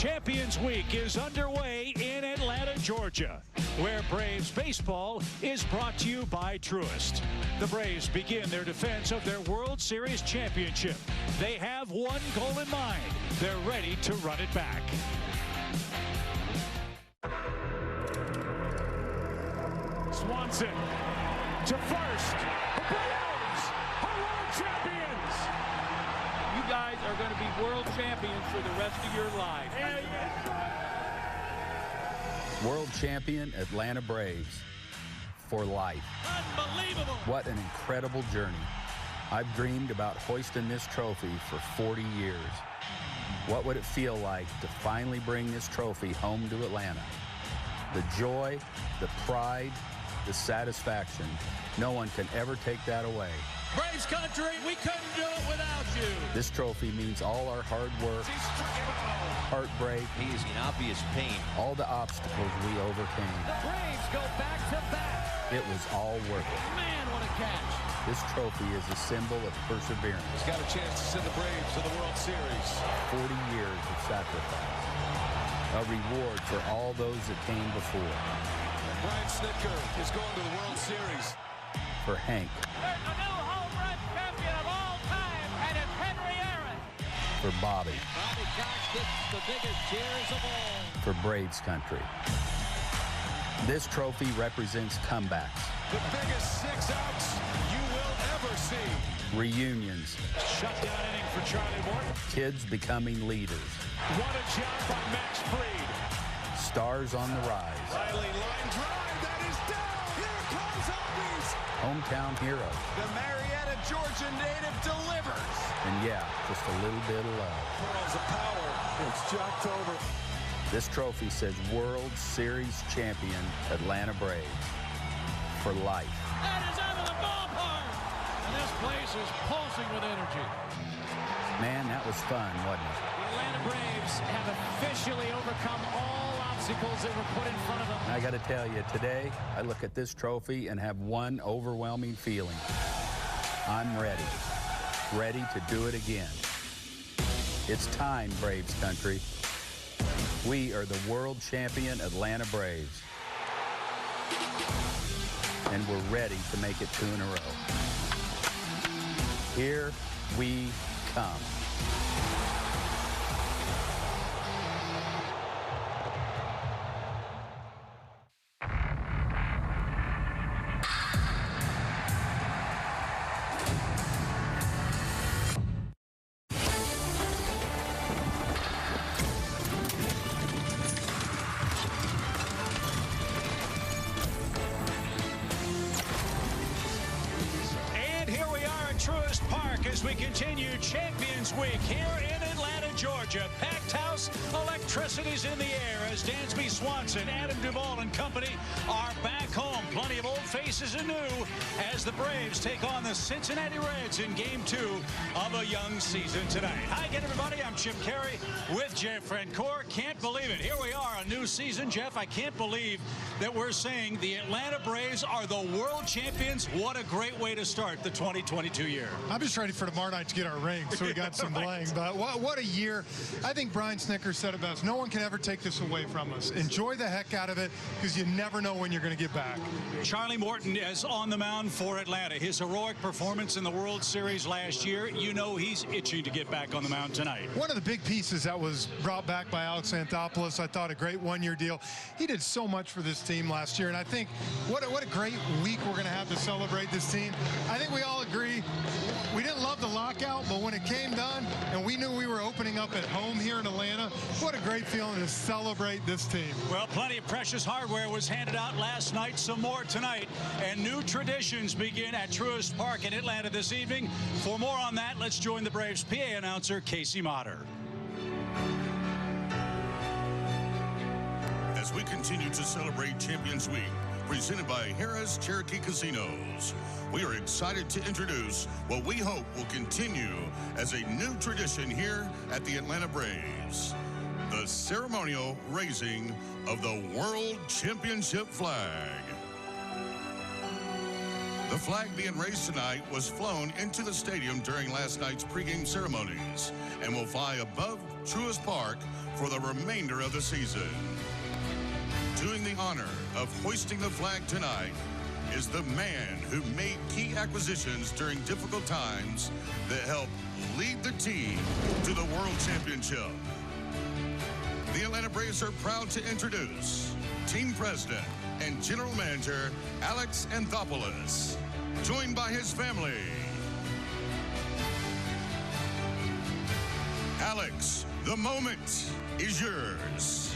Champions Week is underway in Atlanta, Georgia, where Braves baseball is brought to you by Truist. The Braves begin their defense of their World Series championship. They have one goal in mind. They're ready to run it back. Swanson to first. The Braves are world champions. You guys are going to be world champions for the rest of your life. World champion Atlanta Braves for life. Unbelievable. What an incredible journey. I've dreamed about hoisting this trophy for 40 years. What would it feel like to finally bring this trophy home to Atlanta? The joy, the pride, the satisfaction. No one can ever take that away. Braves country, we couldn't do it without you. This trophy means all our hard work, heartbreak. He is in obvious pain. All the obstacles we overcame. The Braves go back to back. It was all worth it. Man, what a catch. This trophy is a symbol of perseverance. He's got a chance to send the Braves to the World Series. 40 years of sacrifice. A reward for all those that came before. Brian Snitker is going to the World Series. For Hank. There's a new home run champion of all time, and it's Henry Aaron. For Bobby. Bobby Cox gets the biggest cheers of all. For Braves country. This trophy represents comebacks. The biggest 6 outs you will ever see. Reunions. Shutdown inning for Charlie Morton. Kids becoming leaders. What a job by Max Fried. Stars on the rise. Riley line drive, that is down. Here comes Albies. Hometown heroes. The Marietta, Georgia native delivers. And yeah, just a little bit of love. Pearls of power. It's Jocktober. This trophy says World Series champion Atlanta Braves. For life. That is out of the ballpark. And this place is pulsing with energy. Man, that was fun, wasn't it? The Atlanta Braves have officially overcome all obstacles that were put in front of them. I got to tell you, today, I look at this trophy and have one overwhelming feeling. I'm ready. Ready to do it again. It's time, Braves country. We are the world champion Atlanta Braves. And we're ready to make it 2 in a row. Here we come. Truist Park as we continue Champions Week here in Atlanta, Georgia. Packed house, electricity's in the air as Dansby Swanson, Adam Duvall and company are back home. Plenty of old faces and new as the Braves take on the Cincinnati Reds in Game 2 of a young season tonight. Hi again, everybody. I'm Chip Carey with Jeff Francoeur. Can't believe it. Here we are, a new season. Jeff, I can't believe that we're saying the Atlanta Braves are the world champions. What a great way to start the 2022 year. I'm just ready for tomorrow night to get our ring, so we got some bling. But what a year. I think Brian Snitker said it best. No one can ever take this away from us. Enjoy the heck out of it because you never know when you're going to get back. Charlie Morton is on the mound for Atlanta. His heroic performance in the World Series last year, you know he's itching to get back on the mound tonight. One of the big pieces that was brought back by Alex Anthopoulos, I thought a great one-year deal. He did so much for this team last year, and I think what a great week we're going to have to celebrate this team. I think we all agree we didn't love the lockout, but when it came done and we knew we were opening up at home here in Atlanta, what a great feeling to celebrate this team. Well, plenty of precious hardware was handed out last night, some more tonight, and new traditions begin at Truist Park in Atlanta this evening. For more on that, let's join the Braves PA announcer, Casey Motter. As we continue to celebrate Champions Week, presented by Harrah's Cherokee Casinos, we are excited to introduce what we hope will continue as a new tradition here at the Atlanta Braves, the ceremonial raising of the World Championship flag. The flag being raised tonight was flown into the stadium during last night's pregame ceremonies and will fly above Truist Park for the remainder of the season. Doing the honor of hoisting the flag tonight is the man who made key acquisitions during difficult times that helped lead the team to the World Championship. The Atlanta Braves are proud to introduce Team President and General Manager Alex Anthopoulos, joined by his family. Alex, the moment is yours.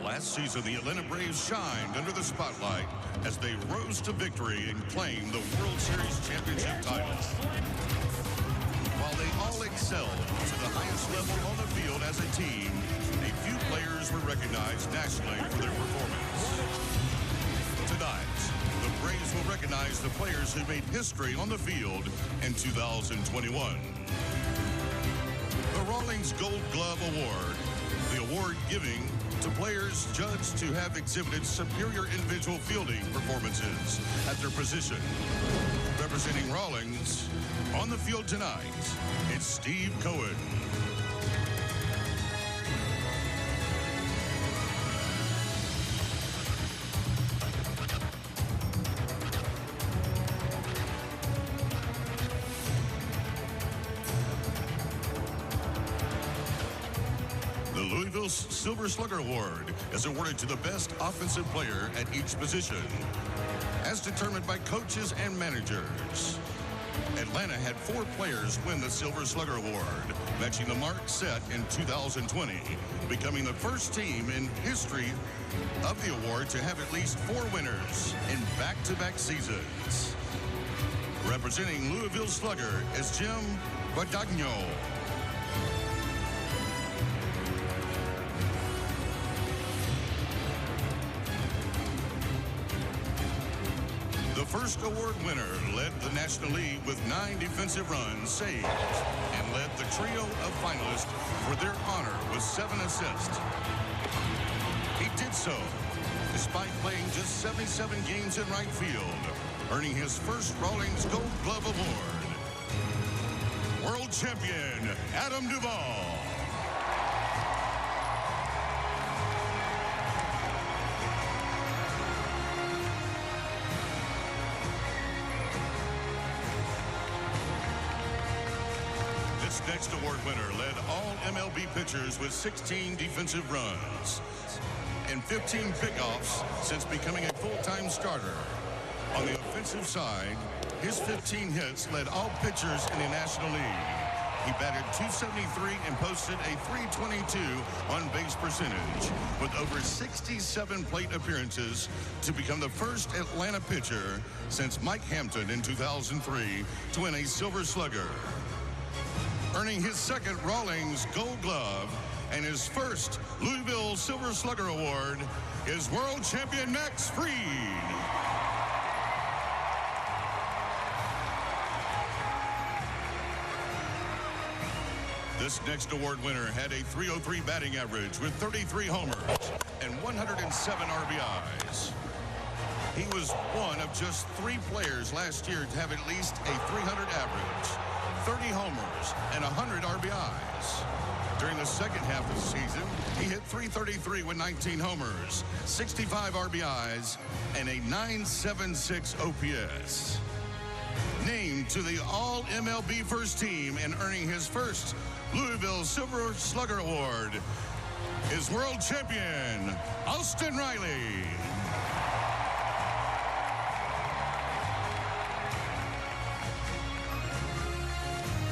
Last season, the Atlanta Braves shined under the spotlight as they rose to victory and claimed the World Series championship title. While they all excelled to the highest level on the field as a team, a few players were recognized nationally for their performance. Tonight, the Braves will recognize the players who made history on the field in 2021. The Rawlings Gold Glove Award, the award giving to players judged to have exhibited superior individual fielding performances at their position. Representing Rawlings on the field tonight, it's Steve Cohen. The Louisville Silver Slugger Award is awarded to the best offensive player at each position, as determined by coaches and managers. Atlanta had 4 players win the Silver Slugger Award, matching the mark set in 2020, becoming the first team in history of the award to have at least 4 winners in back-to-back seasons. Representing Louisville Slugger is Jim Guadagno. The first award winner led the National League with 9 defensive runs saved and led the trio of finalists for their honor with 7 assists. He did so despite playing just 77 games in right field, earning his first Rawlings Gold Glove Award. World champion, Adam Duvall. This next award winner led all MLB pitchers with 16 defensive runs and 15 pickoffs since becoming a full-time starter. On the offensive side, his 15 hits led all pitchers in the National League. He batted .273 and posted a .322 on-base percentage with over 67 plate appearances to become the first Atlanta pitcher since Mike Hampton in 2003 to win a Silver Slugger. Earning his second Rawlings Gold Glove and his first Louisville Silver Slugger Award is world champion Max Fried. This next award winner had a .303 batting average with 33 homers and 107 RBIs. He was one of just 3 players last year to have at least a .300 average, 30 homers, and 100 RBIs. During the second half of the season, he hit .333 with 19 homers, 65 RBIs, and a .976 OPS. Named to the All-MLB First Team and earning his first Louisville Silver Slugger Award is world champion Austin Riley.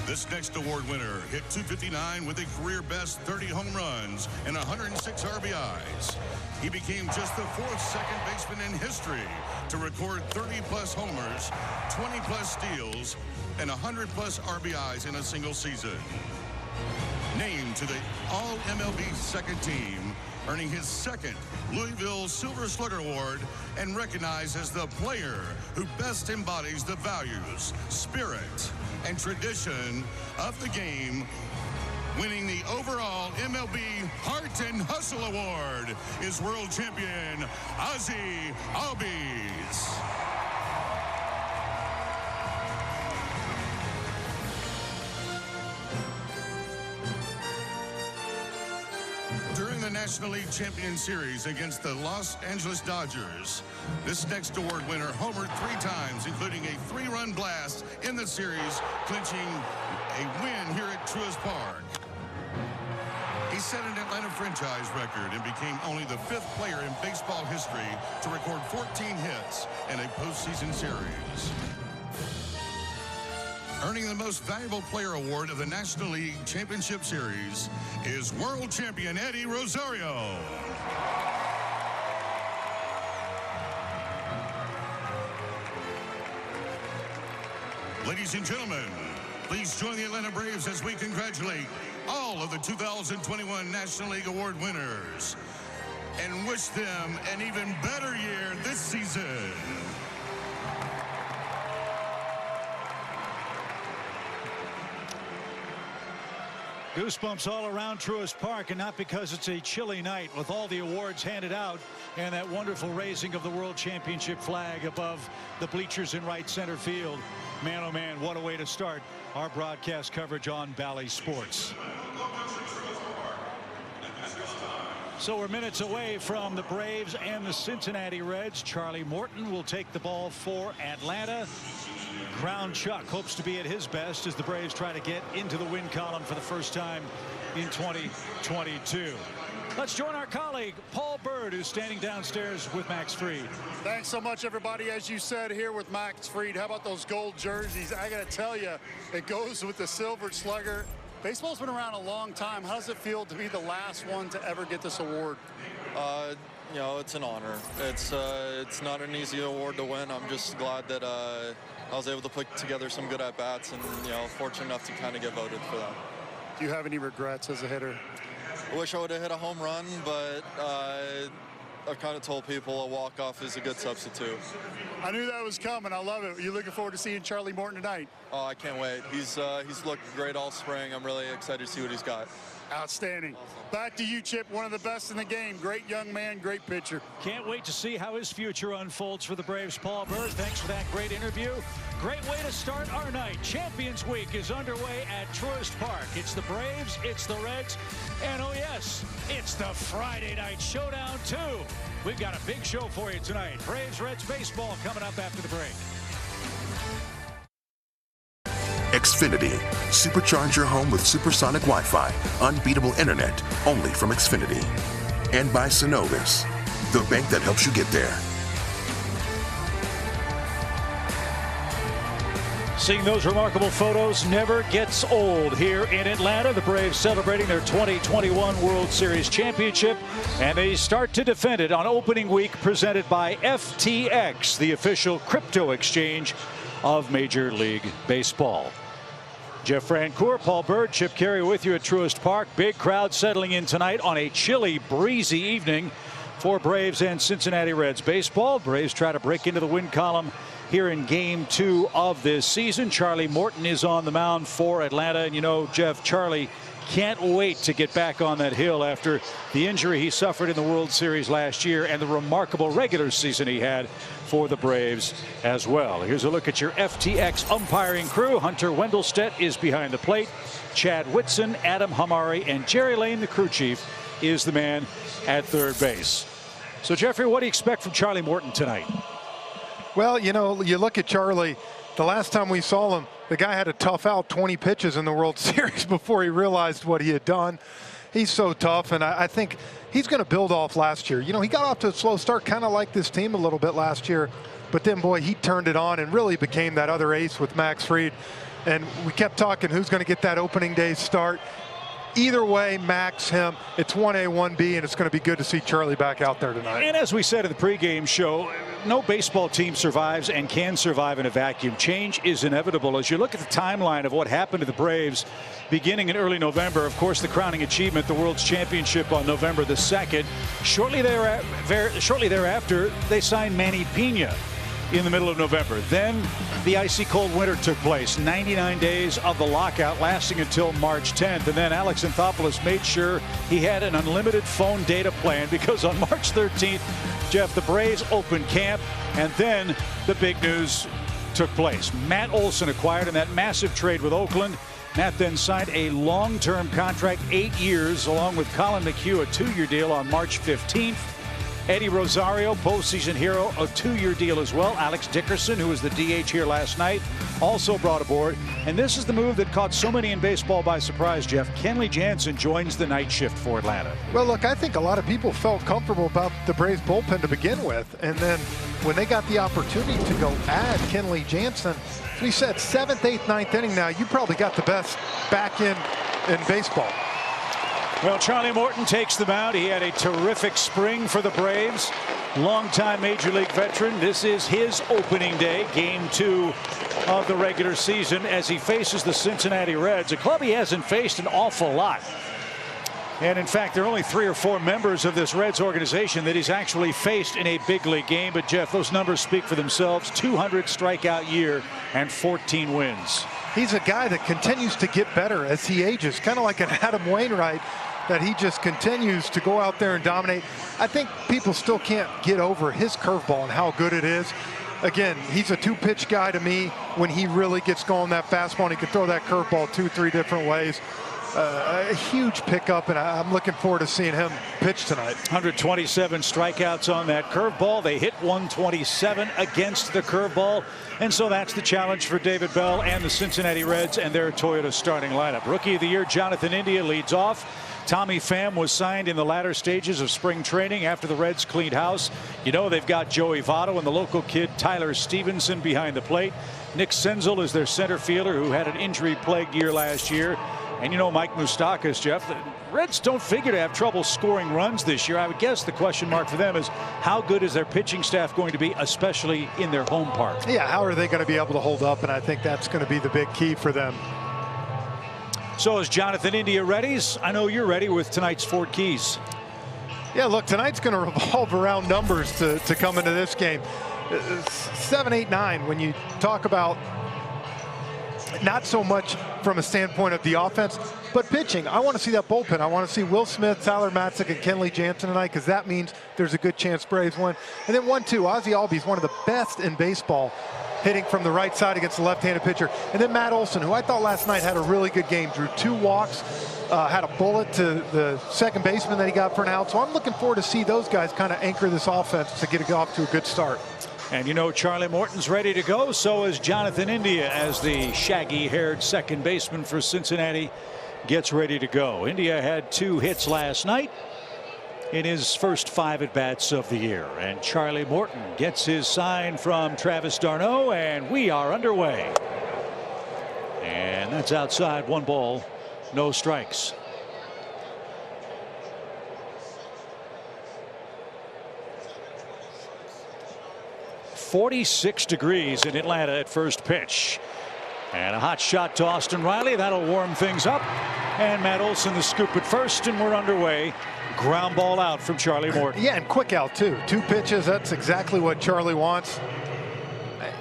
This next award winner hit .259 with a career-best 30 home runs and 106 RBIs. He became just the 4th second baseman in history to record 30-plus homers, 20-plus steals, and 100-plus RBIs in a single season. Named to the All-MLB Second Team, earning his second Louisville Silver Slugger Award and recognized as the player who best embodies the values, spirit, and tradition of the game. Winning the overall MLB Heart and Hustle Award is world champion Ozzie Albies. During the National League Champion Series against the Los Angeles Dodgers, this next award winner homered 3 times, including a 3-run blast in the series, clinching a win here at Truist Park. He set an Atlanta franchise record and became only the 5th player in baseball history to record 14 hits in a postseason series. Earning the Most Valuable Player Award of the National League Championship Series is world champion Eddie Rosario. Ladies and gentlemen, please join the Atlanta Braves as we congratulate all of the 2021 National League Award winners and wish them an even better year this season. Goosebumps all around Truist Park, and not because it's a chilly night with all the awards handed out and that wonderful raising of the World Championship flag above the bleachers in right center field. Man, oh man, what a way to start our broadcast coverage on Bally Sports. So we're minutes away from the Braves and the Cincinnati Reds. Charlie Morton will take the ball for Atlanta. Crown Chuck hopes to be at his best as the Braves try to get into the win column for the first time in 2022. Let's join our colleague Paul Bird, who's standing downstairs with Max Fried. Thanks so much, everybody. As you said, here with Max Fried. How about those gold jerseys? I got to tell you, it goes with the Silver Slugger. Baseball's been around a long time. How does it feel to be the last one to ever get this award? You know, it's an honor. It's not an easy award to win. I'm just glad that I was able to put together some good at-bats and, you know, fortunate enough to kind of get voted for that. Do you have any regrets as a hitter? I wish I would have hit a home run, but I've kind of told people a walk-off is a good substitute. I knew that was coming. I love it. Are you looking forward to seeing Charlie Morton tonight? Oh, I can't wait. He's looked great all spring. I'm really excited to see what he's got. Outstanding. Awesome. Back to you, Chip. One of the best in the game. Great young man, great pitcher. Can't wait to see how his future unfolds for the Braves. Paul Bird, thanks for that great interview. Great way to start our night. Champions Week is underway at Truist Park. It's the Braves, it's the Reds, and oh yes, it's the Friday Night Showdown too. We've got a big show for you tonight. Braves, Reds baseball coming up after the break. Xfinity. Supercharge your home with supersonic Wi-Fi. Unbeatable internet. Only from Xfinity. And by Synovus, the bank that helps you get there. Seeing those remarkable photos never gets old here in Atlanta. The Braves celebrating their 2021 World Series championship, and they start to defend it on opening week, presented by FTX, the official crypto exchange of Major League Baseball. Jeff Francoeur, Paul Bird, Chip Carey with you at Truist Park. Big crowd settling in tonight on a chilly, breezy evening for Braves and Cincinnati Reds baseball. Braves try to break into the win column here in Game 2 of this season. Charlie Morton is on the mound for Atlanta. And you know, Jeff, Charlie can't wait to get back on that hill after the injury he suffered in the World Series last year and the remarkable regular season he had for the Braves as well. Here's a look at your FTX umpiring crew. Hunter Wendelstedt is behind the plate. Chad Whitson, Adam Hamari, and Jerry Lane, the crew chief, is the man at third base. So, Jeffrey, what do you expect from Charlie Morton tonight? Well, you know, you look at Charlie. The last time we saw him, the guy had to tough out 20 pitches in the World Series before he realized what he had done. He's so tough, and I think he's going to build off last year. You know, he got off to a slow start, kind of like this team a little bit last year. But then, boy, he turned it on and really became that other ace with Max Fried. And we kept talking who's going to get that opening day start. Either way, Max, him, it's 1A, 1B, and it's going to be good to see Charlie back out there tonight. And as we said in the pregame show, no baseball team survives and can survive in a vacuum. Change is inevitable. As you look at the timeline of what happened to the Braves beginning in early November, of course, the crowning achievement, the World's Championship on November the 2nd. Shortly thereafter, they signed Manny Pena in the middle of November. Then the icy cold winter took place. 99 days of the lockout lasting until March 10th. And then Alex Anthopoulos made sure he had an unlimited phone data plan because on March 13th, Jeff, the Braves opened camp, and then the big news took place. Matt Olson acquired in that massive trade with Oakland. Matt then signed a long-term contract, 8 years, along with Colin McHugh, a 2-year deal on March 15th. Eddie Rosario, postseason hero, a 2-year deal as well. Alex Dickerson, who was the DH here last night, also brought aboard. And this is the move that caught so many in baseball by surprise, Jeff. Kenley Jansen joins the night shift for Atlanta. Well, look, I think a lot of people felt comfortable about the Braves bullpen to begin with. And then when they got the opportunity to go add Kenley Jansen, we said 7th, 8th, 9th inning now, you probably got the best back in baseball. Well, Charlie Morton takes the mound. He had a terrific spring for the Braves. Longtime Major League veteran. This is his opening day, game 2 of the regular season, as he faces the Cincinnati Reds, a club he hasn't faced an awful lot. And in fact, there are only 3 or 4 members of this Reds organization that he's actually faced in a big league game. But Jeff, those numbers speak for themselves. 200 strikeout year and 14 wins. He's a guy that continues to get better as he ages, kind of like an Adam Wainwright, that he just continues to go out there and dominate. I think people still can't get over his curveball and how good it is. Again, he's a 2-pitch guy to me. When he really gets going, that fastball, and he can throw that curveball 2-3 different ways. A huge pickup, and I'm looking forward to seeing him pitch tonight. 127 strikeouts on that curveball. They hit 127 against the curveball. And so that's the challenge for David Bell and the Cincinnati Reds and their Toyota starting lineup. Rookie of the year, Jonathan India leads off. Tommy Pham was signed in the latter stages of spring training after the Reds cleaned house. You know, they've got Joey Votto and the local kid Tyler Stevenson behind the plate. Nick Senzel is their center fielder, who had an injury-plagued year last year. And you know, Mike Moustakas, Jeff, the Reds don't figure to have trouble scoring runs this year. I would guess the question mark for them is how good is their pitching staff going to be, especially in their home park? Yeah, how are they going to be able to hold up? And I think that's going to be the big key for them. So is Jonathan India ready? I know you're ready with tonight's 4 keys. Yeah, look, tonight's going to revolve around numbers to come into this game. 7, 8, 9, when you talk about not so much from a standpoint of the offense, but pitching. I want to see that bullpen. I want to see Will Smith, Tyler Matzik, and Kenley Jansen tonight, because that means there's a good chance Braves win. And then 1-2, Ozzie Albies, one of the best in baseball, hitting from the right side against the left-handed pitcher. And then Matt Olson, who I thought last night had a really good game, drew 2 walks, had a bullet to the second baseman that he got for an out. So I'm looking forward to see those guys kind of anchor this offense to get it off to a good start. And you know, Charlie Morton's ready to go. So is Jonathan India, as the shaggy-haired second baseman for Cincinnati gets ready to go. India had 2 hits last night in his first 5 at-bats of the year. And Charlie Morton gets his sign from Travis d'Arnaud, and we are underway. And that's outside, 1 ball, no strikes. .46 degrees in Atlanta at first pitch. And a hot shot to Austin Riley. That'll warm things up. And Matt Olson the scoop at first, and we're underway. Ground ball out from Charlie Morton. Yeah, and quick out too. 2 pitches. That's exactly what Charlie wants.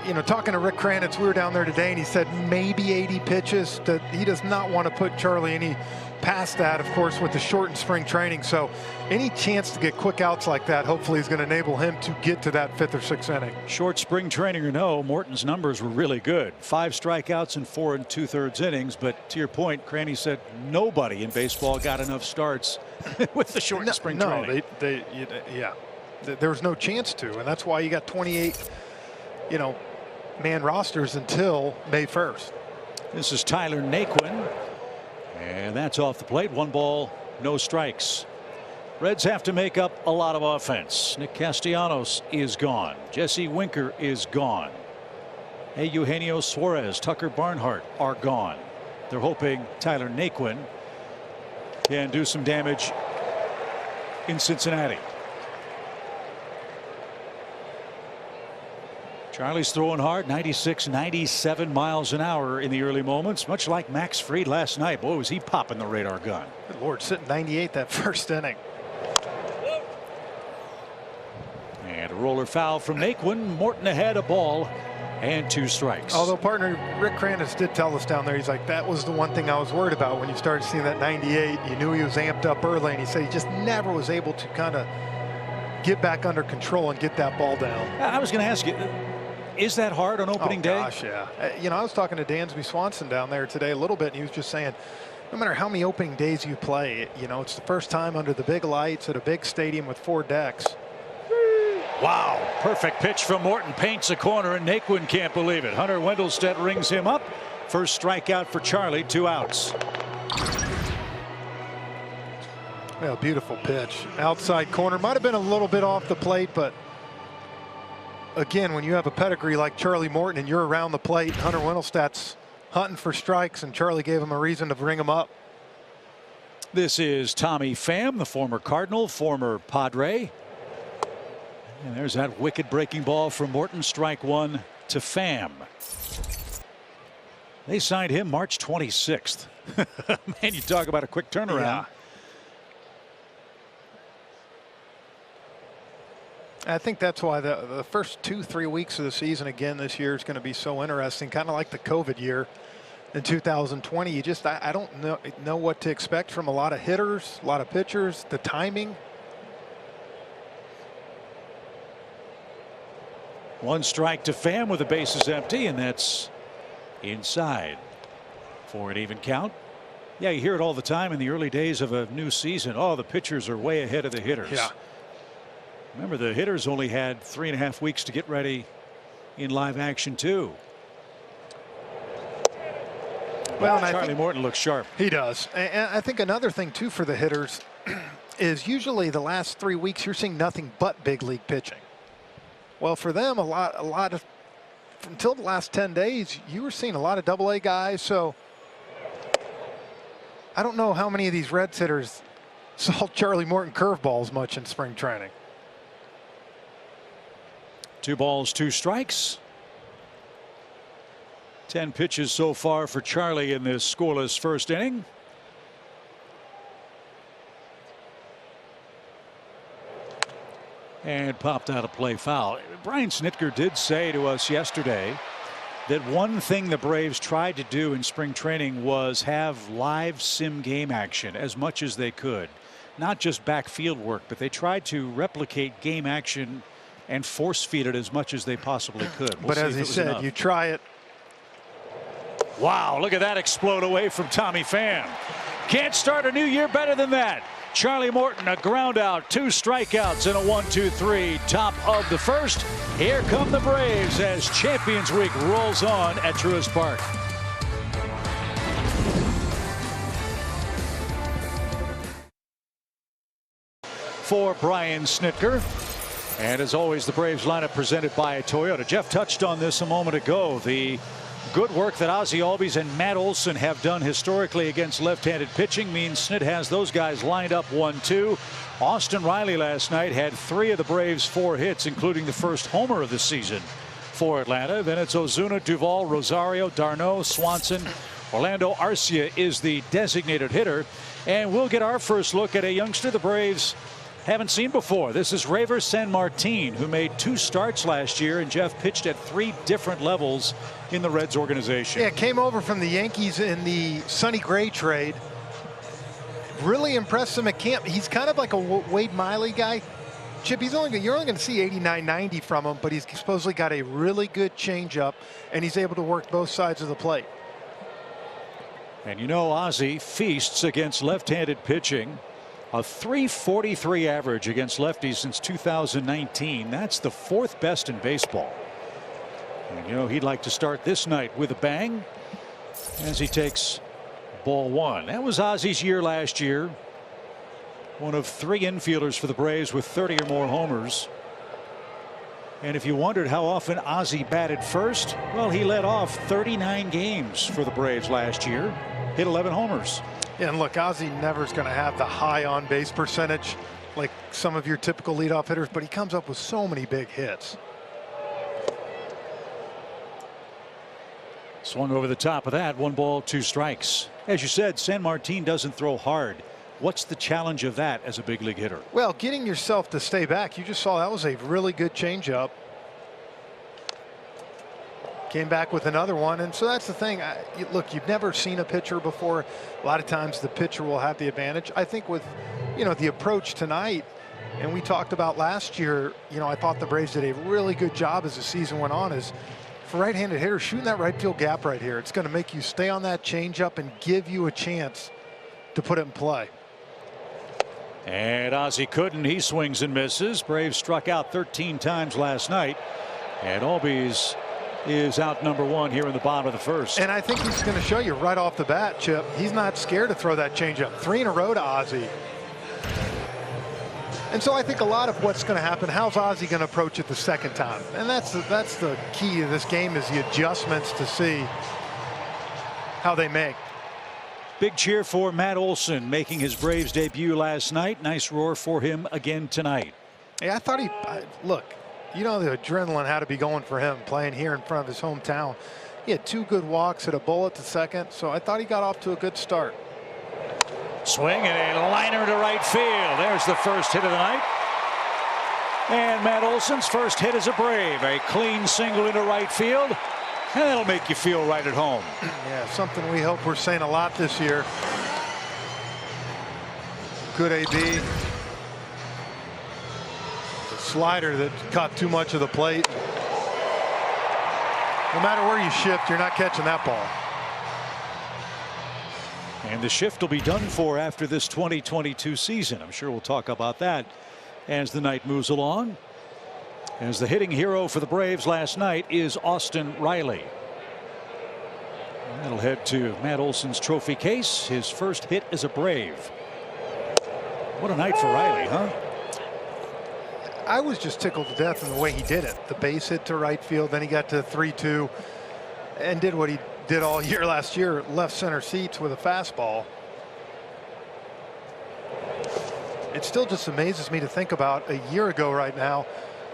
You know, talking to Rick Kranitz, we were down there today, and he said maybe 80 pitches. That he does not want to put Charlie any past that, of course, with the shortened spring training. So any chance to get quick outs like that hopefully is going to enable him to get to that 5th or 6th inning. Short spring training or no, Morton's numbers were really good. 5 strikeouts in 4 2/3 innings. But to your point, Cranny said nobody in baseball got enough starts with the shortened spring training. There was no chance to, and that's why you got 28, man rosters until May 1st. This is Tyler Naquin, and that's off the plate. 1 ball, no strikes. Reds have to make up a lot of offense. Nick Castellanos is gone. Jesse Winker is gone. Eugenio Suarez, Tucker Barnhart are gone. They're hoping Tyler Naquin can do some damage in Cincinnati. Charlie's throwing hard, 96, 97 miles an hour in the early moments, much like Max Fried last night. Boy, was he popping the radar gun. Good Lord, sitting 98 that first inning. And a roller foul from Naquin. Morton ahead, a ball and 2 strikes. Although partner Rick Kranitz did tell us down there, he's like, that was the one thing I was worried about when you started seeing that 98. You knew he was amped up early, and he said he just never was able to kind of get back under control and get that ball down. I was going to ask you, is that hard on opening day? Gosh, yeah. I was talking to Dansby Swanson down there today a little bit, and he was just saying, no matter how many opening days you play, it's the first time under the big lights at a big stadium with 4 decks. Wow, perfect pitch from Morton, paints a corner, and Naquin can't believe it. Hunter Wendelstedt rings him up. First strikeout for Charlie, 2 outs. Well, beautiful pitch. Outside corner, might have been a little bit off the plate, but again, when you have a pedigree like Charlie Morton and you're around the plate, Hunter Wendelstedt's hunting for strikes, and Charlie gave him a reason to ring him up. This is Tommy Pham, the former Cardinal, former Padre. And there's that wicked breaking ball from Morton. Strike 1 to Pham. They signed him March 26th. Man, you talk about a quick turnaround. Yeah. I think that's why the first 2-3 weeks of the season again this year is going to be so interesting, kind of like the COVID year in 2020. You just I don't know what to expect from a lot of hitters, a lot of pitchers, the timing. 1 strike to Pham with the bases empty, and that's inside for an even count. Yeah, you hear it all the time in the early days of a new season. Oh, the pitchers are way ahead of the hitters. Yeah. Remember, the hitters only had 3.5 weeks to get ready in live action too. Well, Charlie Morton looks sharp. He does. And I think another thing too for the hitters is usually the last 3 weeks you're seeing nothing but big league pitching. Well, for them, a lot of until the last 10 days, you were seeing a lot of AA guys. So I don't know how many of these Reds hitters saw Charlie Morton curveballs much in spring training. 2 balls, 2 strikes. 10 pitches so far for Charlie in this scoreless first inning. And popped out a play foul. Brian Snitker did say to us yesterday that one thing the Braves tried to do in spring training was have live sim game action as much as they could. Not just backfield work, but they tried to replicate game action and force feed it as much as they possibly could. But as he said, you try it. Wow, look at that explode away from Tommy Pham. Can't start a new year better than that. Charlie Morton, a ground out, 2 strikeouts and a 1-2-3. Top of the first. Here come the Braves as Champions Week rolls on at Truist Park. For Brian Snitker. And as always, the Braves lineup presented by Toyota. Jeff touched on this a moment ago. The good work that Ozzie Albies and Matt Olson have done historically against left-handed pitching means Snit has those guys lined up 1-2. Austin Riley last night had 3 of the Braves' 4 hits, including the first homer of the season for Atlanta. Then it's Ozuna, Duvall, Rosario, d'Arnaud, Swanson. Orlando Arcia is the designated hitter. And we'll get our first look at a youngster the Braves haven't seen before. This is Raver Sanmartin, who made 2 starts last year, and Jeff pitched at 3 different levels in the Reds organization. Yeah, came over from the Yankees in the Sonny Gray trade. really impressed him at camp. He's kind of like a Wade Miley guy. Chip, you're only going to see 89, 90 from him, but he's supposedly got a really good changeup, and he's able to work both sides of the plate. And you know, Ozzie feasts against left-handed pitching. A .343 average against lefties since 2019. That's the 4th best in baseball. And you know, he'd like to start this night with a bang as he takes ball 1. That was Ozzie's year last year. One of 3 infielders for the Braves with 30 or more homers. And if you wondered how often Ozzie batted first, well, he led off 39 games for the Braves last year. Hit 11 homers. Yeah, and look, Ozzie never is going to have the high on base percentage like some of your typical leadoff hitters, but he comes up with so many big hits. Swung over the top of that. 1 ball, 2 strikes. As you said, San Martin doesn't throw hard. What's the challenge of that as a big league hitter? Well, getting yourself to stay back. You just saw that was a really good changeup. Came back with another one, and so that's the thing. Look, you've never seen a pitcher before. A lot of times the pitcher will have the advantage. I think with, you know, the approach tonight, and we talked about last year, you know, I thought the Braves did a really good job as the season went on, is for right-handed hitters shooting that right field gap right here. It's going to make you stay on that changeup and give you a chance to put it in play. And Ozzie couldn't. He swings and misses. Braves struck out 13 times last night, and Albies is out number 1 here in the bottom of the 1st. And I think he's going to show you right off the bat, Chip. He's not scared to throw that changeup. 3 in a row to Ozzie. And so I think a lot of what's going to happen, how's Ozzie going to approach it the second time? And that's the key to this game, is the adjustments to see how they make. Big cheer for Matt Olson making his Braves debut last night. Nice roar for him again tonight. Yeah, I thought look, you know, the adrenaline had to be going for him playing here in front of his hometown. He had 2 good walks, hit a bullet to second, so I thought he got off to a good start. Swing and a liner to right field. There's the first hit of the night. And Matt Olson's first hit as a Brave. A clean single into right field. And that'll make you feel right at home. Yeah, something we hope we're saying a lot this year. Good AB. The slider that caught too much of the plate. No matter where you shift, you're not catching that ball. And the shift will be done for after this 2022 season. I'm sure we'll talk about that as the night moves along. As the hitting hero for the Braves last night is Austin Riley. That'll head to Matt Olson's trophy case. His first hit as a Brave. What a night for Riley, huh? I was just tickled to death in the way he did it. The base hit to right field, then he got to 3-2 and did what he did all year last year, left center seats with a fastball. It still just amazes me to think about a year ago right now.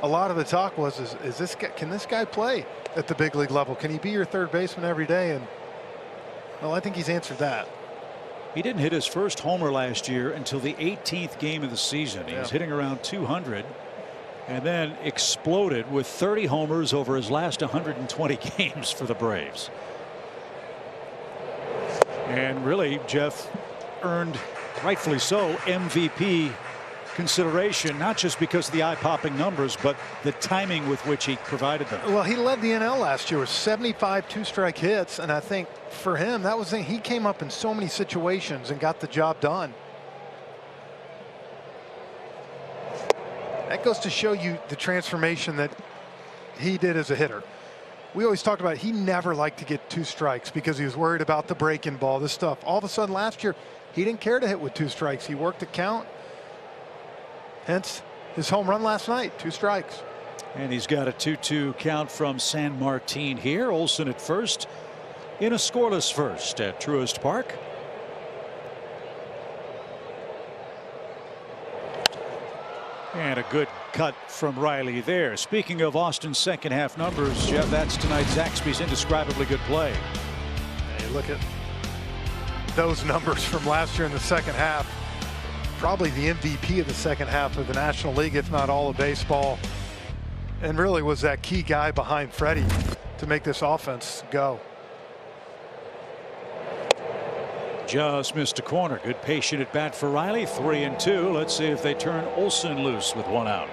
A lot of the talk was, is this guy, can this guy play at the big league level? Can he be your third baseman every day? And well, I think he's answered that. He didn't hit his first homer last year until the 18th game of the season. He was hitting around 200 and then exploded with 30 homers over his last 120 games for the Braves. And really, Jeff earned, rightfully so, MVP consideration, not just because of the eye-popping numbers, but the timing with which he provided them. Well, he led the NL last year with 75 2-strike hits, and I think for him, that was he came up in so many situations and got the job done. That goes to show you the transformation that he did as a hitter. We always talked about he never liked to get 2 strikes because he was worried about the breaking ball, this stuff. All of a sudden last year, he didn't care to hit with 2 strikes. He worked the count. Hence his home run last night, 2 strikes. And he's got a 2-2 count from San Martin here. Olson at first in a scoreless first at Truist Park. And a good cut from Riley there. Speaking of Austin's second half numbers, Jeff, that's tonight Zaxby's indescribably good play. Hey, look at those numbers from last year in the second half. Probably the MVP of the second half of the National League, if not all of baseball. And really was that key guy behind Freddie to make this offense go. Just missed a corner. Good patient at bat for Riley. 3-2. Let's see if they turn Olsen loose with one out.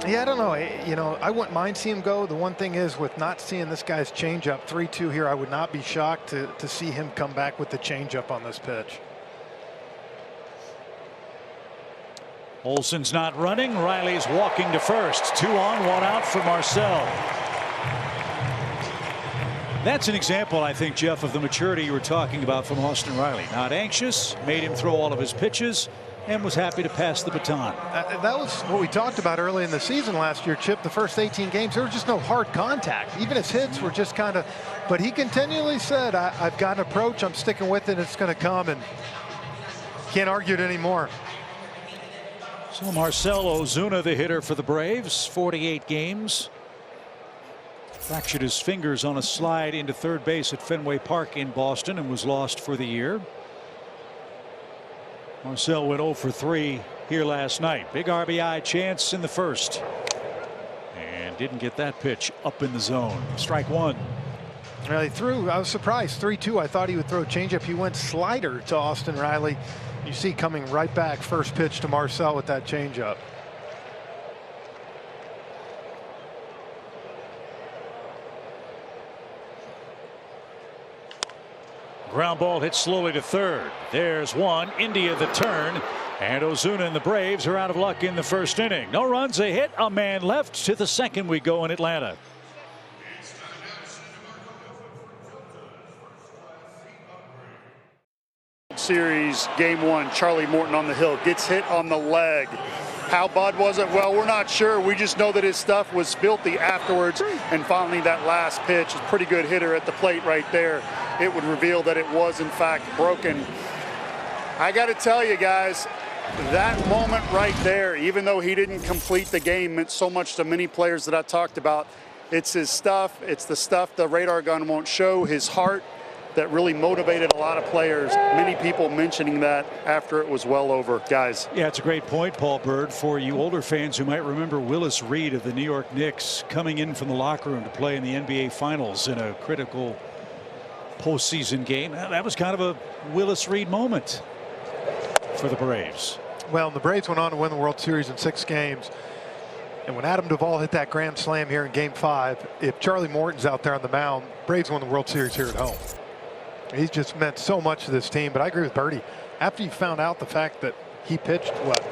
Yeah, I don't know. You know, I wouldn't mind seeing him go. The one thing is, with not seeing this guy's changeup, 3-2 here, I would not be shocked to see him come back with the changeup on this pitch. Olsen's not running. Riley's walking to first. 2 on, 1 out for Marcel. That's an example, I think, Jeff, of the maturity you were talking about from Austin Riley. Not anxious, made him throw all of his pitches, and was happy to pass the baton. That was what we talked about early in the season last year, Chip. The first 18 games, there was just no hard contact. Even his hits were just kind of, but he continually said, I've got an approach, I'm sticking with it, it's going to come, and can't argue it anymore. So Marcell Ozuna, the hitter for the Braves, 48 games. Fractured his fingers on a slide into third base at Fenway Park in Boston and was lost for the year. Marcell went 0 for 3 here last night. Big RBI chance in the first. And didn't get that pitch up in the zone. Strike one. Well, he threw, I was surprised, 3-2. I thought he would throw a changeup. He went slider to Austin Riley. You see coming right back, first pitch to Marcell with that changeup. Ground ball hit slowly to third. There's one. India the turn. And Ozuna and the Braves are out of luck in the first inning. No runs, a hit, a man left. To the second we go in Atlanta. Series game 1, Charlie Morton on the hill gets hit on the leg. How bad was it? Well, we're not sure. We just know that his stuff was filthy afterwards. And finally, that last pitch, a pretty good hitter at the plate right there. It would reveal that it was, in fact, broken. I got to tell you guys, that moment right there, even though he didn't complete the game, meant so much to many players that I talked about. It's his stuff. It's the stuff the radar gun won't show, his heart, that really motivated a lot of players. Many people mentioning that after it was well over. Guys. Yeah, it's a great point, Paul Bird. For you older fans who might remember Willis Reed of the New York Knicks coming in from the locker room to play in the NBA Finals in a critical postseason game. That was kind of a Willis Reed moment for the Braves. Well, the Braves went on to win the World Series in 6 games. And when Adam Duvall hit that grand slam here in Game 5, if Charlie Morton's out there on the mound, Braves won the World Series here at home. He's just meant so much to this team. But I agree with Birdie. After you found out the fact that he pitched, what,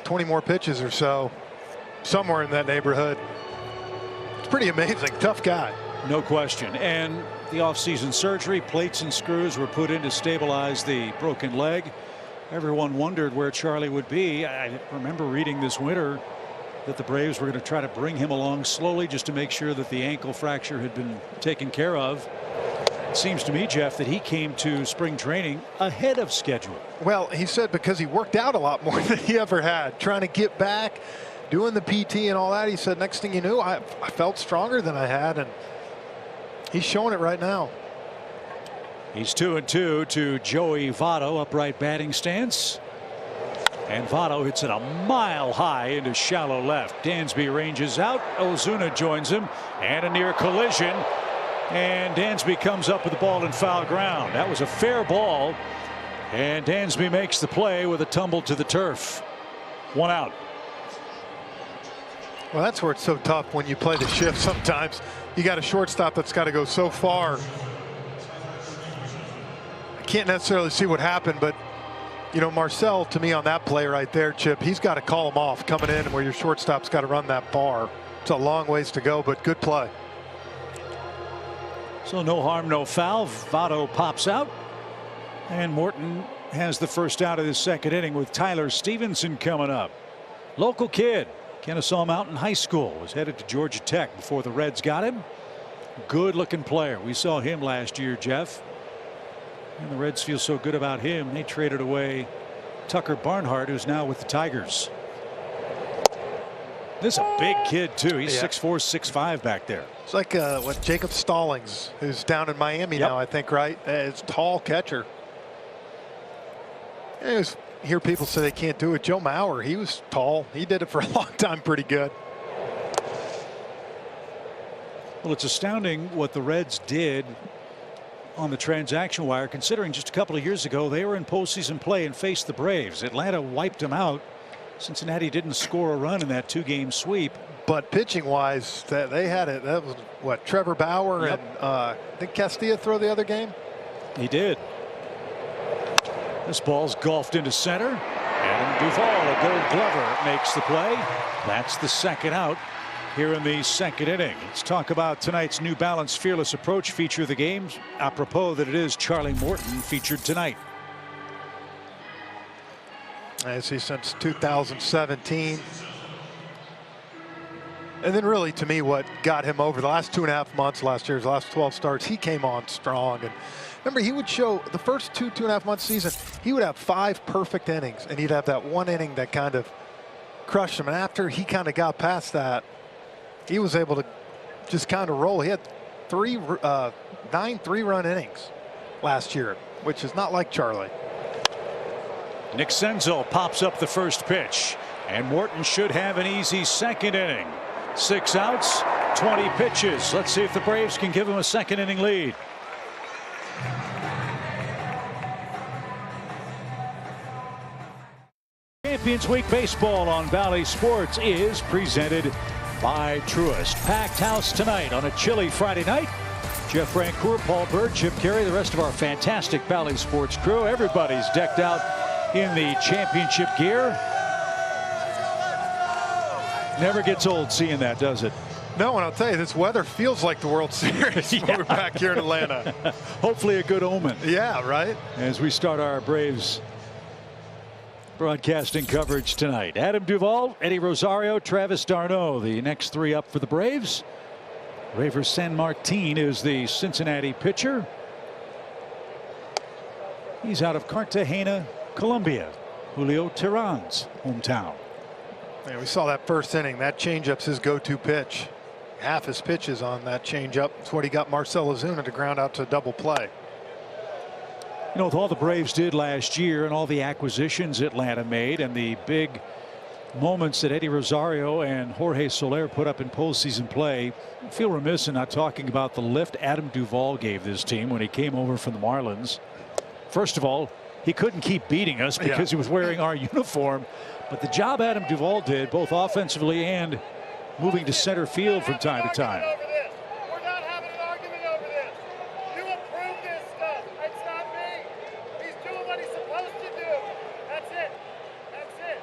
20 more pitches or so, somewhere in that neighborhood, it's pretty amazing. Tough guy. No question. And the offseason surgery, plates and screws were put in to stabilize the broken leg. Everyone wondered where Charlie would be. I remember reading this winter that the Braves were going to try to bring him along slowly just to make sure that the ankle fracture had been taken care of. It seems to me, Jeff, that he came to spring training ahead of schedule. Well, he said because he worked out a lot more than he ever had, trying to get back, doing the PT and all that. He said, next thing you knew, I felt stronger than I had, and he's showing it right now. He's 2-2 to Joey Votto, upright batting stance. And Votto hits it a mile high into shallow left. Dansby ranges out. Ozuna joins him, and a near collision. And Dansby comes up with the ball in foul ground. That was a fair ball. And Dansby makes the play with a tumble to the turf. 1 out. Well, that's where it's so tough when you play the shift. Sometimes you got a shortstop that's got to go so far. I can't necessarily see what happened, but Marcell, to me, on that play right there, Chip, he's got to call him off coming in where your shortstop's got to run that bar. It's a long ways to go, but good play. So no harm, no foul. Votto pops out, and Morton has the first out of the second inning with Tyler Stevenson coming up. Local kid, Kennesaw Mountain High School, was headed to Georgia Tech before the Reds got him. Good looking player. We saw him last year, Jeff. And the Reds feel so good about him, they traded away Tucker Barnhart, who's now with the Tigers. This is a big kid, too. He's 6'4", 6'5" back there. It's like what Jacob Stallings, who's down in Miami now, I think, right? It's tall catcher. I hear people say they can't do it. Joe Mauer, he was tall. He did it for a long time pretty good. Well, it's astounding what the Reds did on the transaction wire, considering just a couple of years ago they were in postseason play and faced the Braves. Atlanta wiped them out. Cincinnati didn't score a run in that 2-game sweep. But pitching wise, they had it. That was what, Trevor Bauer, yep. And did Castilla throw the other game? He did. This ball's golfed into center. Adam Duvall, a Gold Glover, makes the play. That's the second out here in the second inning. Let's talk about tonight's New Balance Fearless Approach feature of the game. Apropos that it is Charlie Morton featured tonight. I see since 2017. And then really, to me, what got him over the last 2.5 months last year, his last 12 starts, he came on strong. And remember, he would show the first 2.5 months season, he would have 5 perfect innings, and he'd have that one inning that kind of crushed him. And after he kind of got past that, he was able to just kind of roll. He had 9 3-run innings last year, which is not like Charlie. Nick Senzel pops up the first pitch, and Morton should have an easy second inning. 6 outs, 20 pitches. Let's see if the Braves can give him a second inning lead. Champions Week Baseball on Valley Sports is presented by Truist. Packed house tonight on a chilly Friday night. Jeff Brancourt, Paul Bird, Chip Carey, the rest of our fantastic Valley Sports crew. Everybody's decked out in the championship gear. Never gets old seeing that, does it? No, and I'll tell you, this weather feels like the World Series when we're back here in Atlanta. Hopefully a good omen. Yeah, right? As we start our Braves broadcasting coverage tonight. Adam Duvall, Eddie Rosario, Travis d'Arnaud, the next 3 up for the Braves. Raver Sanmartin is the Cincinnati pitcher. He's out of Cartagena, Colombia, Julio Teheran's hometown. Yeah, we saw that first inning. That changeup's his go-to pitch. Half his pitches on that changeup. It's what he got Marcell Ozuna to ground out to double play. You know, with all the Braves did last year and all the acquisitions Atlanta made and the big moments that Eddie Rosario and Jorge Soler put up in postseason play, I feel remiss in not talking about the lift Adam Duvall gave this team when he came over from the Marlins. First of all, he couldn't keep beating us because he was wearing our uniform. But the job Adam Duvall did, both offensively and moving to center field from time to time. We're not having an argument over this. You approve this stuff. It's not me. He's doing what he's supposed to do. That's it. That's it.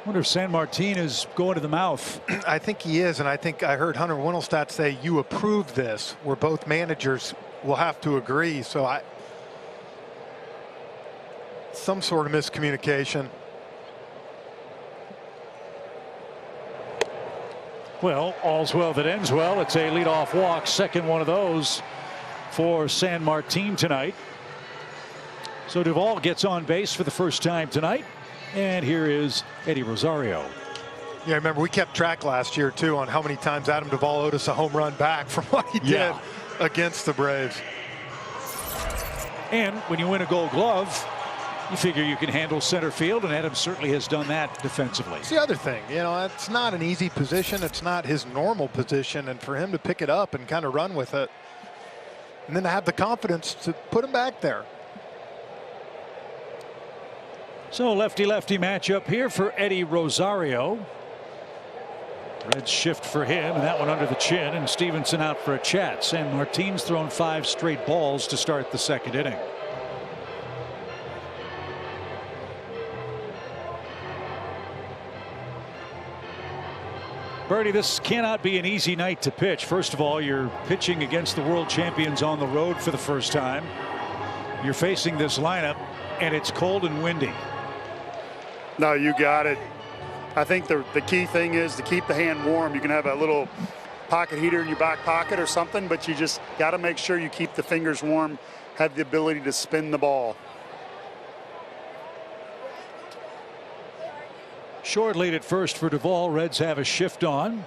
I wonder if Sanmartin is going to the mouth. I think he is, and I think I heard Hunter Wintelstadt say you approve this, where both managers will have to agree. So some sort of miscommunication. Well, all's well that ends well. It's a leadoff walk, second one of those for Sanmartin tonight. So Duvall gets on base for the first time tonight. And here is Eddie Rosario. Yeah, remember we kept track last year too on how many times Adam Duvall owed us a home run back from what he did against the Braves. And when you win a Gold Glove, you figure you can handle center field, and Adam certainly has done that defensively. It's the other thing, you know, it's not an easy position. It's not his normal position, and for him to pick it up and kind of run with it, and then to have the confidence to put him back there. So lefty-lefty matchup here for Eddie Rosario. Red shift for him, and that one under the chin, and Stevenson out for a chat. Sanmartin's thrown 5 straight balls to start the second inning. Bertie, this cannot be an easy night to pitch. First of all, you're pitching against the world champions on the road for the first time. You're facing this lineup, and it's cold and windy. No, you got it. I think the key thing is to keep the hand warm. You can have a little pocket heater in your back pocket or something, but you just got to make sure you keep the fingers warm, have the ability to spin the ball. Short lead at first for Duvall. Reds have a shift on.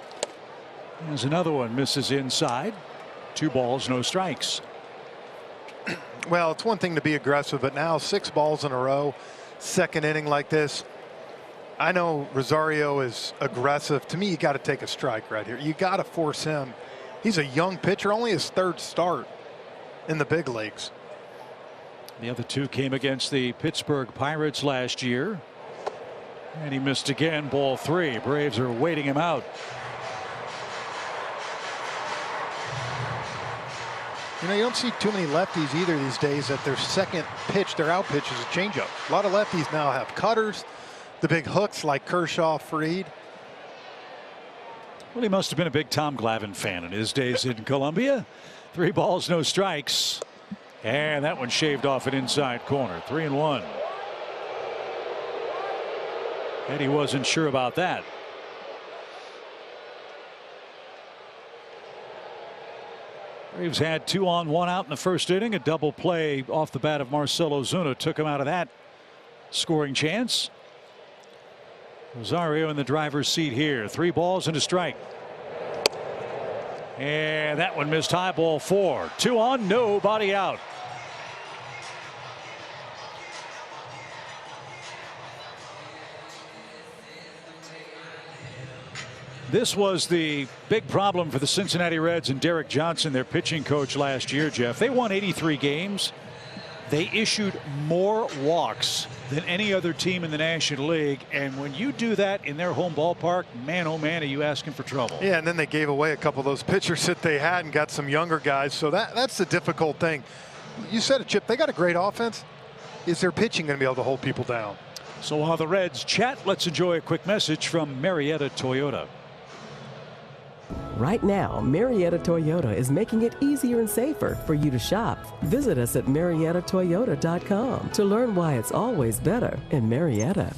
There's another one, misses inside. 2 balls, no strikes. Well, it's one thing to be aggressive, but now 6 balls in a row, second inning like this. I know Rosario is aggressive. To me, you got to take a strike right here. You got to force him. He's a young pitcher, only his 3rd start in the big leagues. The other 2 came against the Pittsburgh Pirates last year. And he missed again, ball 3. Braves are waiting him out. You know, you don't see too many lefties either these days that their second pitch, their out pitch is a changeup. A lot of lefties now have cutters, the big hooks like Kershaw, Fried. Well, he must have been a big Tom Glavine fan in his days in Columbia. 3 balls, no strikes. And that one shaved off an inside corner. 3-1. And he wasn't sure about that. Braves had 2 on 1 out in the first inning. A double play off the bat of Marcell Ozuna took him out of that scoring chance. Rosario in the driver's seat here. 3 balls and a strike. And that one missed high, ball 4. 2 on, nobody out. This was the big problem for the Cincinnati Reds and Derek Johnson, their pitching coach last year, Jeff. They won 83 games. They issued more walks than any other team in the National League. And when you do that in their home ballpark, man, oh man, are you asking for trouble. Yeah, and then they gave away a couple of those pitchers that they had and got some younger guys. So that's the difficult thing. You said it, Chip. They got a great offense. Is their pitching going to be able to hold people down? So while the Reds chat, let's enjoy a quick message from Marietta Toyota. Right now, Marietta Toyota is making it easier and safer for you to shop. Visit us at MariettaToyota.com to learn why it's always better in Marietta.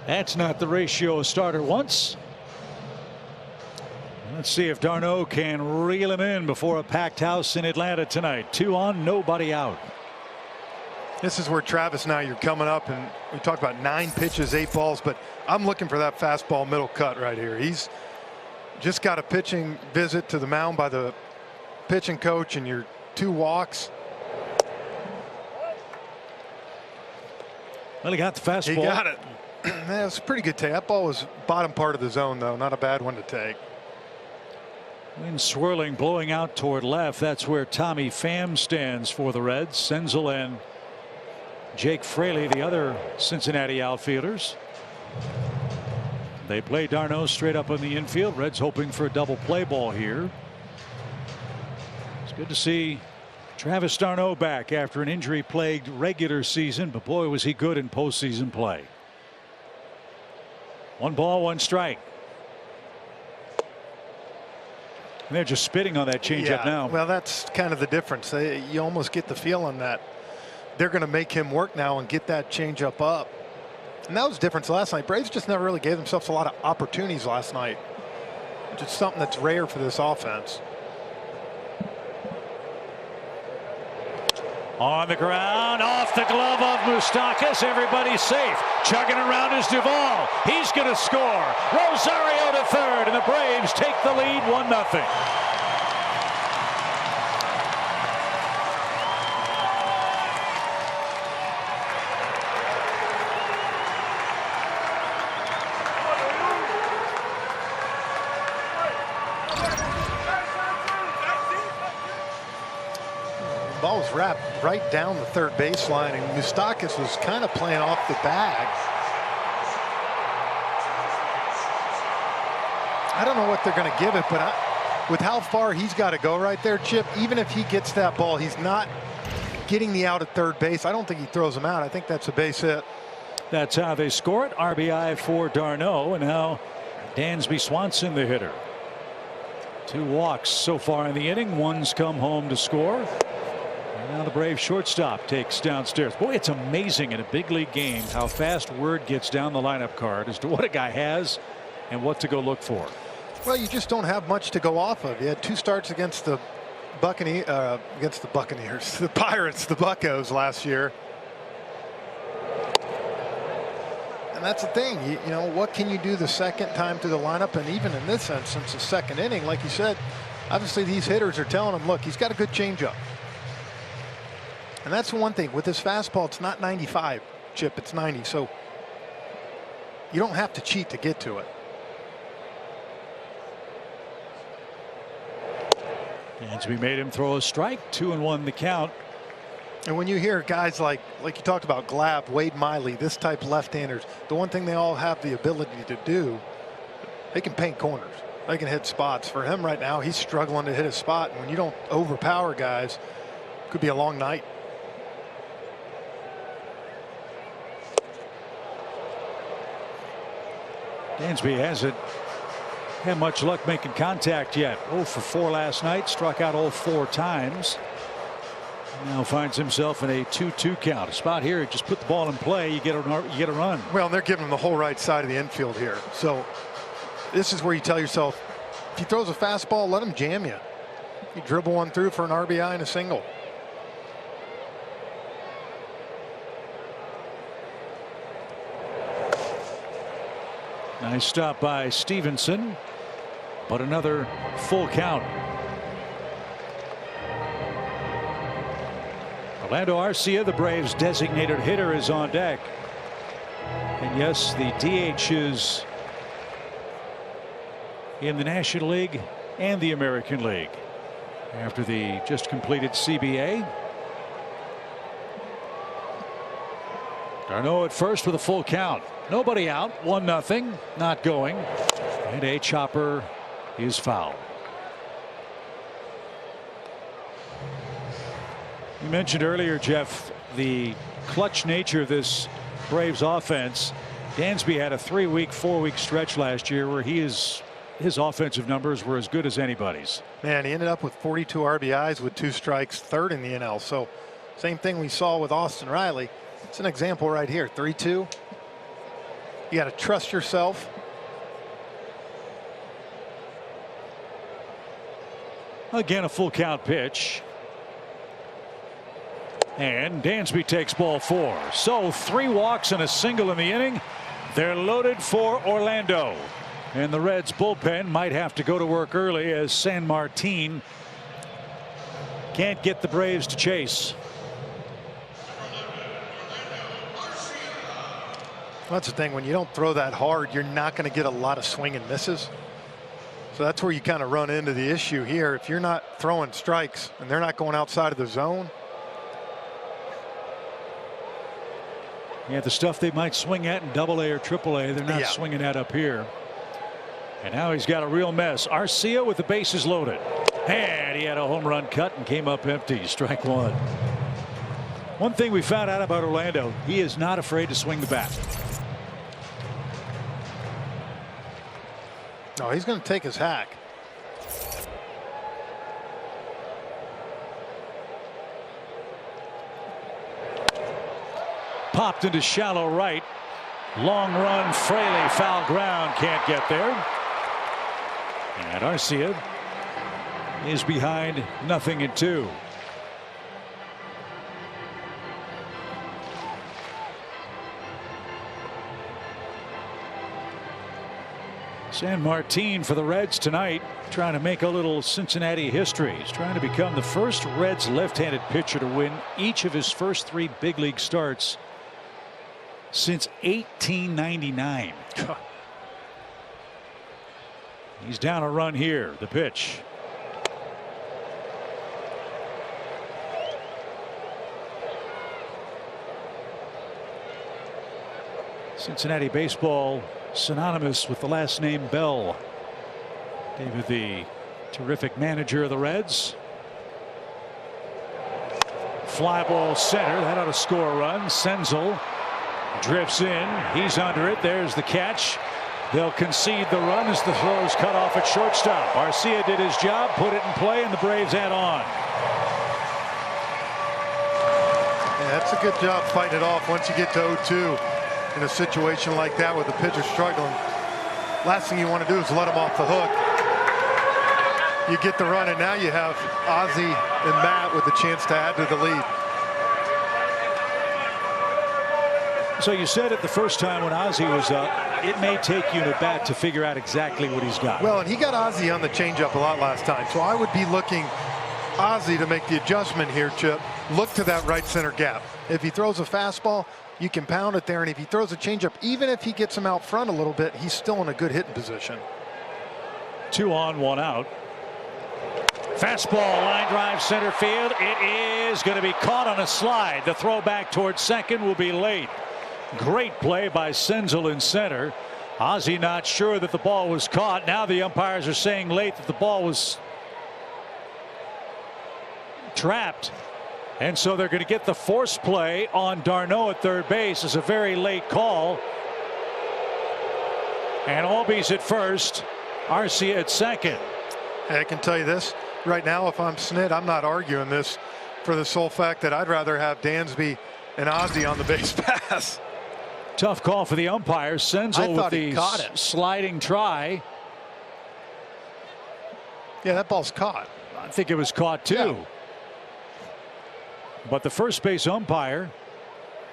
That's not the ratio a starter wants. Let's see if d'Arnaud can reel him in before a packed house in Atlanta tonight. 2 on, nobody out. This is where Travis, now you're coming up, and we talked about 9 pitches, 8 balls, but I'm looking for that fastball middle cut right here. He's just got a pitching visit to the mound by the pitching coach, and your 2 walks. Well, he got the fastball. He got it. That was a pretty good take. That ball was bottom part of the zone, though. Not a bad one to take. Wind swirling, blowing out toward left. That's where Tommy Pham stands for the Reds. Senzel and Jake Fraley, the other Cincinnati outfielders. They play d'Arnaud straight up on the infield. Reds hoping for a double play ball here. It's good to see Travis d'Arnaud back after an injury plagued regular season, but boy was he good in postseason play. 1 ball, 1 strike. And they're just spitting on that changeup now. Well, that's kind of the difference. You almost get the feeling that they're going to make him work now and get that changeup up. And that was the difference last night. Braves just never really gave themselves a lot of opportunities last night, which is something that's rare for this offense. On the ground, off the glove of Moustakas. Everybody's safe. Chugging around is Duvall. He's going to score. Rosario to third, and the Braves take the lead 1-0. Ball was wrapped right down the third baseline, and Moustakas was kind of playing off the bag. I don't know what they're going to give it, but with how far he's got to go right there, Chip, even if he gets that ball, he's not getting the out at third base. I don't think he throws him out. I think that's a base hit. That's how they score it. RBI for d'Arnaud, and now Dansby Swanson, the hitter. 2 walks so far in the inning. One's come home to score. Now the Brave shortstop takes downstairs. Boy, it's amazing in a big league game how fast word gets down the lineup card as to what a guy has and what to go look for. Well, you just don't have much to go off of. You had 2 starts against the Buccaneers, the Pirates, the Buccos last year. And that's the thing. You know, what can you do the second time through the lineup? And even in this instance, the second inning, like you said, obviously these hitters are telling him, look, he's got a good changeup. And that's the one thing with this fastball, it's not 95, Chip, it's 90. So you don't have to cheat to get to it. Dansby made him throw a strike. 2-1 the count. And when you hear guys like you talked about Glab, Wade Miley, this type left-handers, the one thing they all have the ability to do, they can paint corners. They can hit spots. For him right now, he's struggling to hit a spot. And when you don't overpower guys, it could be a long night. Dansby hasn't had much luck making contact yet. 0 for 4 last night. Struck out all 4 times. Now finds himself in a 2-2 count. A spot here, just put the ball in play, you get a run. Well, and they're giving him the whole right side of the infield here. So this is where you tell yourself, if he throws a fastball, let him jam you. You dribble one through for an RBI and a single. Nice stop by Stevenson, but another full count. Orlando Arcia, the Braves' designated hitter, is on deck. And yes, the DH is in the National League and the American League after the just completed CBA. Darno at first with a full count. Nobody out. 1-0. Not going. And a chopper is foul. You mentioned earlier, Jeff, the clutch nature of this Braves offense. Dansby had a 3-week, 4-week stretch last year where his offensive numbers were as good as anybody's. Man, he ended up with 42 RBIs with 2 strikes, 3rd in the NL. So same thing we saw with Austin Riley. It's an example right here. 3-2. You got to trust yourself. Again, a full count pitch. And Dansby takes ball 4. So 3 walks and a single in the inning. They're loaded for Orlando. And the Reds bullpen might have to go to work early as San Martin can't get the Braves to chase. That's the thing. When you don't throw that hard, you're not going to get a lot of swing and misses. So that's where you kind of run into the issue here. If you're not throwing strikes and they're not going outside of the zone. Yeah, the stuff they might swing at in AA or AAA, they're not swinging at up here. And now he's got a real mess. Arcia with the bases loaded. And he had a home run cut and came up empty. Strike 1. One thing we found out about Orlando, he is not afraid to swing the bat. No, he's going to take his hack. Popped into shallow right. Long run, Fraley, foul ground, can't get there. And Arcia is behind 0-2. San Martin for the Reds tonight, trying to make a little Cincinnati history. He's trying to become the first Reds left-handed pitcher to win each of his first 3 big league starts since 1899. He's down a run here. The pitch. Cincinnati baseball synonymous with the last name Bell. David, the terrific manager of the Reds. Fly ball center. That ought to score a run. Senzel drifts in. He's under it. There's the catch. They'll concede the run as the throw is cut off at shortstop. Arcia did his job, put it in play, and the Braves add on. Yeah, that's a good job fighting it off once you get to 0-2 in a situation like that with the pitcher struggling. Last thing you want to do is let him off the hook. You get the run, and now you have Ozzie and Matt with the chance to add to the lead. So you said it the first time when Ozzie was up, it may take you to bat to figure out exactly what he's got. Well, and he got Ozzie on the changeup a lot last time, so I would be looking Ozzie to make the adjustment here, Chip. Look to that right center gap. If he throws a fastball, you can pound it there, and if he throws a changeup, even if he gets him out front a little bit, he's still in a good hitting position. 2 on, 1 out. Fastball, line drive, center field. It is going to be caught on a slide. The throw back towards second will be late. Great play by Senzel in center. Ozzie not sure that the ball was caught. Now the umpires are saying late that the ball was trapped. And so they're going to get the force play on d'Arnaud at third base. It's a very late call. And Albies at first, Arcia at second. I can tell you this right now, if I'm Snit, I'm not arguing this for the sole fact that I'd rather have Dansby and Ozzie on the base pass. Tough call for the umpires. Senzel with the sliding try. Yeah, that ball's caught. I think it was caught too. Yeah. But the first base umpire,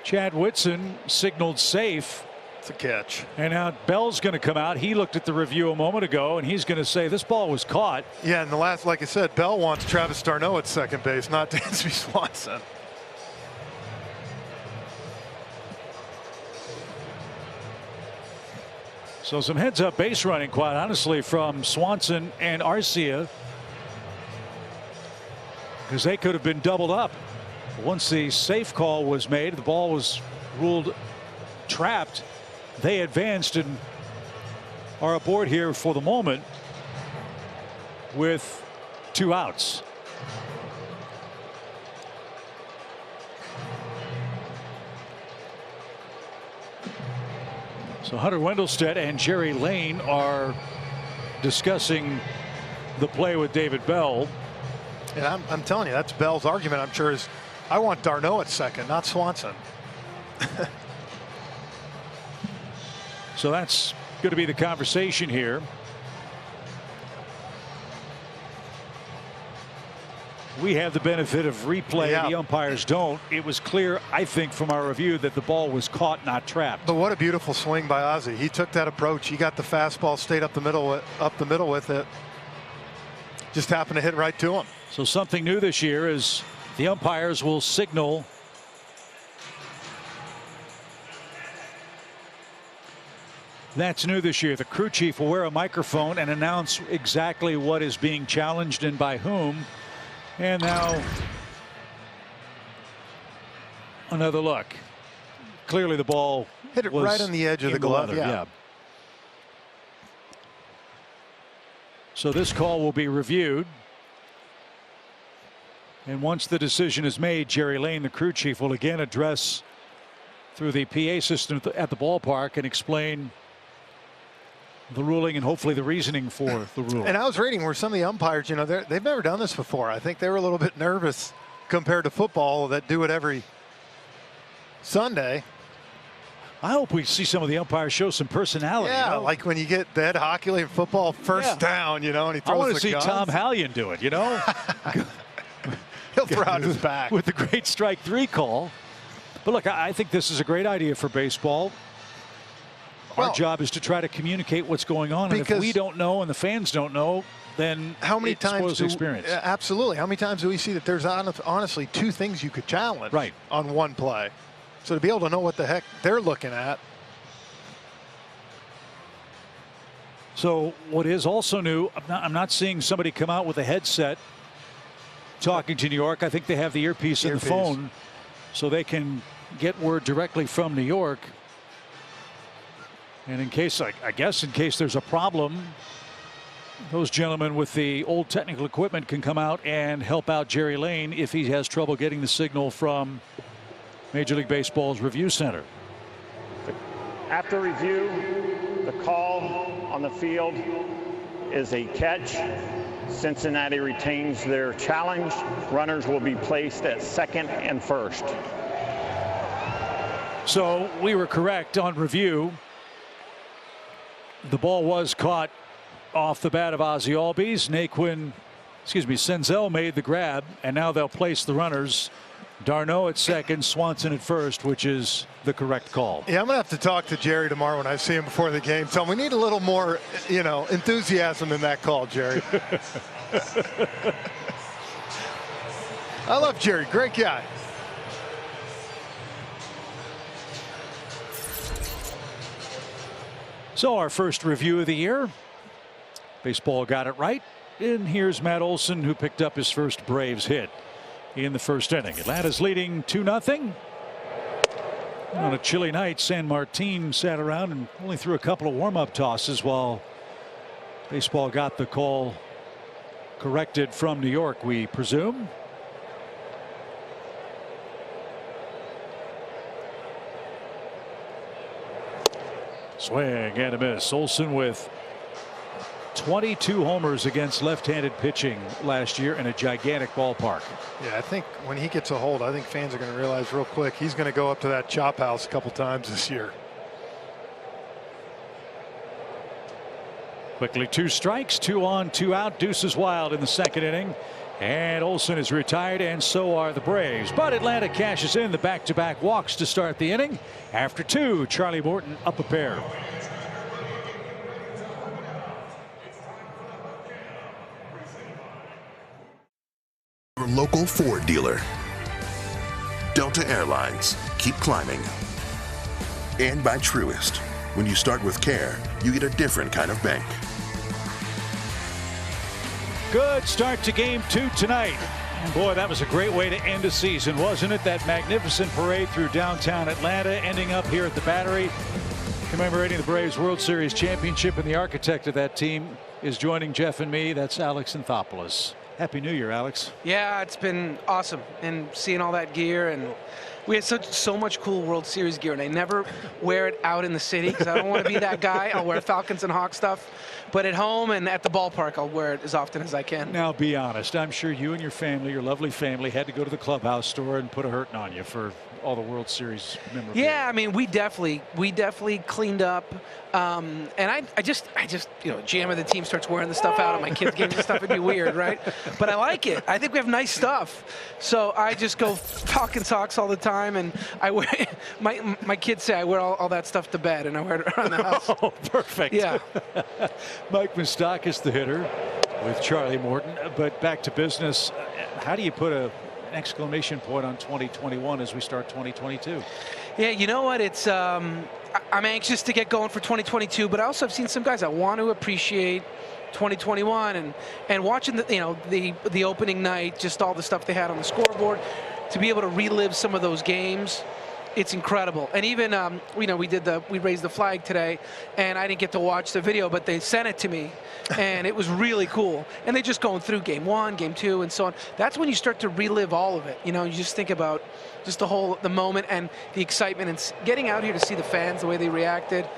Chad Whitson, signaled safe. It's a catch. And now Bell's going to come out. He looked at the review a moment ago, and he's going to say this ball was caught. Yeah, and the last, like I said, Bell wants Travis d'Arnaud at second base, not Dansby Swanson. So some heads-up base running, quite honestly, from Swanson and Arcia, because they could have been doubled up. Once the safe call was made, the ball was ruled trapped. They advanced and are aboard here for the moment with 2 outs. So Hunter Wendelstedt and Jerry Lane are discussing the play with David Bell. And I'm telling you, that's Bell's argument, I'm sure, is I want d'Arnaud at second, not Swanson. So that's going to be the conversation here. We have the benefit of replay. Yeah. The umpires don't. It was clear, I think, from our review that the ball was caught, not trapped. But what a beautiful swing by Ozzie. He took that approach. He got the fastball, stayed up the middle with it. Just happened to hit right to him. So something new this year is the umpires will signal That's new this year. The crew chief will wear a microphone and announce exactly what is being challenged and by whom. And now another look. Clearly the ball hit it right on the edge of the glove. Yeah. So this call will be reviewed. And once the decision is made, Jerry Lane, the crew chief, will again address through the PA system at the ballpark and explain the ruling and hopefully the reasoning for the ruling. And I was reading where some of the umpires, you know, they've never done this before. I think they were a little bit nervous compared to football that do it every Sunday. I hope we see some of the umpires show some personality. Yeah, you know? like when you get that hockey league football first down, you know, and he throws the guns. I want to see Tom Hallion do it, you know. He'll throw out his back. With the great strike 3 call. But look, I think this is a great idea for baseball. Our job is to try to communicate what's going on. And if we don't know and the fans don't know, then how many times spoils the experience. Absolutely. How many times do we see that there's honestly 2 things you could challenge on one play? So to be able to know what the heck they're looking at. So what is also new, I'm not seeing somebody come out with a headset talking to New York. I think they have the earpiece in the phone so they can get word directly from New York. And in case, I guess in case there's a problem, those gentlemen with the old technical equipment can come out and help out Jerry Lane if he has trouble getting the signal from Major League Baseball's review center. After review, the call on the field is a catch. Cincinnati retains their challenge. Runners will be placed at second and first. So we were correct on review. The ball was caught off the bat of Ozzie Albies. Senzel made the grab, and now they'll place the runners. d'Arnaud at second, Swanson at first, which is the correct call. Yeah, I'm going to have to talk to Jerry tomorrow when I see him before the game. Tell him we need a little more, you know, enthusiasm in that call, Jerry. I love Jerry. Great guy. So our first review of the year. Baseball got it right. And here's Matt Olson, who picked up his first Braves hit in the first inning. Atlanta's leading 2-0. On a chilly night, San Martin sat around and only threw a couple of warm-up tosses while baseball got the call corrected from New York, we presume. Swing and a miss. Olson with 22 homers against left-handed pitching last year in a gigantic ballpark. Yeah, I think when he gets a hold, I think fans are going to realize real quick he's going to go up to that chop house a couple times this year. Quickly 2 strikes, 2 on, 2 out. Deuces wild in the second inning. And Olson is retired, and so are the Braves. But Atlanta cashes in the back-to-back walks to start the inning. After 2, Charlie Morton up a pair. Your local Ford dealer. Delta Airlines, keep climbing. And by Truist, when you start with care, you get a different kind of bank. Good start to game 2 tonight. And boy, that was a great way to end a season, wasn't it? That magnificent parade through downtown Atlanta, ending up here at the Battery, commemorating the Braves World Series championship. And the architect of that team is joining Jeff and me. That's Alex Anthopoulos. Happy New Year, Alex. Yeah, it's been awesome, and seeing all that gear, and we had so much cool World Series gear, and I never wear it out in the city because I don't want to be that guy. I'll wear Falcons and Hawks stuff, but at home and at the ballpark, I'll wear it as often as I can. Now, be honest. I'm sure you and your family, your lovely family, had to go to the clubhouse store and put a hurting on you for all the World Series memorabilia. Yeah, I mean, we definitely cleaned up, and I just Jam of the team starts wearing the stuff out at my kids' games and stuff. It'd be weird, right? But I like it. I think we have nice stuff, so I just go Falcons Hawks all the time, and I wear my kids say I wear all that stuff to bed, and I wear it around the house. Oh, perfect. Yeah. Mike Moustakas, the hitter, with Charlie Morton. But back to business. How do you put an exclamation point on 2021 as we start 2022? Yeah, you know what? It's I'm anxious to get going for 2022, but I also have seen some guys I want to appreciate 2021 and watching the opening night, just all the stuff they had on the scoreboard, to be able to relive some of those games. It's incredible. And even we raised the flag today, and I didn't get to watch the video, but they sent it to me, and it was really cool. And they're just going through game 1, game 2, and so on. That's when you start to relive all of it. You just think about just the moment and the excitement and getting out here to see the fans, the way they reacted,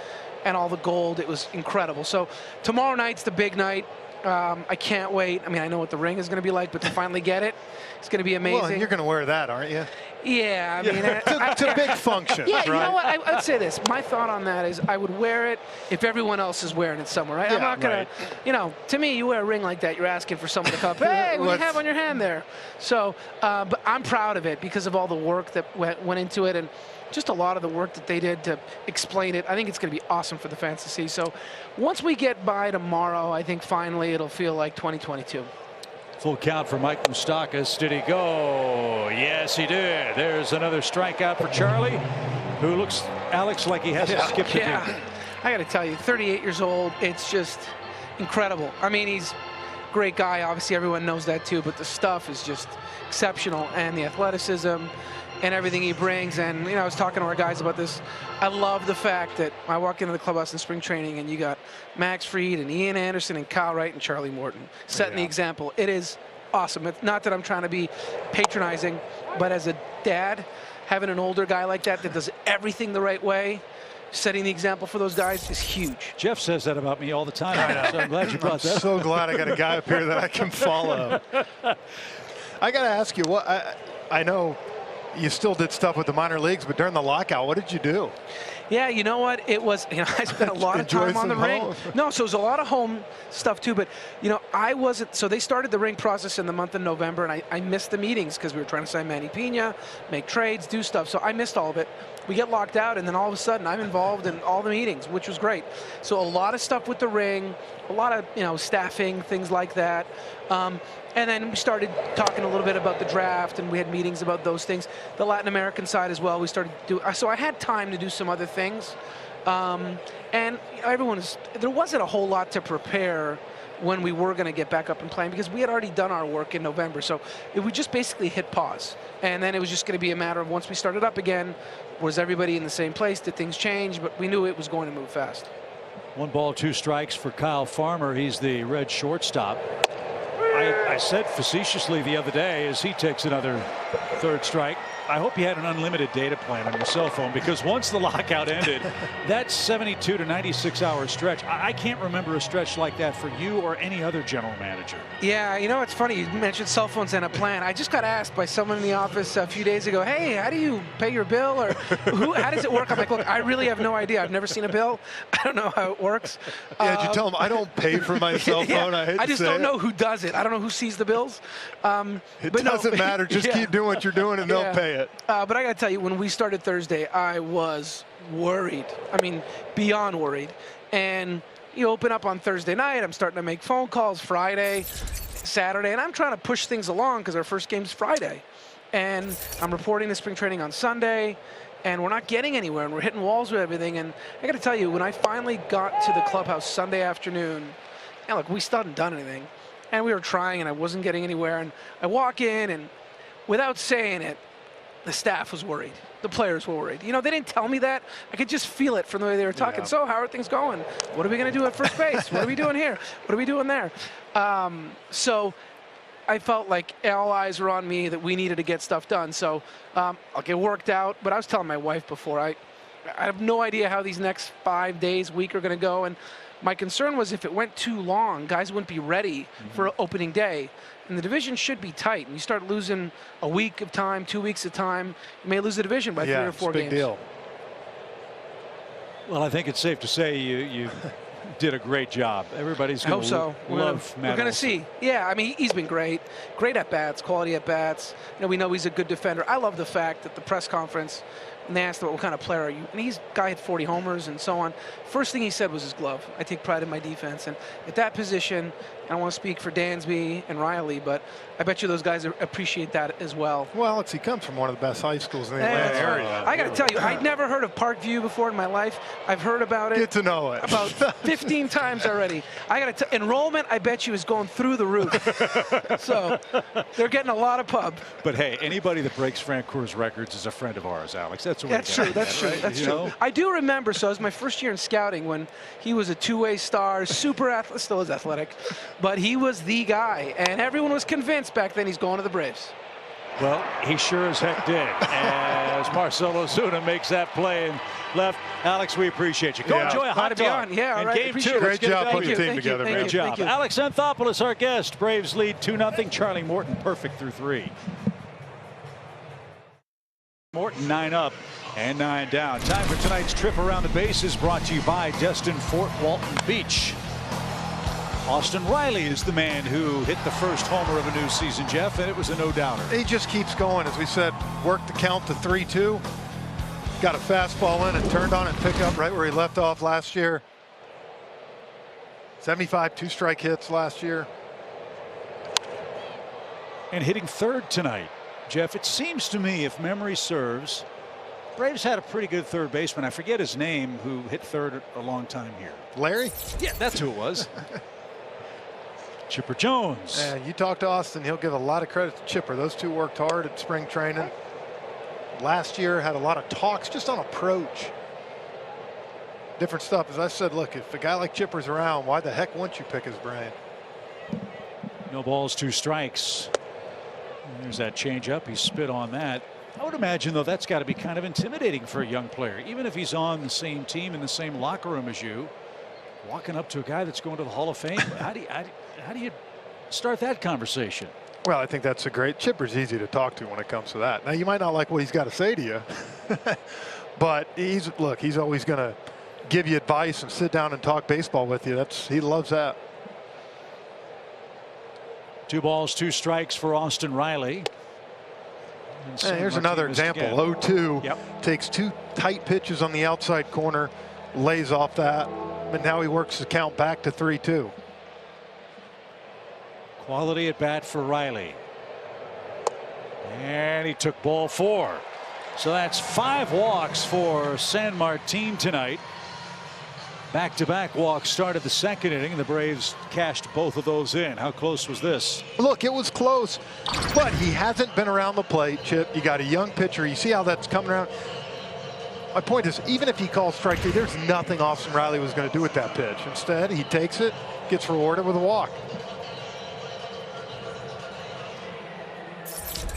and all the gold. It was incredible. So tomorrow night's the big night. I can't wait. I mean, I know what the ring is going to be like, but to finally get it, it's going to be amazing. Well, you're going to wear that, aren't you? Yeah, I mean, it's a big function. Yeah, right? You know what? I'd say this. My thought on that is I would wear it if everyone else is wearing it somewhere. Right? Yeah, I'm not going to, to me, you wear a ring like that, you're asking for someone to come, hey, what do you have on your hand there? So, but I'm proud of it because of all the work that went into it, and just a lot of the work that they did to explain it. I think it's going to be awesome for the fans to see. So once we get by tomorrow, I think finally it'll feel like 2022. Full count for Mike Moustakas. Did he go? Yes, he did. There's another strikeout for Charlie, who looks, Alex, like he hasn't skipped a beat. I got to tell you, 38 years old, it's just incredible. I mean, he's a great guy. Obviously, everyone knows that too, but the stuff is just exceptional, and the athleticism and everything he brings. And I was talking to our guys about this. I love the fact that I walked into the clubhouse in spring training and you got Max Fried and Ian Anderson and Kyle Wright and Charlie Morton setting the example. It is awesome. It's not that I'm trying to be patronizing, but as a dad, having an older guy like that does everything the right way, setting the example for those guys is huge. Jeff says that about me all the time. So I'm glad you brought that up. I'm so glad I got a guy up here that I can follow. I got to ask you, I know you still did stuff with the minor leagues, but during the lockout, what did you do? Yeah, you know what? It was, I spent a lot of time on the ring. No, so it was a lot of home stuff too, but, I wasn't, so they started the ring process in the month of November, and I missed the meetings because we were trying to sign Manny Pena, make trades, do stuff, so I missed all of it. We get locked out, and then all of a sudden, I'm involved in all the meetings, which was great. So a lot of stuff with the ring, a lot of, staffing, things like that. And then we started talking a little bit about the draft, and we had meetings about those things. The Latin American side as well, we started to do. So I had time to do some other things. And there wasn't a whole lot to prepare when we were going to get back up and playing, because we had already done our work in November. So we just basically hit pause. And then it was just going to be a matter of once we started up again, was everybody in the same place? Did things change? But we knew it was going to move fast. 1 ball, 2 strikes for Kyle Farmer. He's the Red shortstop. I said facetiously the other day as he takes another 3rd strike, I hope you had an unlimited data plan on your cell phone, because once the lockout ended, that 72 to 96 hour stretch, I can't remember a stretch like that for you or any other general manager. Yeah, you know, it's funny. You mentioned cell phones and a plan. I just got asked by someone in the office a few days ago, hey, how do you pay your bill? Or how does it work? I'm like, look, I really have no idea. I've never seen a bill. I don't know how it works. Yeah, did you tell them I don't pay for my cell phone? Yeah, I just don't know who does it. I don't know who sees the bills. It doesn't matter. Just keep doing what you're doing and they'll pay it. But I got to tell you, when we started Thursday, I was worried. I mean, beyond worried. And you open up on Thursday night, I'm starting to make phone calls Friday, Saturday, and I'm trying to push things along because our first game's Friday. And I'm reporting to spring training on Sunday, and we're not getting anywhere, and we're hitting walls with everything. And I got to tell you, when I finally got to the clubhouse Sunday afternoon, and look, we still hadn't done anything. And we were trying, and I wasn't getting anywhere. And I walk in, and without saying it, the staff was worried. The players were worried. You know, they didn't tell me that. I could just feel it from the way they were talking. Yeah. So how are things going? What are we going to do at first base? What are we doing here? What are we doing there? So I felt like all eyes were on me, that we needed to get stuff done. So I'll get worked out. But I was telling my wife before, I have no idea how these next 5 days, week are going to go. And my concern was if it went too long, guys wouldn't be ready for opening day. And the division should be tight. And you start losing a week of time, 2 weeks of time, you may lose the division by 3 or 4 games. Big deal. Well, I think it's safe to say you did a great job. Everybody's going to love Matt. We're going to see. Yeah, I mean, he's been great. Great at-bats, quality at-bats. You know, we know he's a good defender. I love the fact that the press conference, when they asked him, what kind of player are you? And guy had 40 homers and so on. First thing he said was his glove. I take pride in my defense. And at that position, I don't want to speak for Dansby and Riley, but I bet you those guys appreciate that as well. Well, he comes from one of the best high schools in the Atlanta area. I got to tell you, I'd never heard of Parkview before in my life. I've heard about it. Get to know it. About 15 times already. I got to enrollment, I bet you, is going through the roof. So they're getting a lot of pub. But hey, anybody that breaks Frank Coors records is a friend of ours, Alex. That's true. That's true. That's true. I do remember. So it was my first year in scouting when he was a two-way star, super athletic, still is athletic, but he was the guy, and everyone was convinced back then he's going to the Braves. Well, he sure as heck did. As Marcelo Zuna makes that play and left. Alex, we appreciate you. Go enjoy a hot dog. Yeah, right. Game 2. Great job putting the team together, man. Great job. Alex Anthopoulos, our guest. Braves lead 2-0. Charlie Morton perfect through 3. Morton 9 up and 9 down. Time for tonight's trip around the bases, brought to you by Destin Fort Walton Beach. Austin Riley is the man who hit the first homer of a new season, Jeff, and it was a no-doubter. He just keeps going. As we said, worked the count to 3-2. Got a fastball in and turned on and pick up right where he left off last year. 75 two-strike hits last year. And hitting third tonight. Jeff, it seems to me, if memory serves, Braves had a pretty good third baseman. I forget his name, who hit third a long time here. Larry? Yeah, that's who it was. Chipper Jones. And you talk to Austin, he'll give a lot of credit to Chipper. Those two worked hard at spring training. Last year had a lot of talks just on approach. Different stuff. As I said, look, if a guy like Chipper's around, why the heck wouldn't you pick his brain? No balls, 2 strikes. And there's that changeup. He spit on that. I would imagine, though, that's got to be kind of intimidating for a young player, even if he's on the same team in the same locker room as you. Walking up to a guy that's going to the Hall of Fame, how do you start that conversation? Well, I think that's a great. Chipper's easy to talk to when it comes to that. Now, you might not like what he's got to say to you, but he's always going to give you advice and sit down and talk baseball with you. He loves that. 2 balls, 2 strikes for Austin Riley. And here's another example. 0-2. Yep. Takes 2 tight pitches on the outside corner, lays off that, but now he works the count back to 3-2. Quality at bat for Riley. And he took ball 4. So that's 5 walks for San Martin tonight. Back-to-back walks started the second inning, and the Braves cashed both of those in. How close was this? Look, it was close, but he hasn't been around the plate, Chip. You got a young pitcher. You see how that's coming around. My point is, even if he calls strike three, there's nothing Austin Riley was going to do with that pitch. Instead, he takes it, gets rewarded with a walk.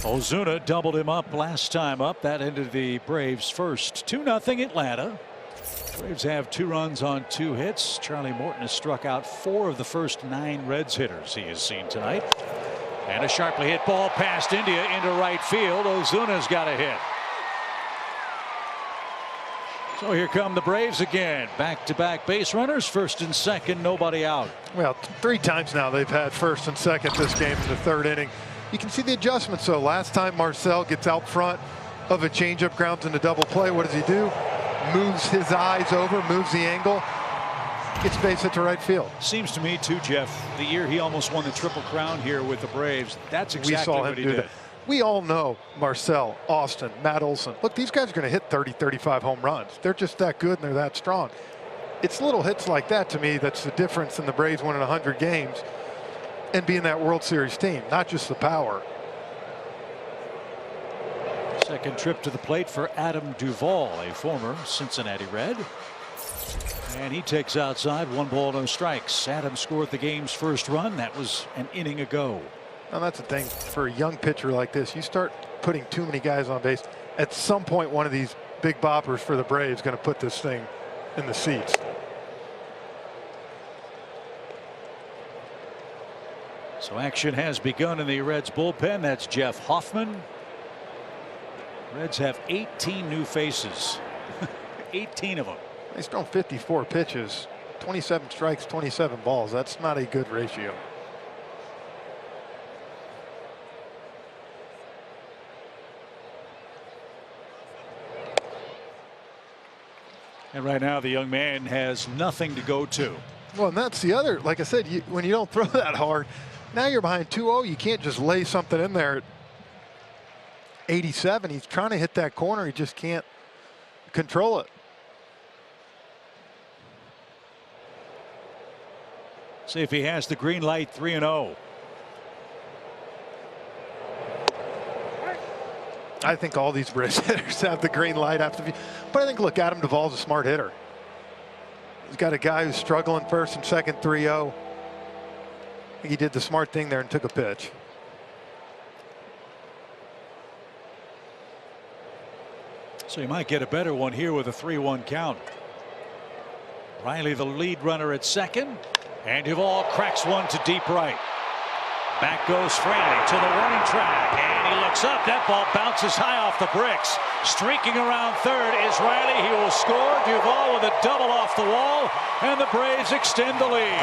Ozuna doubled him up last time up. That ended the Braves' first. 2-0 Atlanta. Braves have 2 runs on 2 hits. Charlie Morton has struck out 4 of the first 9 Reds hitters he has seen tonight. And a sharply hit ball past India into right field. Ozuna's got a hit. So here come the Braves again. Back-to-back base runners, first and second, nobody out. Well, 3 times now they've had first and second this game in the 3rd inning. You can see the adjustments. So last time Marcel gets out front of a changeup, grounds into double play. What does he do? Moves his eyes over, moves the angle, gets base hit to right field. Seems to me too, Jeff, the year he almost won the Triple Crown here with the Braves, that's exactly what he did. That. We all know Marcel, Austin, Matt Olson. Look, these guys are going to hit 30, 35 home runs. They're just that good and they're that strong. It's little hits like that, to me, that's the difference in the Braves winning 100 games and being that World Series team, not just the power. Second trip to the plate for Adam Duvall, a former Cincinnati Red. And he takes outside, 1 ball, no strikes. Adam scored the game's first run. That was an inning ago. Now that's the thing for a young pitcher like this. You start putting too many guys on base. At some point, one of these big boppers for the Braves going to put this thing in the seats. So action has begun in the Reds bullpen. That's Jeff Hoffman. Reds have 18 new faces. 18 of them. He's thrown 54 pitches, 27 strikes, 27 balls. That's not a good ratio. And right now the young man has nothing to go to. Well, and that's the other, like I said, when you don't throw that hard, now you're behind 2-0. You can't just lay something in there at 87. He's trying to hit that corner. He just can't control it. See if he has the green light. 3-0. I think all these Braves hitters have the green light after. But I think, look, Adam Duvall's a smart hitter. He's got a guy who's struggling first and second, 3-0. He did the smart thing there and took a pitch. So you might get a better one here with a 3-1 count. Riley the lead runner at second, and Duvall cracks one to deep right. Back goes Fraley to the warning track, and he looks up. That ball bounces high off the bricks. Streaking around third is Riley. He will score. Duvall with a double off the wall, and the Braves extend the lead.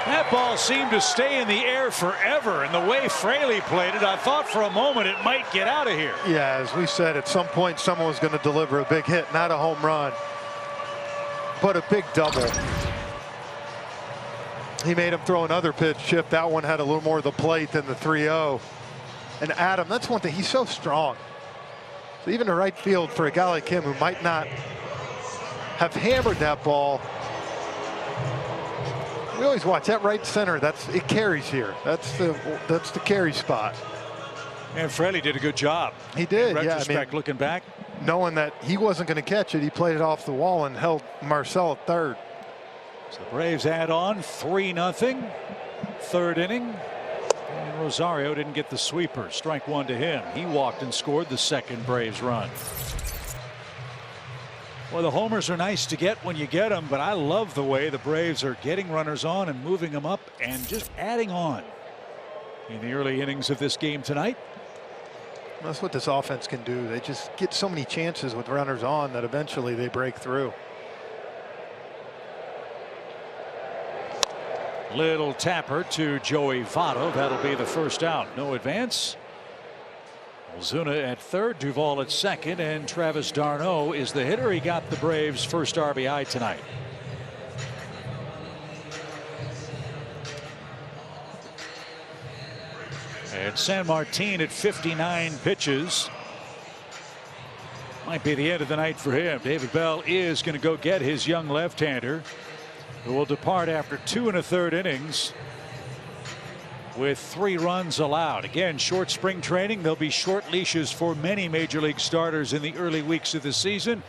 That ball seemed to stay in the air forever, and the way Fraley played it, I thought for a moment it might get out of here. Yeah, as we said, at some point someone was going to deliver a big hit, not a home run, but a big double. He made him throw another pitch, Chip. That one had a little more of the plate than the 3-0. And Adam, that's one thing, he's so strong. So even the right field for a guy like him who might not have hammered that ball, we always watch that right center. It carries here. That's the carry spot. And Fraley did a good job. He did. In retrospect, yeah, I mean, looking back, knowing that he wasn't going to catch it, he played it off the wall and held Marcel at third. So the Braves add on 3-0. Third inning. And Rosario didn't get the sweeper. Strike one to him. He walked and scored the second Braves run. Well, the homers are nice to get when you get them, but I love the way the Braves are getting runners on and moving them up and just adding on in the early innings of this game tonight. That's what this offense can do. They just get so many chances with runners on that eventually they break through. Little tapper to Joey Votto. That'll be the first out. No advance. Ozuna at third, Duvall at second, and Travis d'Arnaud is the hitter. He got the Braves' first RBI tonight. And San Martin at 59 pitches Might be the end of the night for him. David Bell is going to go get his young left-hander, who will depart after 2 1/3 innings with 3 runs allowed. Again, short spring training. There'll be short leashes for many major league starters in the early weeks of the season.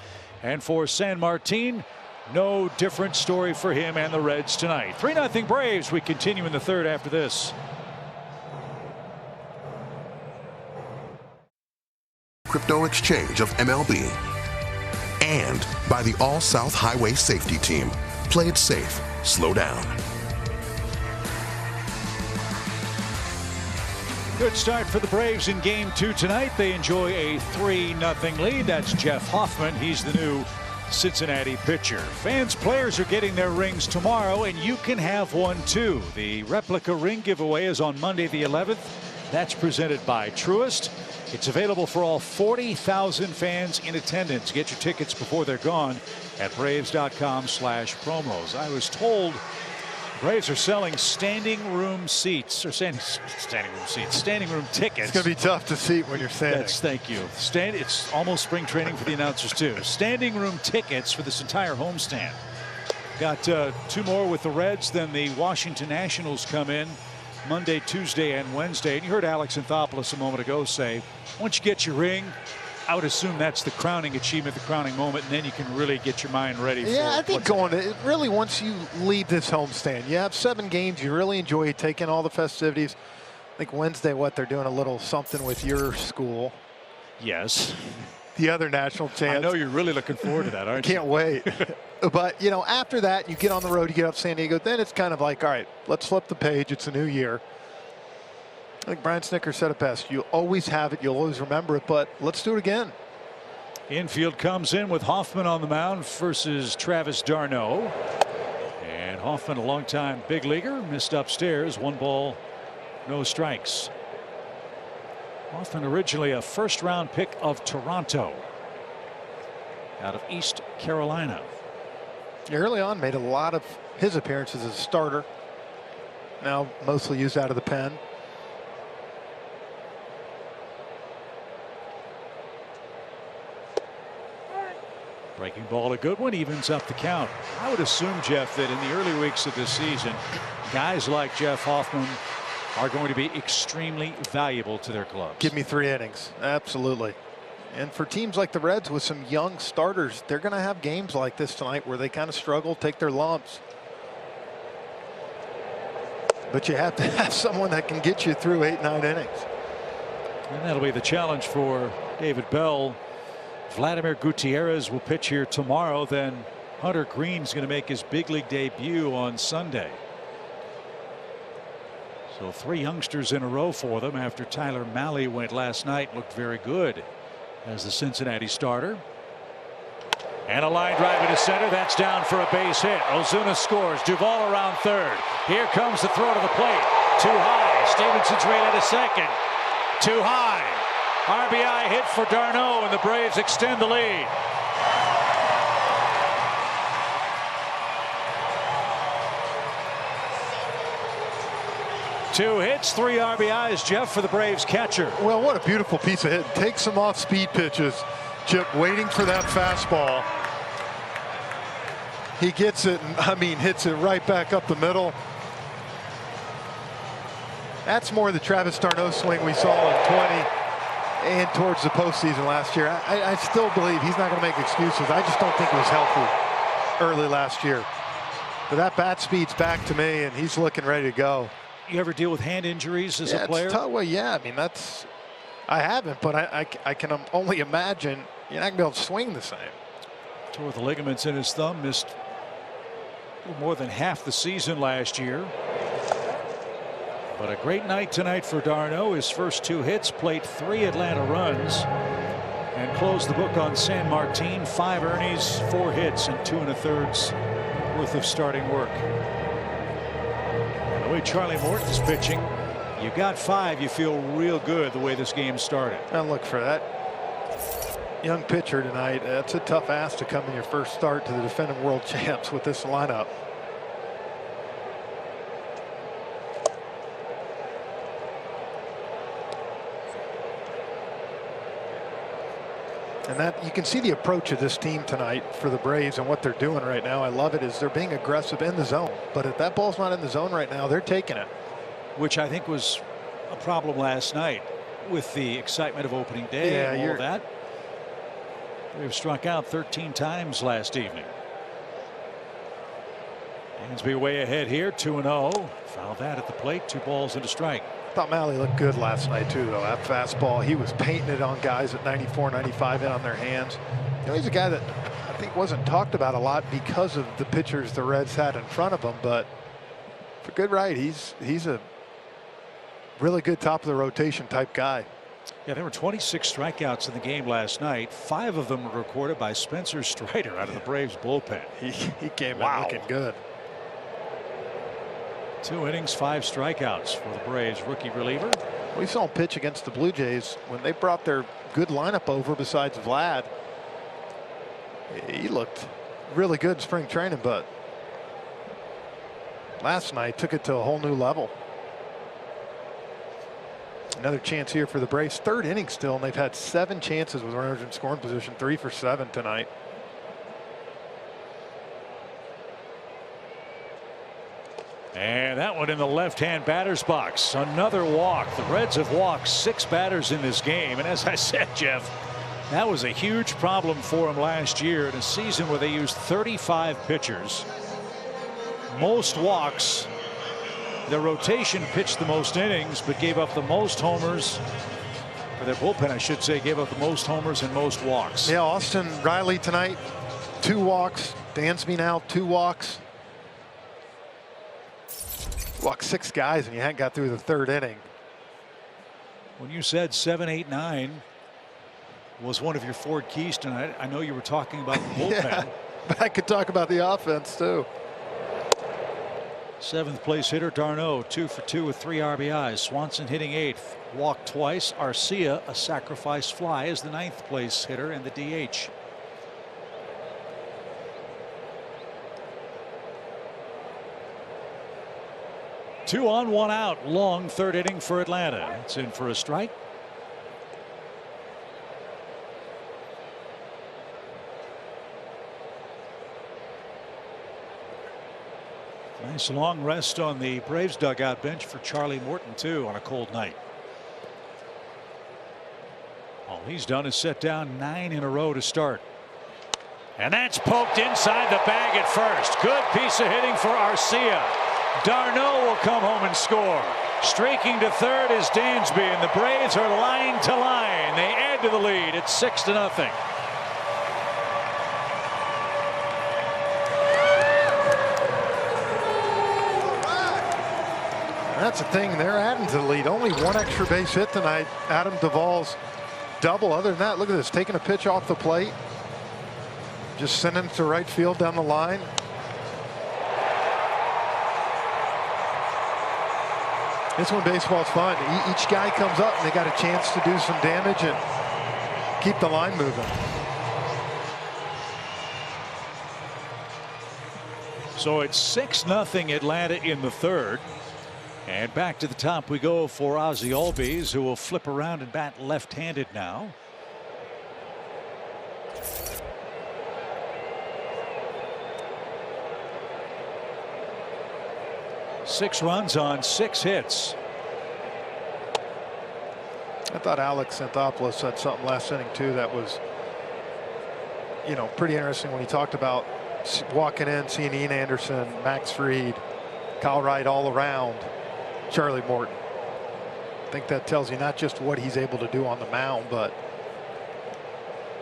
And for San Martin, no different story for him and the Reds tonight. 3-0 Braves. We continue in the third after this. Crypto Exchange of MLB. And by the All-South Highway Safety Team. Play it safe. Slow down. Good start for the Braves in Game 2 tonight. They enjoy a 3-0 lead. That's Jeff Hoffman. He's the new Cincinnati pitcher. Fans, players are getting their rings tomorrow, and you can have one too. The replica ring giveaway is on Monday the 11th. That's presented by Truist. It's available for all 40,000 fans in attendance. Get your tickets before they're gone at Braves.com/promos. I was told Braves are selling standing room seats, or standing room tickets. It's going to be tough to seat when you're standing. Thank you. It's almost spring training for the announcers too. Standing room tickets for this entire homestand. Got 2 more with the Reds. Then the Washington Nationals come in Monday, Tuesday, and Wednesday. And you heard Alex Anthopoulos a moment ago say, once you get your ring, I would assume that's the crowning achievement, the crowning moment, and then you can really get your mind ready for it. Yeah, I think really once you leave this homestand, you have 7 games, you really enjoy taking all the festivities. I think Wednesday, they're doing a little something with your school. Yes. The other national champs. I know you're really looking forward to that, aren't you? Can't wait. But, after that, you get on the road, you get up to San Diego, then it's kind of like, all right, let's flip the page. It's a new year. I think Brian Snitker said it best. You'll always have it. You'll always remember it. But let's do it again. Infield comes in with Hoffman on the mound versus Travis d'Arnaud. And Hoffman, a longtime big leaguer, missed upstairs. 1 ball, no strikes. Hoffman originally a first-round pick of Toronto out of East Carolina. Early on, made a lot of his appearances as a starter. Now mostly used out of the pen. Breaking ball, a good one, evens up the count. I would assume, Jeff, that in the early weeks of this season, guys like Jeff Hoffman are going to be extremely valuable to their clubs. Give me 3 innings. Absolutely. And for teams like the Reds with some young starters, they're going to have games like this tonight where they kind of struggle, take their lumps. But you have to have someone that can get you through 8, 9 innings. And that'll be the challenge for David Bell. Vladimir Gutierrez will pitch here tomorrow. Then Hunter Green's going to make his big league debut on Sunday. So 3 youngsters in a row for them after Tyler Mahle went last night. Looked very good as the Cincinnati starter. And a line drive into center. That's down for a base hit. Ozuna scores. Duvall around third. Here comes the throw to the plate. Too high. Stevenson's rated to second. Too high. RBI hit for d'Arnaud, and the Braves extend the lead. Two hits, 3 RBIs, Jeff, for the Braves catcher. Well, what a beautiful piece of hit. Takes some off speed pitches. Chip waiting for that fastball. He gets it, and hits it right back up the middle. That's more the Travis d'Arnaud swing we saw in 20 and towards the postseason last year. I still believe he's not going to make excuses. I just don't think he was healthy early last year. But that bat speed's back to me, and he's looking ready to go. You ever deal with hand injuries as a player? It's tough. Well, yeah. I haven't, but I can only imagine you're not going to be able to swing the same. Tore the ligaments in his thumb, missed more than half the season last year. But a great night tonight for d'Arnaud. His first 2 hits, plate 3 Atlanta runs, and closed the book on San Martin. 5 earnings, 4 hits, and 2 1/3 worth of starting work. And the way Charlie Morton's pitching, you got 5, you feel real good the way this game started. And look, for that young pitcher tonight, that's a tough ask to come in your first start to the defending world champs with this lineup. And that you can see the approach of this team tonight for the Braves and what they're doing right now. I love it is they're being aggressive in the zone. But if that ball's not in the zone right now, they're taking it. Which I think was a problem last night with the excitement of opening day and all that. They've struck out 13 times last evening. Dansby way ahead here, 2-0. Foul that at the plate, 2 balls and a strike. I thought Malley looked good last night too, though. That fastball, he was painting it on guys at 94, 95 in on their hands. You know, he's a guy that I think wasn't talked about a lot because of the pitchers the Reds had in front of him, but for good right, he's a really good top of the rotation type guy. Yeah, there were 26 strikeouts in the game last night. 5 of them were recorded by Spencer Strider out of the Braves bullpen. He came in looking good. 2 innings, 5 strikeouts for the Braves rookie reliever. We saw him pitch against the Blue Jays when they brought their good lineup over besides Vlad. He looked really good in spring training, but last night took it to a whole new level. Another chance here for the Braves. 3rd inning still, and they've had 7 chances with runners in scoring position, 3 for 7 tonight. And that one in the left-hand batter's box. Another walk. The Reds have walked 6 batters in this game. And as I said, Jeff, that was a huge problem for them last year in a season where they used 35 pitchers. Most walks. Their rotation pitched the most innings, but gave up the most homers. Or their bullpen, I should say, gave up the most homers and most walks. Yeah, Austin Riley tonight, 2 walks. Dansby now, 2 walks. Walked 6 guys and you hadn't got through the 3rd inning. When you said 7, 8, 9 was one of your 4 keys tonight, I know you were talking about the bullpen. Yeah, but I could talk about the offense too. 7th place hitter d'Arnaud, 2 for 2 with 3 RBIs. Swanson hitting 8th, walked twice. Arcia, a sacrifice fly, is the 9th place hitter and the DH. Two on, 1 out. Long 3rd inning for Atlanta. It's in for a strike. Nice long rest on the Braves dugout bench for Charlie Morton too on a cold night. All he's done is set down 9 in a row to start. And that's poked inside the bag at first. Good piece of hitting for Arcia. d'Arnaud will come home and score. Streaking to 3rd is Dansby, and the Braves are line to line. They add to the lead. It's 6-0. That's the thing, they're adding to the lead. Only 1 extra base hit tonight. Adam Duvall's double. Other than that, look at this, taking a pitch off the plate, just sending it to right field down the line. This one, baseball's fun. Each guy comes up and they got a chance to do some damage and keep the line moving. So it's 6-0 Atlanta in the 3rd. And back to the top we go for Ozzie Albies, who will flip around and bat left-handed now. Six runs on 6 hits. I thought Alex Anthopoulos said something last inning too that was, you know, pretty interesting when he talked about walking in, seeing Ian Anderson, Max Fried, Kyle Wright all around Charlie Morton. I think that tells you not just what he's able to do on the mound, but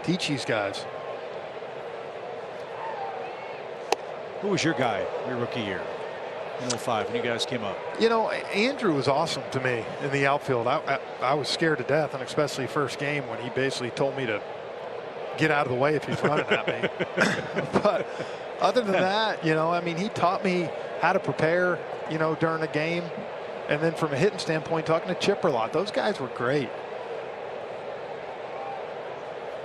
teach these guys. Who was your guy your rookie year? In 05 when you guys came up? You know, Andrew was awesome to me in the outfield. I was scared to death, and especially first game when he basically told me to get out of the way if he's running at me. But other than that, you know, I mean, he taught me how to prepare, you know, during a game. And then from a hitting standpoint, talking to Chipper a lot, those guys were great.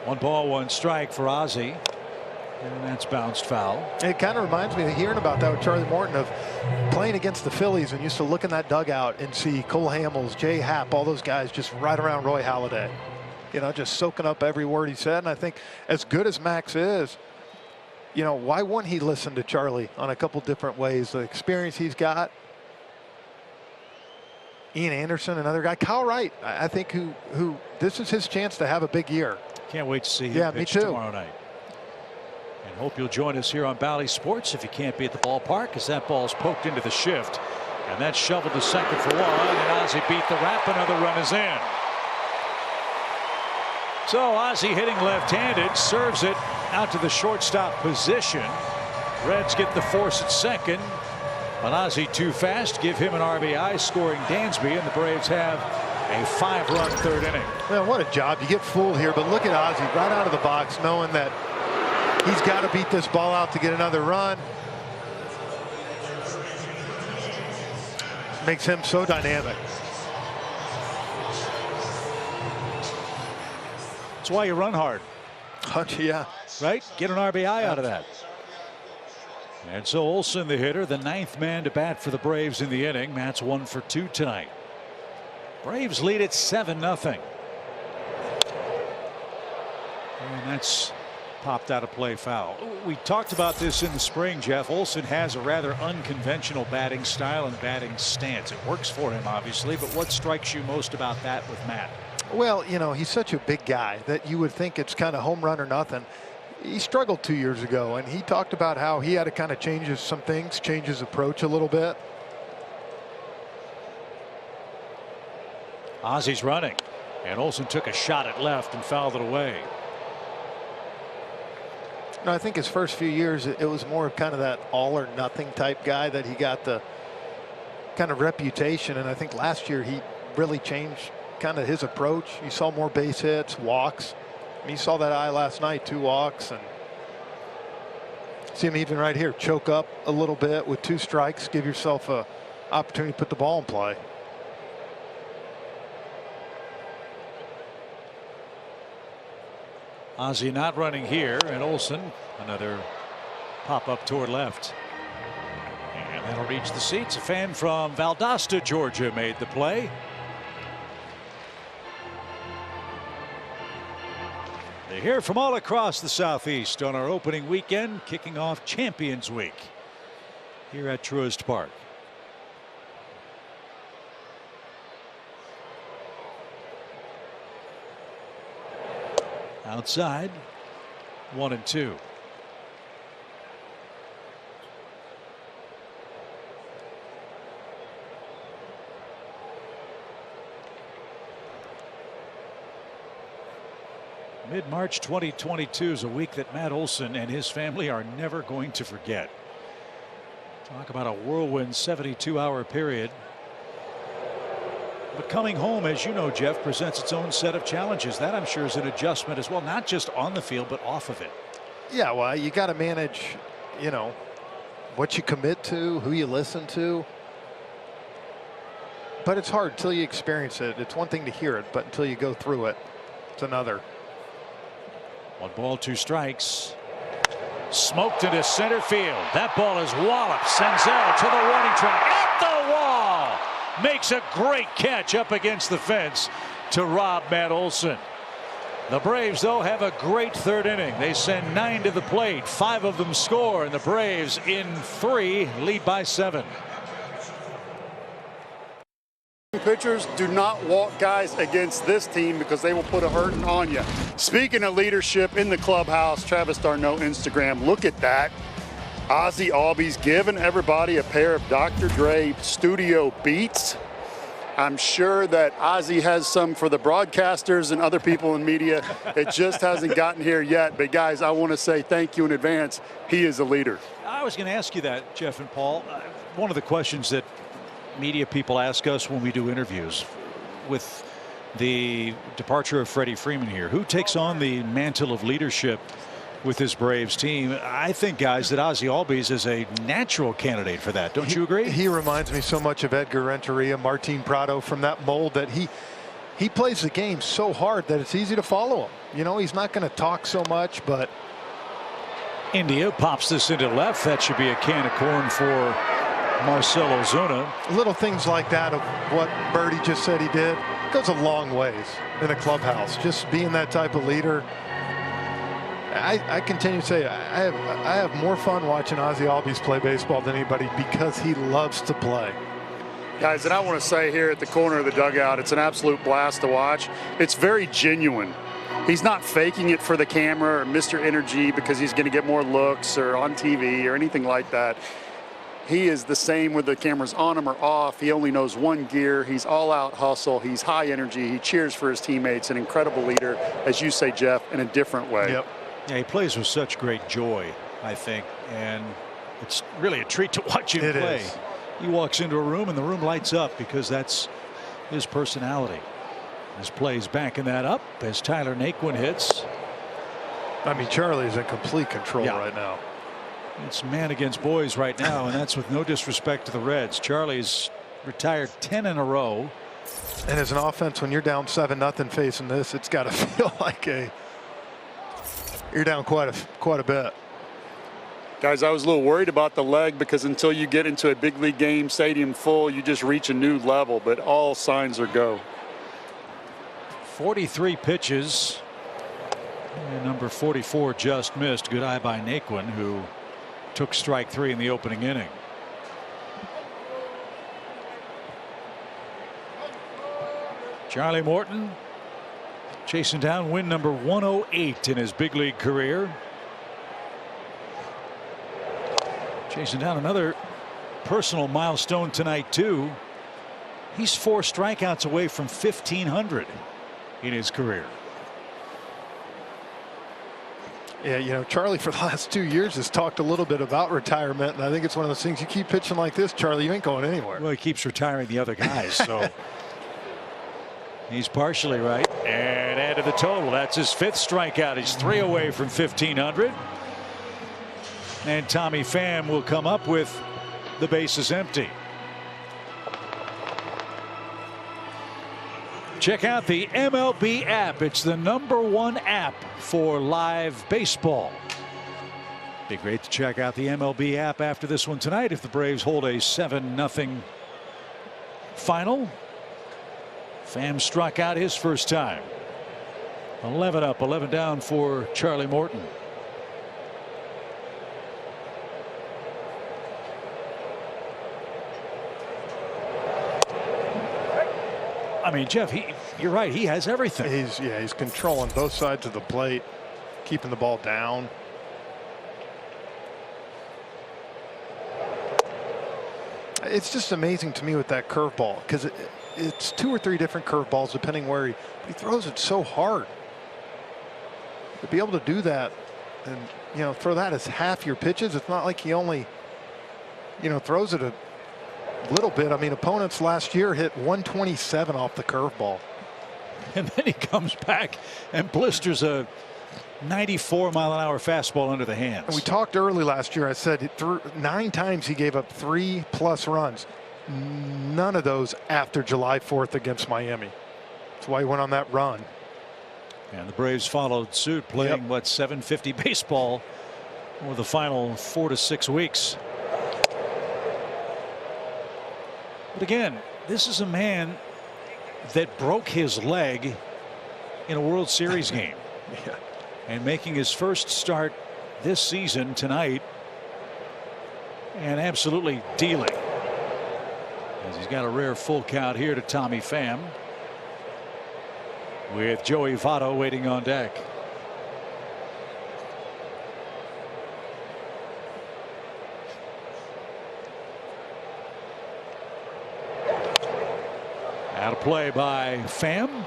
1 ball, 1 strike for Ozzie. And that's bounced foul. It kind of reminds me of hearing about that with Charlie Morton of playing against the Phillies and used to look in that dugout and see Cole Hamels, Jay Happ, all those guys just right around Roy Halladay. just soaking up every word he said. And I think as good as Max is, why wouldn't he listen to Charlie on a couple different ways? The experience he's got. Ian Anderson, another guy. Kyle Wright, I think, who this is his chance to have a big year. Can't wait to see him pitch tomorrow night. And hope you'll join us here on Bally Sports if you can't be at the ballpark, as that ball's poked into the shift. And that's shoveled to second for one. And Ozzie beat the wrap. Another run is in. So Ozzie hitting left-handed, serves it out to the shortstop position. Reds get the force at second. But Ozzie too fast, give him an RBI, scoring Dansby, and the Braves have a 5-run third inning. Well, what a job. You get fooled here, but look at Ozzie right out of the box, knowing that he's got to beat this ball out to get another run. Makes him so dynamic. That's why you run hard. Yeah. Right? Get an RBI out of that. And so Olson, the hitter, the 9th man to bat for the Braves in the inning. Matt's 1 for 2 tonight. Braves lead at 7-0. And that's popped out of play foul. We talked about this in the spring, Jeff. Olson has a rather unconventional batting style and batting stance. It works for him, obviously, but what strikes you most about that with Matt? Well, he's such a big guy that you would think it's kind of home run or nothing. He struggled 2 years ago, and he talked about how he had to kind of change his approach a little bit. Ozzie's running, and Olson took a shot at left and fouled it away. No, I think his first few years, it was more of kind of that all or nothing type guy that he got the kind of reputation. And I think last year he really changed kind of his approach. You saw more base hits, walks. I mean, you saw that eye last night, 2 walks, and see him even right here, choke up a little bit with 2 strikes, give yourself a opportunity to put the ball in play. Ozzie not running here, and Olson another pop up toward left, and that'll reach the seats. A fan from Valdosta, Georgia, made the play. They hear from all across the Southeast on our opening weekend, kicking off Champions Week here at Truist Park. Outside, 1-2. Mid-March 2022 is a week that Matt Olson and his family are never going to forget. Talk about a whirlwind 72-hour period. But coming home, as you know, Jeff, presents its own set of challenges. That, I'm sure, is an adjustment as well, not just on the field, but off of it. Yeah, well, you got to manage, what you commit to, who you listen to. But it's hard until you experience it. It's one thing to hear it, but until you go through it, it's another. 1 ball, 2 strikes. Smoked into center field. That ball is walloped. Senzel to the warning track. At the wall. Makes a great catch up against the fence to rob Matt Olson. The Braves, though, have a great third inning. They send 9 to the plate. 5 of them score, and the Braves in 3 lead by 7. Pitchers do not walk guys against this team because they will put a hurting on you. Speaking of leadership in the clubhouse, Travis Darno Instagram, look at that. Ozzie Albies giving everybody a pair of Dr. Dre studio beats. I'm sure that Ozzie has some for the broadcasters and other people in media. It just hasn't gotten here yet. But guys, I want to say thank you in advance. He is a leader. I was going to ask you that, Jeff and Paul. One of the questions that media people ask us when we do interviews with the departure of Freddie Freeman here, who takes on the mantle of leadership with this Braves team? I think, guys, that Ozzie Albies is a natural candidate for that. Don't you agree? He reminds me so much of Edgar Renteria, Martin Prado, from that mold, that he plays the game so hard that it's easy to follow him. He's not going to talk so much, but India pops this into left. That should be a can of corn for Marcell Ozuna. Little things like that of what Birdie just said he did. goes a long ways in the clubhouse. Just being that type of leader. I continue to say I have more fun watching Ozzie Albies play baseball than anybody because he loves to play. Guys, and I want to say here at the corner of the dugout, it's an absolute blast to watch. It's very genuine. He's not faking it for the camera or Mr. Energy because he's going to get more looks or on TV or anything like that. He is the same whether the camera's on him or off. He only knows one gear. He's all out hustle. He's high energy. He cheers for his teammates. An incredible leader, as you say, Jeff, in a different way. Yep. Yeah, he plays with such great joy, I think, and it's really a treat to watch him play. Is. He walks into a room and the room lights up because that's his personality. His play's backing that up as Tyler Naquin hits. I mean, Charlie's in complete control right now. It's man against boys right now, and that's with no disrespect to the Reds. Charlie's retired 10 in a row. And as an offense, when you're down 7-0 facing this, it's got to feel like you're down quite a bit. Guys, I was a little worried about the leg because until you get into a big league game, stadium full, you just reach a new level, but all signs are go. 43 pitches. And number 44 just missed. Good eye by Naquin, who took strike 3 in the opening inning. Charlie Morton chasing down win number 108 in his big league career. Chasing down another personal milestone tonight too. He's 4 strikeouts away from 1,500 in his career. Yeah, you know, Charlie for the last 2 years has talked a little bit about retirement, and I think it's one of those things, you keep pitching like this, Charlie, you ain't going anywhere. Well, he keeps retiring the other guys, so he's partially right. And added the total. That's his 5th strikeout. He's 3 away from 1,500. And Tommy Pham will come up with the bases empty. Check out the MLB app. It's the #1 app for live baseball. Be great to check out the MLB app after this one tonight if the Braves hold a 7-0 final. Pham struck out his first time. 11 up, 11 down for Charlie Morton. I mean, Jeff, you're right. He has everything. He's controlling both sides of the plate, keeping the ball down. It's just amazing to me with that curveball because it's 2 or 3 different curveballs depending where he throws it so hard. To be able to do that and, you know, throw that as half your pitches, it's not like he only, you know, throws it a little bit. I mean, opponents last year hit 127 off the curveball. And then he comes back and blisters a 94-mile-an-hour fastball under the hands. And we talked early last year. I said 9 times he gave up 3+ runs. None of those after July 4th against Miami. That's why he went on that run. And the Braves followed suit, playing what, 750 baseball over the final 4 to 6 weeks. But again, this is a man that broke his leg in a World Series game. And making his first start this season tonight and absolutely dealing. As he's got a rare full count here to Tommy Pham with Joey Votto waiting on deck. Out of play by Pham.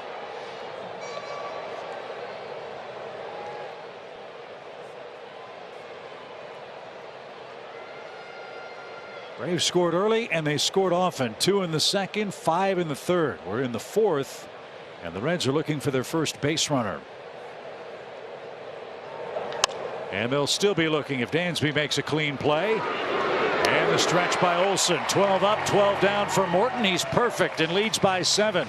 Braves scored early and they scored often. 2 in the second, 5 in the third. We're in the 4th and the Reds are looking for their first base runner. And they'll still be looking if Dansby makes a clean play. And the stretch by Olsen. 12 up, 12 down for Morton. He's perfect and leads by 7.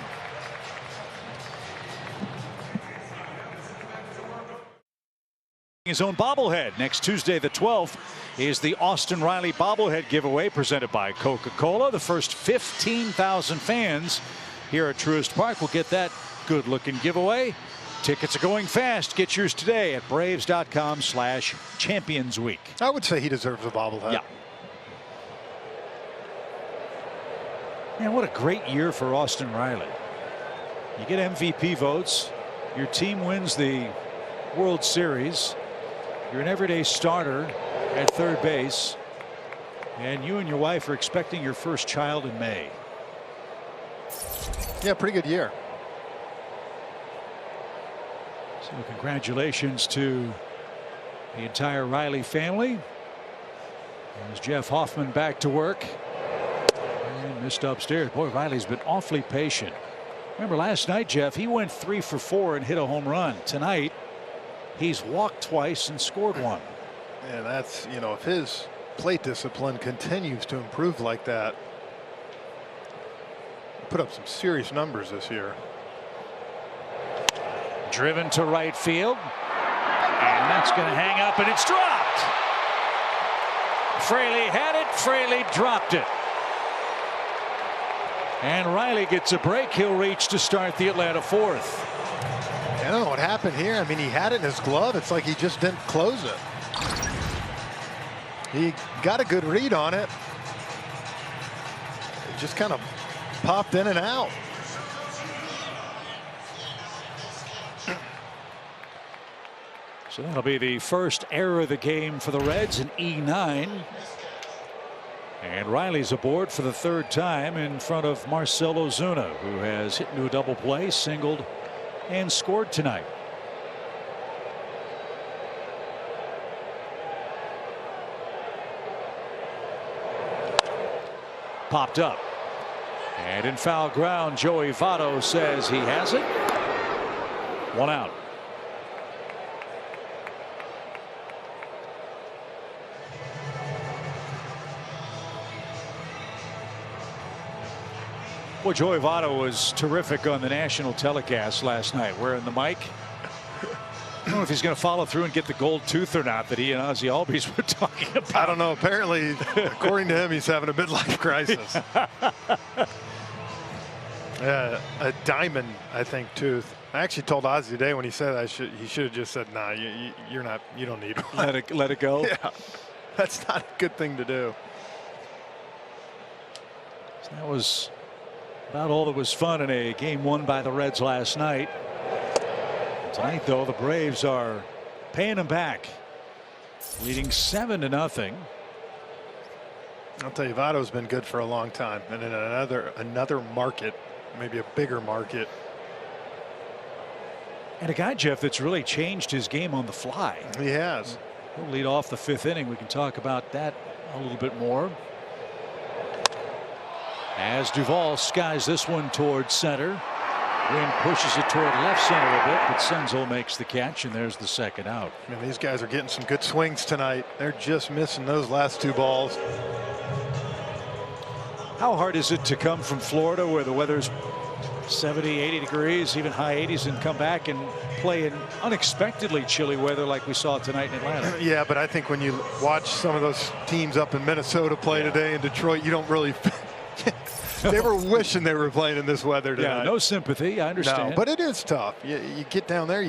His own bobblehead. Next Tuesday the 12th is the Austin Riley bobblehead giveaway presented by Coca-Cola. The first 15,000 fans here at Truist Park will get that good-looking giveaway. Tickets are going fast. Get yours today at Braves.com/ChampionsWeek. I would say he deserves a bobblehead. Yeah. Man, what a great year for Austin Riley. You get MVP votes. Your team wins the World Series. You're an everyday starter at third base. And you and your wife are expecting your first child in May. Yeah, pretty good year. So congratulations to the entire Riley family. There's Jeff Hoffman back to work. And missed upstairs. Boy, Riley's been awfully patient. Remember last night, Jeff, he went 3 for 4 and hit a home run. Tonight, he's walked twice and scored one. Yeah, that's, you know, if his plate discipline continues to improve like that, put up some serious numbers this year. Driven to right field. And that's going to hang up, and it's dropped. Fraley had it. Fraley dropped it. And Riley gets a break. He'll reach to start the Atlanta fourth. I don't know what happened here. I mean, he had it in his glove. It's like he just didn't close it. He got a good read on it. It just kind of popped in and out. So that'll be the first error of the game for the Reds, an E9. And Riley's aboard for the third time in front of Marcell Ozuna, who has hit into a double play, singled, and scored tonight. Popped up. And in foul ground, Joey Votto says he has it. One out. Well, Joey Votto was terrific on the national telecast last night, wearing the mic. I don't know if he's going to follow through and get the gold tooth or not that he and Ozzie Albies were talking about. I don't know. Apparently, according to him, he's having a midlife crisis. A diamond, I think, tooth. I actually told Ozzie today when he said that he should have just said, "Nah, you're not. You don't need one." Let it go. Yeah, that's not a good thing to do. So that was about all that was fun in a game won by the Reds last night. Tonight, though, the Braves are paying them back, leading 7-0. I'll tell you, Votto's been good for a long time, and in another market, maybe a bigger market. And a guy, Jeff, that's really changed his game on the fly. He has. He'll lead off the 5th inning. We can talk about that a little bit more. As Duvall skies this one towards center. Wind pushes it toward left center a bit, but Senzel makes the catch, and there's the second out. Man, these guys are getting some good swings tonight. They're just missing those last 2 balls. How hard is it to come from Florida, where the weather's 70, 80 degrees, even high 80s, and come back and play in unexpectedly chilly weather like we saw tonight in Atlanta? Yeah, but I think when you watch some of those teams up in Minnesota play today in Detroit, you don't really. They were wishing they were playing in this weather tonight. Yeah, no sympathy. I understand. No, but it is tough. You get down there,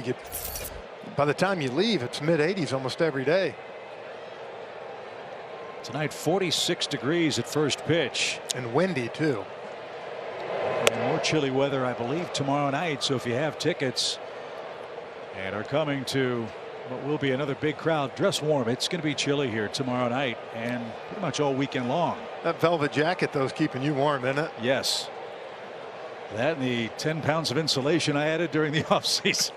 by the time you leave, it's mid-80s almost every day. Tonight, 46 degrees at first pitch. And windy, too. And more chilly weather, I believe, tomorrow night. So if you have tickets and are coming to what will be another big crowd, dress warm. It's going to be chilly here tomorrow night and pretty much all weekend long. That velvet jacket, though, is keeping you warm, isn't it? Yes. That and the 10 pounds of insulation I added during the offseason.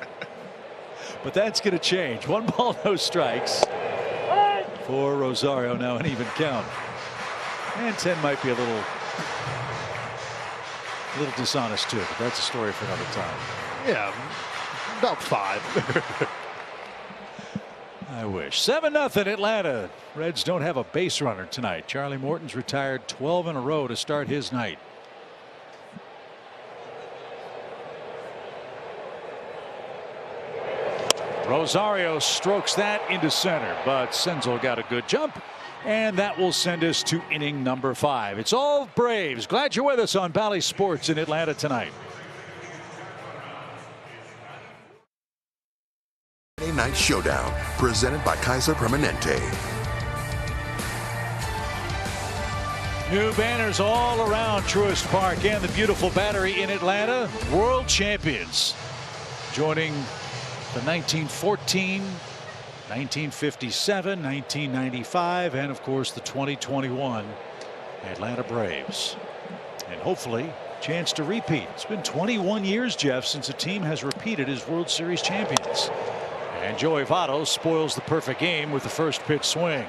But that's going to change. 1 ball, no strikes for Rosario. Now an even count. And 10 might be a little dishonest, too. But that's a story for another time. Yeah, about 5. I wish. 7-0 Atlanta. Reds don't have a base runner tonight. Charlie Morton's retired 12 in a row to start his night. Rosario strokes that into center, but Senzel got a good jump And that will send us to inning number 5. It's all Braves. Glad you're with us on Bally Sports in Atlanta tonight. Friday Night Showdown, presented by Kaiser Permanente. New banners all around Truist Park and the beautiful Battery in Atlanta. World champions joining the 1914, 1957, 1995, and of course the 2021 Atlanta Braves. And hopefully chance to repeat. It's been 21 years, Jeff, since a team has repeated as World Series champions. And Joey Votto spoils the perfect game with the first pitch swing.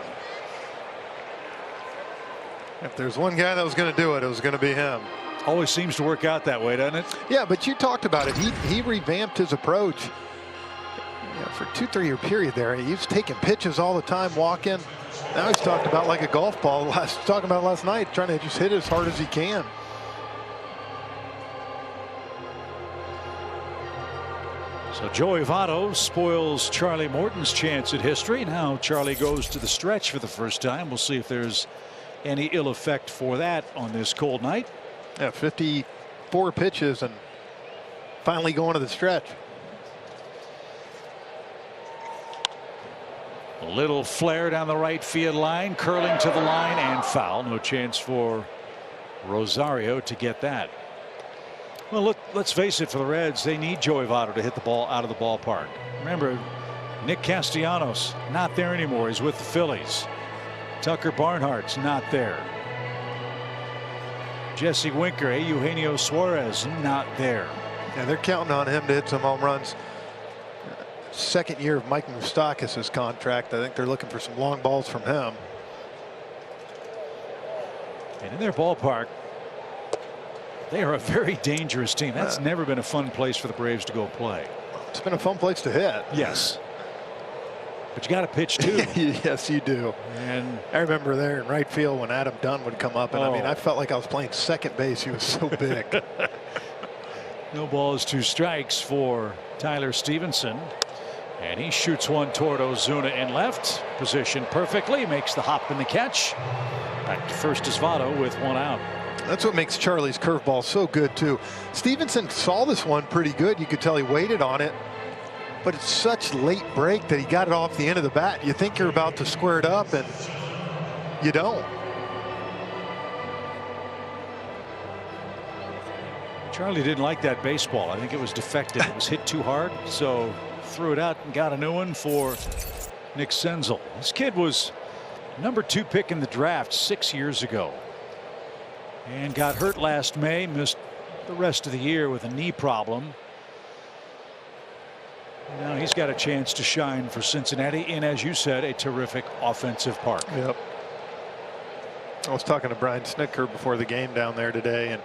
If there's one guy that was going to do it, it was going to be him. Always seems to work out that way, doesn't it? Yeah, but you talked about it. He revamped his approach. For a 2-3 year period there, he was taking pitches all the time, walking. Now he's talked about like a golf ball. Talking about last night, trying to just hit it as hard as he can. So Joey Votto spoils Charlie Morton's chance at history. Now Charlie goes to the stretch for the first time. We'll see if there's any ill effect for that on this cold night. Yeah, 54 pitches and finally going to the stretch. A little flare down the right field line, curling to the line and foul. No chance for Rosario to get that. Well, look, let's face it, for the Reds, they need Joey Votto to hit the ball out of the ballpark. Remember, Nick Castellanos not there anymore. He's with the Phillies. Tucker Barnhart's not there. Jesse Winker, Eugenio Suarez not there. Yeah, they're counting on him to hit some home runs. Second year of Mike Moustakas' contract. I think they're looking for some long balls from him. And in their ballpark, they are a very dangerous team. That's never been a fun place for the Braves to go play. It's been a fun place to hit. Yes. But you got to pitch too. Yes, you do. And I remember there in right field when Adam Dunn would come up, and I mean, I felt like I was playing second base. He was so big. No balls, 2 strikes for Tyler Stevenson. And he shoots one toward Ozuna in left. Positioned perfectly. Makes the hop and the catch. Back to first is Votto with 1 out. That's what makes Charlie's curveball so good, too. Stevenson saw this one pretty good. You could tell he waited on it. But it's such late break that he got it off the end of the bat. You think you're about to square it up, and you don't. Charlie didn't like that baseball. I think it was defective. It was hit too hard, so threw it out and got a new one for Nick Senzel. This kid was number 2 pick in the draft 6 years ago and got hurt last May, missed the rest of the year with a knee problem. Now he's got a chance to shine for Cincinnati in, as you said, a terrific offensive park. Yep. I was talking to Brian Snitker before the game down there today, and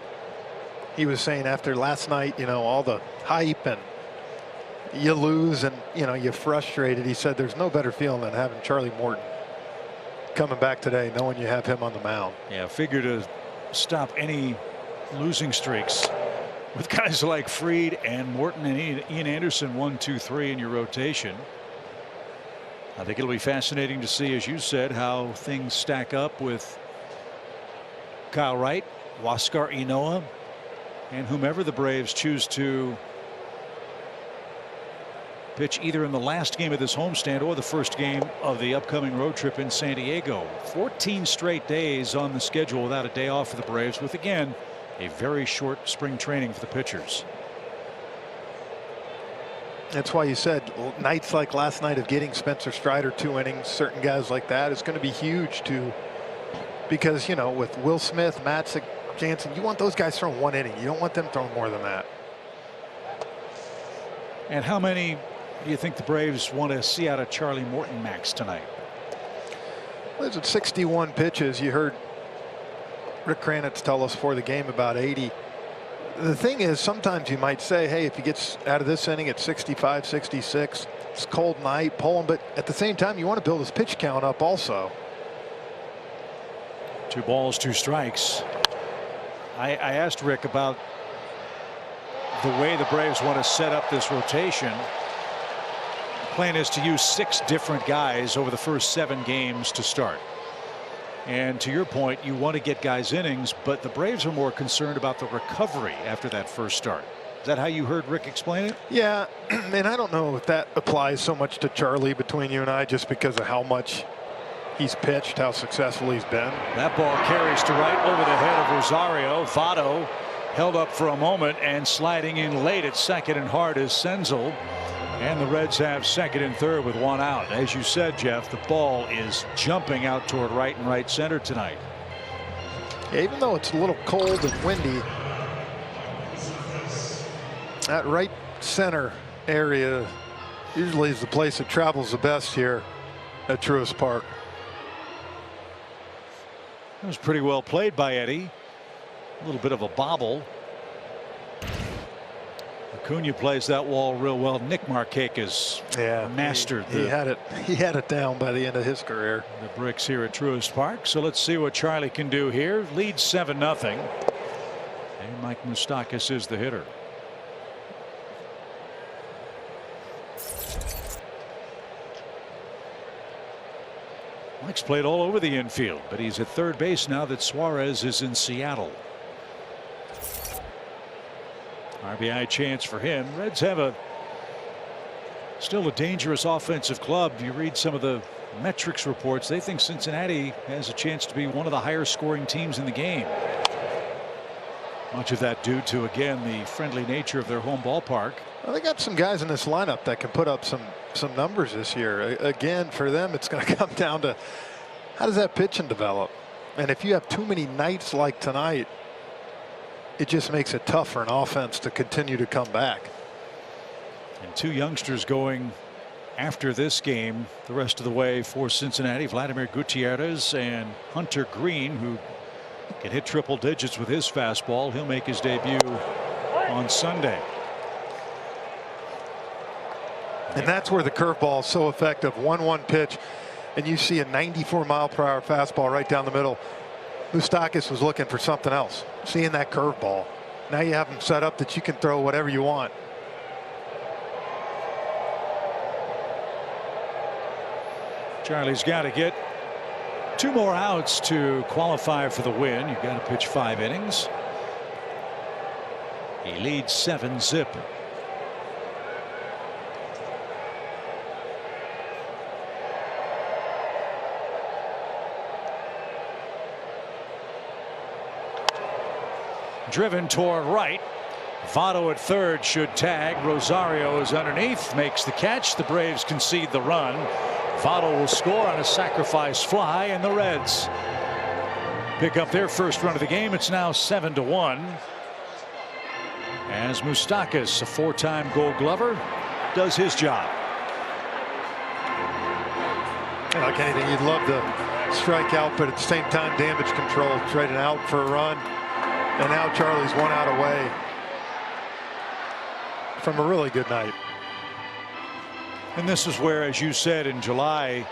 he was saying after last night, you know, all the hype and you lose and, you know, you're frustrated. He said there's no better feeling than having Charlie Morton coming back today, knowing you have him on the mound. Yeah, figure to stop any losing streaks with guys like Fried and Morton and Ian Anderson 1, 2, 3 in your rotation. I think it'll be fascinating to see, as you said, how things stack up with Kyle Wright, Huáscar Ynoa, and whomever the Braves choose to pitch either in the last game of this homestand or the first game of the upcoming road trip in San Diego. 14 straight days on the schedule without a day off for the Braves, with again a very short spring training for the pitchers. That's why you said nights like last night of getting Spencer Strider 2 innings, certain guys like that, is going to be huge too, because, you know, with Will Smith, Matzik, Jansen, you want those guys throwing 1 inning. You don't want them throwing more than that. And how many do you think the Braves want to see out of Charlie Morton max tonight? Well, there's 61 pitches. You heard Rick Kranitz tell us before the game about 80. The thing is, sometimes you might say, hey, if he gets out of this inning at 65, 66, it's a cold night, pull him. But at the same time, you want to build his pitch count up also. 2 balls, 2 strikes. I asked Rick about the way the Braves want to set up this rotation. The plan is to use 6 different guys over the first 7 games to start. And to your point, you want to get guys innings, but the Braves are more concerned about the recovery after that first start. Is that how you heard Rick explain it? Yeah, and I don't know if that applies so much to Charlie between you and I, just because of how much he's pitched, how successful he's been. That ball carries to right over the head of Rosario. Votto held up for a moment, and sliding in late at second and hard is Senzel. And the Reds have second and third with one out. As you said, Jeff, the ball is jumping out toward right and right center tonight. Yeah, even though it's a little cold and windy, that right center area usually is the place that travels the best here at Truist Park. That was pretty well played by Eddie. A little bit of a bobble. Acuna plays that wall real well. Nick Markakis mastered he had it down by the end of his career. The bricks here at Truist Park. So let's see what Charlie can do here. Leads 7-0. And Mike Moustakas is the hitter. Mike's played all over the infield, but he's at third base now that Suarez is in Seattle. RBI chance for him. Reds have still a dangerous offensive club. You read some of the metrics reports. They think Cincinnati has a chance to be one of the higher scoring teams in the game. Much of that due to, again, the friendly nature of their home ballpark. Well, they got some guys in this lineup that can put up some numbers this year. Again, for them, it's going to come down to how does that pitching develop? And if you have too many nights like tonight, it just makes it tough for an offense to continue to come back. And two youngsters going after this game the rest of the way for Cincinnati. Vladimir Gutierrez and Hunter Green, who can hit triple digits with his fastball. He'll make his debut on Sunday. And that's where the curveball is so effective. 1-1 pitch, and you see a 94-mile-per-hour fastball right down the middle. Moustakas was looking for something else, seeing that curveball. Now you have him set up that you can throw whatever you want. Charlie's got to get 2 more outs to qualify for the win. You've got to pitch 5 innings. He leads 7-0. Driven toward right. Votto at third should tag. Rosario is underneath, makes the catch. The Braves concede the run. Votto will score on a sacrifice fly, and the Reds pick up their first run of the game. It's now 7-1. As Moustakas, a 4-time Gold Glover, does his job. Like anything, you'd love to strike out, but at the same time, damage control, trading out for a run. And now Charlie's 1 out away from a really good night. And this is where, as you said in July,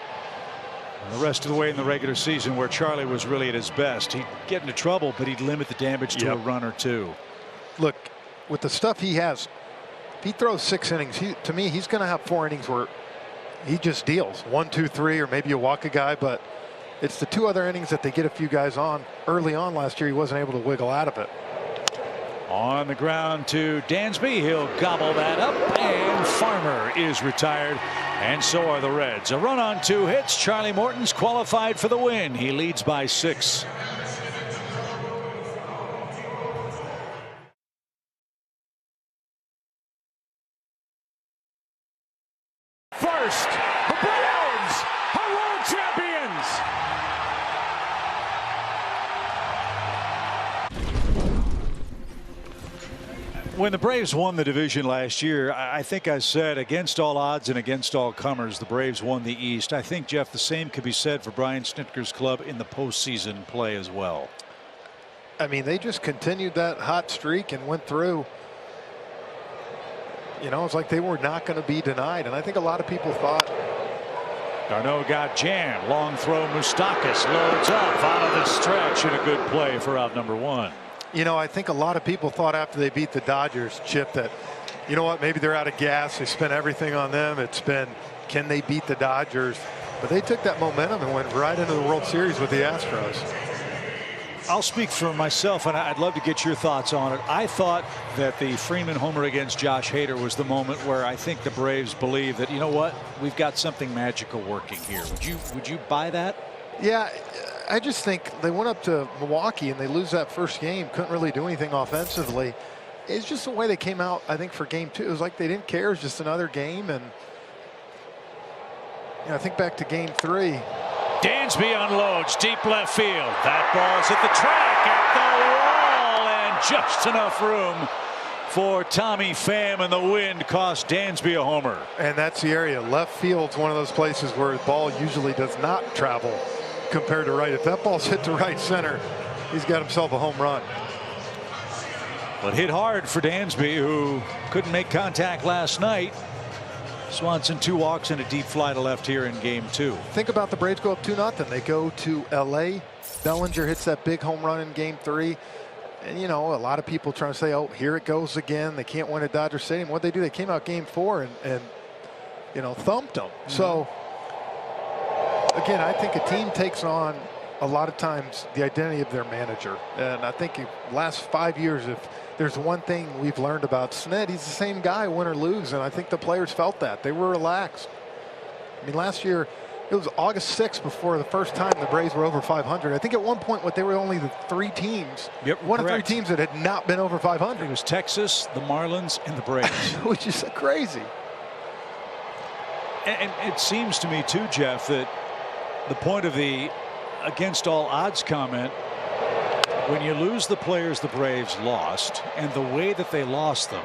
the rest of the way in the regular season, where Charlie was really at his best. He'd get into trouble, but he'd limit the damage to a run or 2. Look, with the stuff he has, if he throws 6 innings, to me, he's going to have 4 innings where he just deals 1, 2, 3, or maybe you walk a guy, but it's the 2 other innings that they get a few guys on. Early on last year, he wasn't able to wiggle out of it. On the ground to Dansby. He'll gobble that up, and Farmer is retired, and so are the Reds. A run on 2 hits. Charlie Morton's qualified for the win. He leads by 6. First, the Braves are world champions. When the Braves won the division last year, I think I said against all odds and against all comers, the Braves won the East. I think, Jeff, the same could be said for Brian Snitker's club in the postseason play as well. I mean, they just continued that hot streak and went through. You know, it's like they were not going to be denied. And I think a lot of people thought. Garneau got jammed. Long throw. Moustakas loads up out of the stretch, and a good play for out number 1. You know, I think a lot of people thought after they beat the Dodgers, Chip, that, you know what, maybe they're out of gas. They spent everything on them. It's been, can they beat the Dodgers? But they took that momentum and went right into the World Series with the Astros. I'll speak for myself, and I'd love to get your thoughts on it. I thought that the Freeman homer against Josh Hader was the moment where I think the Braves believe that, you know what, we've got something magical working here. Would you buy that? Yeah, I just think they went up to Milwaukee and they lose that first game. Couldn't really do anything offensively. It's just the way they came out, I think, for game 2. It was like they didn't care. It was just another game. And I think back to game 3. Dansby unloads deep left field. That ball's at the track, at the wall, and just enough room for Tommy Pham, and the wind cost Dansby a homer. And that's the area. Left field's one of those places where the ball usually does not travel compared to right. If that ball's hit to right center, he's got himself a home run. But hit hard for Dansby, who couldn't make contact last night. Swanson 2 walks and a deep fly to left here in game 2. Think about the Braves go up 2-0. They go to LA. Bellinger hits that big home run in game 3. And, a lot of people trying to say, oh, here it goes again. They can't win at Dodger Stadium. What they do, they came out game 4 and thumped them. Mm-hmm. So, again, I think a team takes on a lot of times the identity of their manager. And I think in the last 5 years, if there's one thing we've learned about Snit, he's the same guy, win or lose. And I think the players felt that. They were relaxed. I mean, last year, it was August 6th before the first time the Braves were over 500. I think at one point, they were only the 3 teams. One of 3 teams that had not been over 500. It was Texas, the Marlins, and the Braves. Which is crazy. And it seems to me, too, Jeff, that the point of the against all odds comment, when you lose the players the Braves lost and the way that they lost them.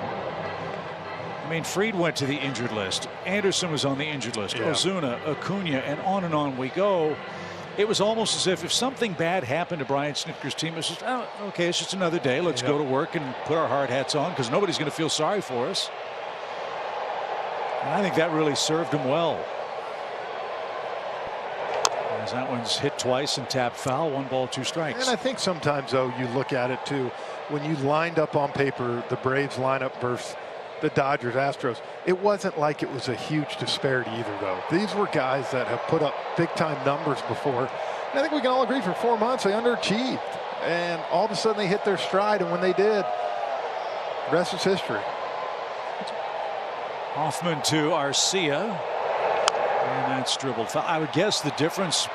I mean, Fried went to the injured list. Anderson was on the injured list. Yeah. Ozuna, Acuna, and on we go. It was almost as if something bad happened to Brian Snitker's team, it's just, oh, okay, it's just another day. Let's go to work and put our hard hats on because nobody's going to feel sorry for us. And I think that really served him well. As that one's hit twice and tapped foul, 1 ball, 2 strikes. And I think sometimes, though, you look at it, too, when you lined up on paper the Braves lineup versus the Dodgers, Astros, it wasn't like it was a huge disparity either, though. These were guys that have put up big-time numbers before. And I think we can all agree for 4 months they underachieved. And all of a sudden they hit their stride, and when they did, the rest is history. Hoffman to Arcia. And that's dribbled. I would guess the difference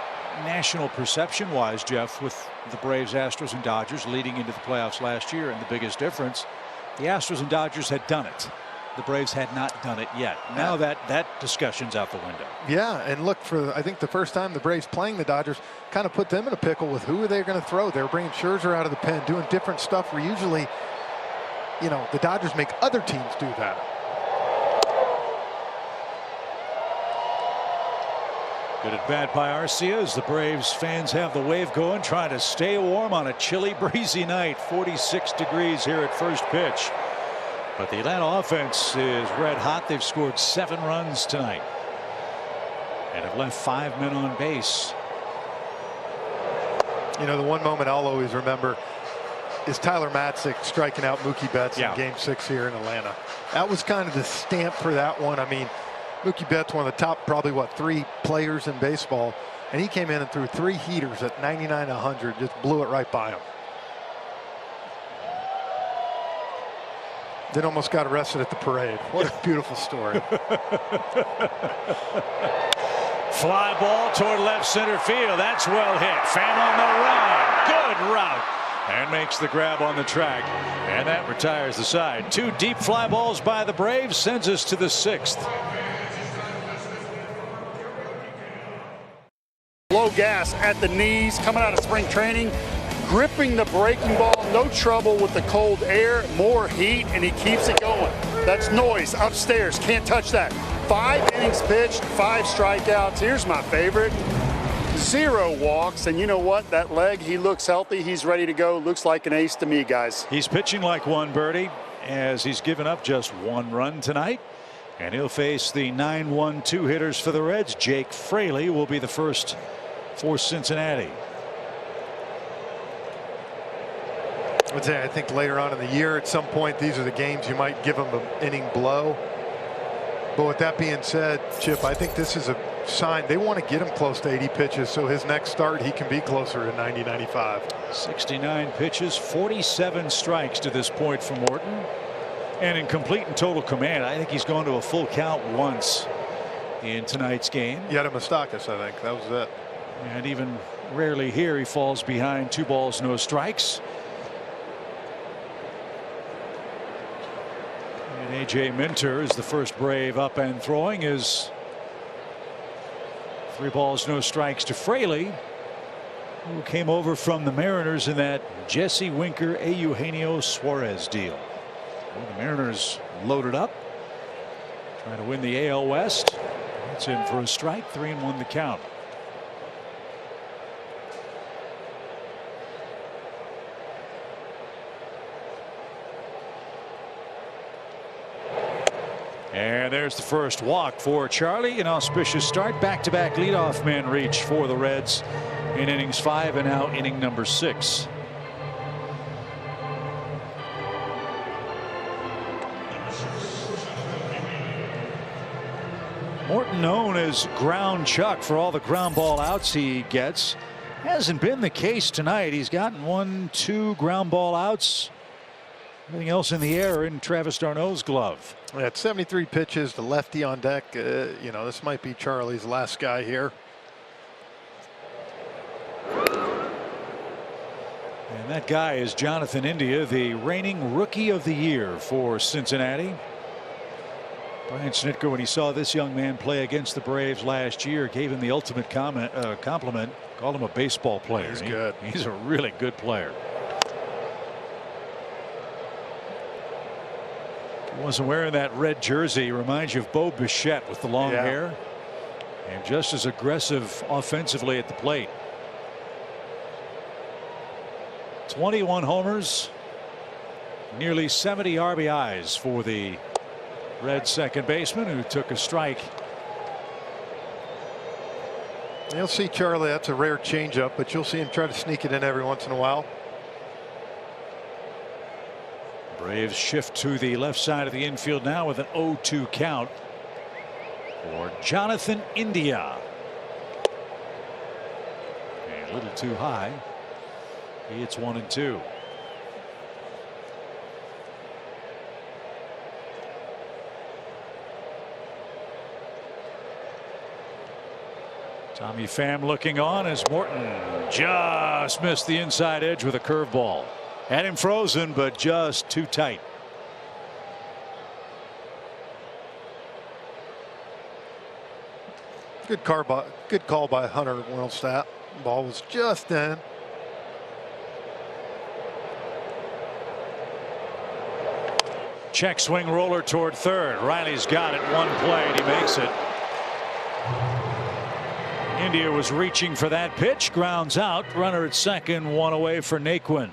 national perception wise, Jeff, with the Braves, Astros, and Dodgers leading into the playoffs last year, and the biggest difference, the Astros and Dodgers had done it. The Braves had not done it yet. Now that discussion's out the window. Yeah, and look, for I think the first time the Braves playing the Dodgers kind of put them in a pickle with who are they going to throw. They were bringing Scherzer out of the pen, doing different stuff where usually, the Dodgers make other teams do that. Good at bat by Arcia as the Braves fans have the wave going, trying to stay warm on a chilly, breezy night. 46 degrees here at first pitch. But the Atlanta offense is red hot. They've scored 7 runs tonight and have left 5 men on base. The one moment I'll always remember is Tyler Matzik striking out Mookie Betts in Game 6 here in Atlanta. That was kind of the stamp for that one. I mean, Mookie Betts, one of the top, probably, 3 players in baseball. And he came in and threw 3 heaters at 99-100, just blew it right by him. Then almost got arrested at the parade. What a beautiful story. Fly ball toward left center field. That's well hit. Pham on the run. Good route. And makes the grab on the track. And that retires the side. 2 deep fly balls by the Braves sends us to the 6th. Low gas at the knees, coming out of spring training, gripping the breaking ball, no trouble with the cold air, more heat, and he keeps it going. That's noise upstairs, can't touch that. 5 innings pitched, 5 strikeouts. Here's my favorite. 0 walks, and you know what? That leg, he looks healthy, he's ready to go. Looks like an ace to me, guys. He's pitching like one, Birdie, as he's given up just 1 run tonight. And he'll face the 9-1-2 hitters for the Reds. Jake Fraley will be the first for Cincinnati. I think later on in the year, at some point, these are the games you might give them an inning blow. But with that being said, Chip, I think this is signed, they want to get him close to 80 pitches, so his next start he can be closer to 90, 95. 69 pitches, 47 strikes to this point for Morton. And in complete and total command, I think he's gone to a full count once in tonight's game. Yet a Moustakas, I think. That was it. And even rarely here, he falls behind 2 balls, no strikes. And A.J. Minter is the first Brave up and throwing, is 3 balls, no strikes to Fraley, who came over from the Mariners in that Jesse Winker, Eugenio Suarez deal. Well, the Mariners loaded up, trying to win the AL West. It's in for a strike, 3-1 the count. And there's the first walk for Charlie. An auspicious start. Back-to-back leadoff man reach for the Reds in innings 5 and now inning number 6. Morton, known as Ground Chuck for all the ground ball outs he gets, hasn't been the case tonight. He's gotten 1, 2 ground ball outs. Everything else in the air in Travis d'Arnaud's glove. At 73 pitches, the lefty on deck. You know, this might be Charlie's last guy here. And that guy is Jonathan India, the reigning Rookie of the Year for Cincinnati. Brian Snitker, when he saw this young man play against the Braves last year, gave him the ultimate compliment, called him a baseball player. He's good. He's a really good player. He wasn't wearing that red jersey. Reminds you of Bo Bichette with the long hair. And just as aggressive offensively at the plate. 21 homers. Nearly 70 RBIs for the Red second baseman, who took a strike. You'll see Charlie, that's a rare changeup, but you'll see him try to sneak it in every once in a while. Braves shift to the left side of the infield now with an 0-2 count for Jonathan India. A little too high. He hits 1 and 2. Tommy Pham looking on as Morton just missed the inside edge with a curveball. Had him frozen, but just too tight. Good call by Hunter Wilstad. Ball was just in. Check swing roller toward third. Riley's got it. One play and he makes it. India was reaching for that pitch. Grounds out. Runner at second. 1 away for Naquin.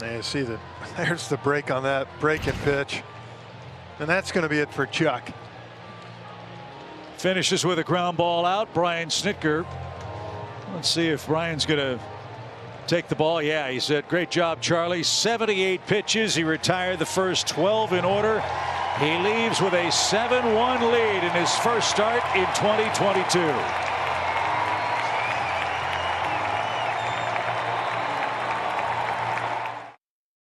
And you see that there's the break on that breaking pitch. And that's going to be it for Chuck. Finishes with a ground ball out. Brian Snitker. Let's see if Brian's going to take the ball. Yeah, he said, great job, Charlie. 78 pitches. He retired the first 12 in order. He leaves with a 7-1 lead in his first start in 2022.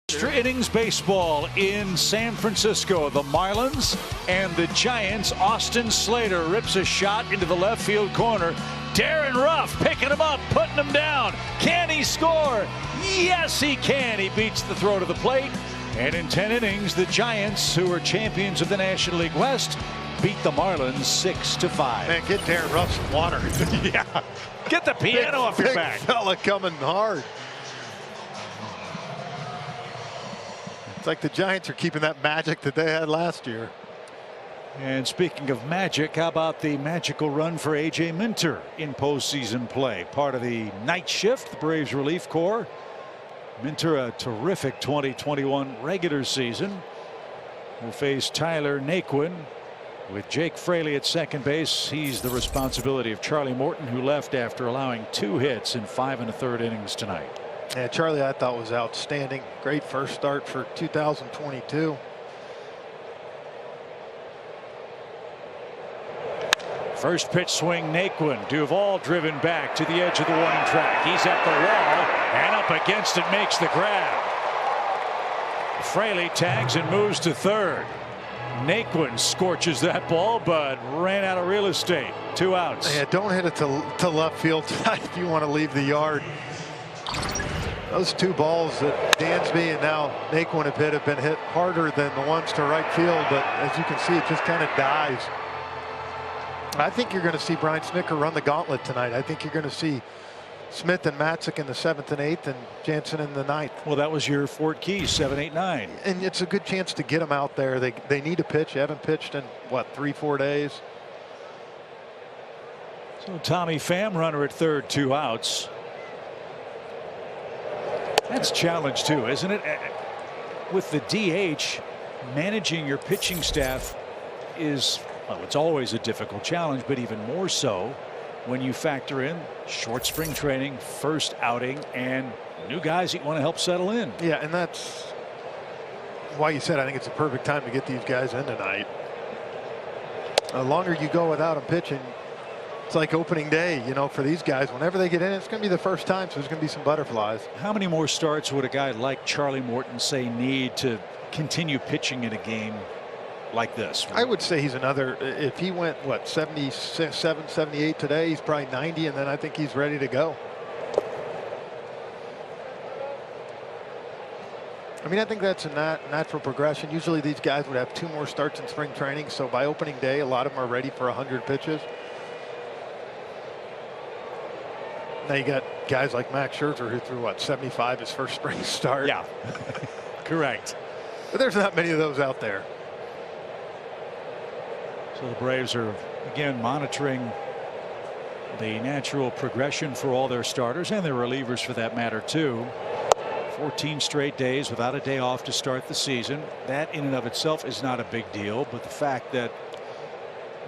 Extra innings baseball in San Francisco. The Marlins and the Giants. Austin Slater rips a shot into the left field corner. Darren Ruff picking him up, putting him down. Can he score? Yes, he can. He beats the throw to the plate. And in 10 innings, the Giants, who are champions of the National League West, beat the Marlins 6-5. Man, get Darren Ruff some water. Yeah. Get the piano off your back. Big fella coming hard. It's like the Giants are keeping that magic that they had last year. And speaking of magic, how about the magical run for A.J. Minter in postseason play? Part of the night shift, the Braves relief corps. Minter, a terrific 2021 regular season. Will face Tyler Naquin. With Jake Fraley at second base, he's the responsibility of Charlie Morton, who left after allowing 2 hits in 5 1/3 innings tonight. Yeah, Charlie, I thought was outstanding. Great first start for 2022. First pitch swing, Naquin. Duvall driven back to the edge of the warning track. He's at the wall and up against it, makes the grab. Fraley tags and moves to third. Naquin scorches that ball, but ran out of real estate. 2 outs. Yeah, don't hit it to left field if you want to leave the yard. Those 2 balls that Dansby and now Naquin have been hit harder than the ones to right field, but as you can see, it just kind of dies. I think you're going to see Brian Snitker run the gauntlet tonight. I think you're going to see Smith and Matzik in the 7th and 8th and Jansen in the 9th. Well, that was your Fort Keys, 7, 8, 9. And it's a good chance to get them out there. They need to pitch. They haven't pitched in, what, 3-4 days? So Tommy Pham, runner at third, 2 outs. That's challenge too, isn't it? With the DH, managing your pitching staff is, well, it's always a difficult challenge, but even more so when you factor in short spring training, first outing, and new guys that you want to help settle in. Yeah, and that's why you said I think it's a perfect time to get these guys in tonight. The longer you go without them pitching, it's like opening day, you know, for these guys. Whenever they get in, it's going to be the first time, so there's going to be some butterflies. How many more starts would a guy like Charlie Morton say need to continue pitching in a game like this? I would say he's another, if he went, what, 77, 78 today, he's probably 90, and then I think he's ready to go. I mean, I think that's a natural progression. Usually these guys would have 2 more starts in spring training, so by opening day, a lot of them are ready for 100 pitches. Now you got guys like Max Scherzer who threw, what, 75 his first spring start. Yeah, correct. But there's not many of those out there. So the Braves are again monitoring the natural progression for all their starters and their relievers for that matter too. 14 straight days without a day off to start the season. That in and of itself is not a big deal, but the fact that,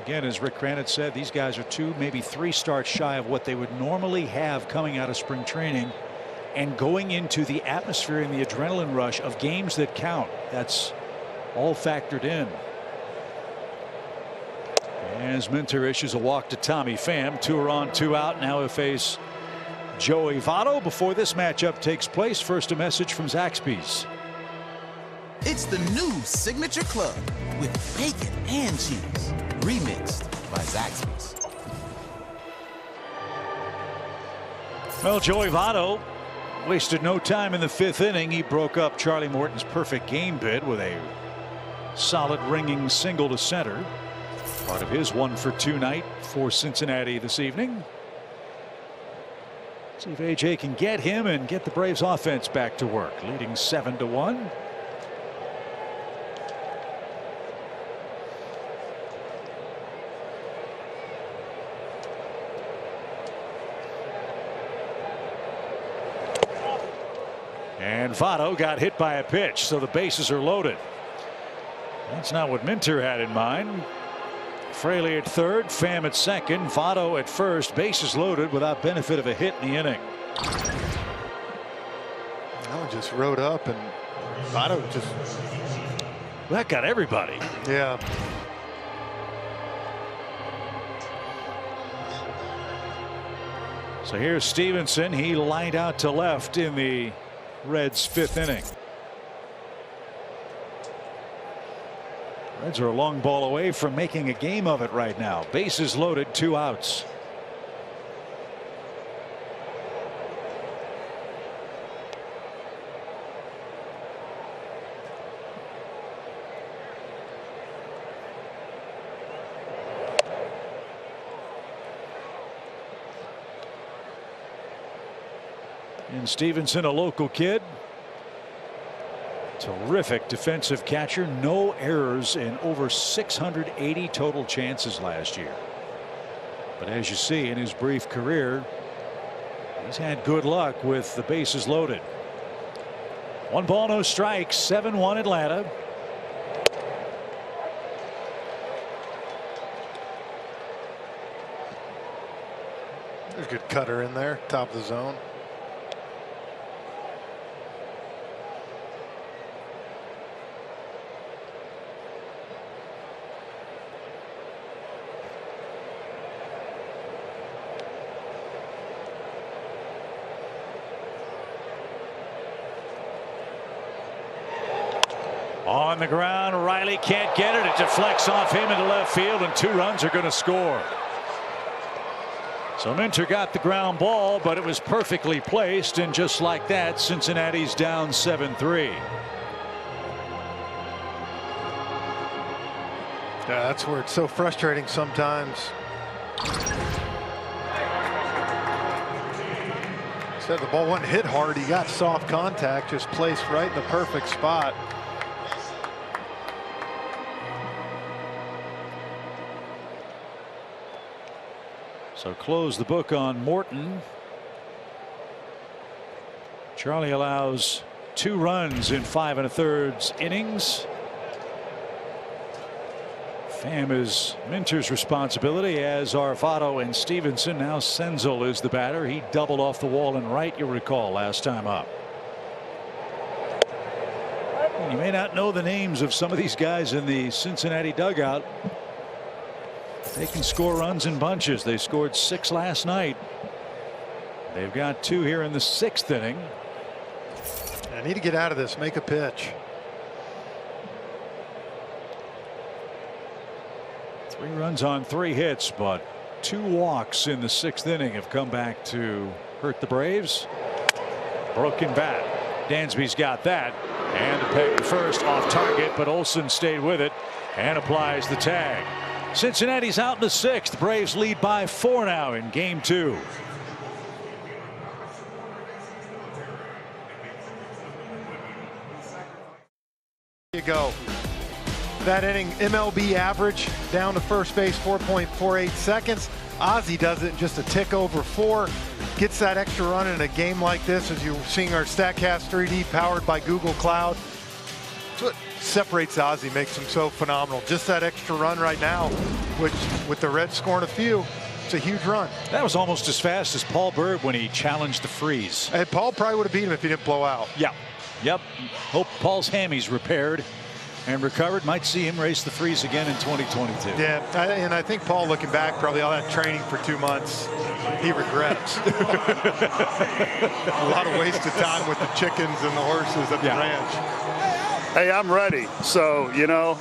again, as Rick Cranitz said, these guys are 2, maybe 3 starts shy of what they would normally have coming out of spring training and going into the atmosphere and the adrenaline rush of games that count. That's all factored in. As Minter issues a walk to Tommy Pham. 2 are on, 2 out. Now he'll face Joey Votto before this matchup takes place. First, a message from Zaxby's. It's the new Signature Club with bacon and cheese, remixed by Zaxby's. Well, Joey Votto wasted no time in the 5th inning. He broke up Charlie Morton's perfect game bid with a solid ringing single to center. Part of his 1-for-2 night for Cincinnati this evening. See if AJ can get him and get the Braves offense back to work, leading 7-1. And Votto got hit by a pitch, so the bases are loaded. That's not what Minter had in mind. Fraley at third, Pham at second, Votto at first, bases loaded without benefit of a hit in the inning. That one just rode up, and Votto just... That got everybody. Yeah. So here's Stevenson. He lined out to left in the Reds' 5th inning. Reds are a long ball away from making a game of it right now. Bases loaded, 2 outs. And Stevenson, a local kid. Terrific defensive catcher. No errors in over 680 total chances last year. But as you see in his brief career, he's had good luck with the bases loaded. 1 ball, no strikes, 7-1 Atlanta. There's a good cutter in there, top of the zone. On the ground, Riley can't get it. It deflects off him into left field, and 2 runs are going to score. So Minter got the ground ball, but it was perfectly placed, and just like that, Cincinnati's down 7-3. Yeah, that's where it's so frustrating sometimes. Said the ball wasn't hit hard. He got soft contact, just placed right in the perfect spot. So close the book on Morton. Charlie allows 2 runs in 5 1/3 innings. Pham is Minter's responsibility, as are Votto and Stevenson. Now Senzel is the batter. He doubled off the wall and right, you'll recall, last time up. You may not know the names of some of these guys in the Cincinnati dugout. They can score runs in bunches. They scored 6 last night. They've got 2 here in the 6th inning. I need to get out of this. Make a pitch. 3 runs on 3 hits, but 2 walks in the 6th inning have come back to hurt the Braves. Broken bat. Dansby's got that. And the peg to first off target, but Olsen stayed with it and applies the tag. Cincinnati's out in the 6th. Braves lead by 4 now in game 2. Here you go. That inning, MLB average down to first base, 4.48 seconds. Ozzie does it in just a tick over 4. Gets that extra run in a game like this, as you're seeing our StatCast 3D powered by Google Cloud. That's what separates Ozzie, makes him so phenomenal. Just that extra run right now, which with the Reds scoring a few, it's a huge run. That was almost as fast as Paul Berg when he challenged the freeze. And Paul probably would have beat him if he didn't blow out. Yeah. Yep. Hope Paul's hammy's repaired and recovered. Might see him race the freeze again in 2022. Yeah, and I think Paul, looking back, probably all that training for 2 months, he regrets. A lot of wasted time with the chickens and the horses at the ranch. Hey, I'm ready. So, you know,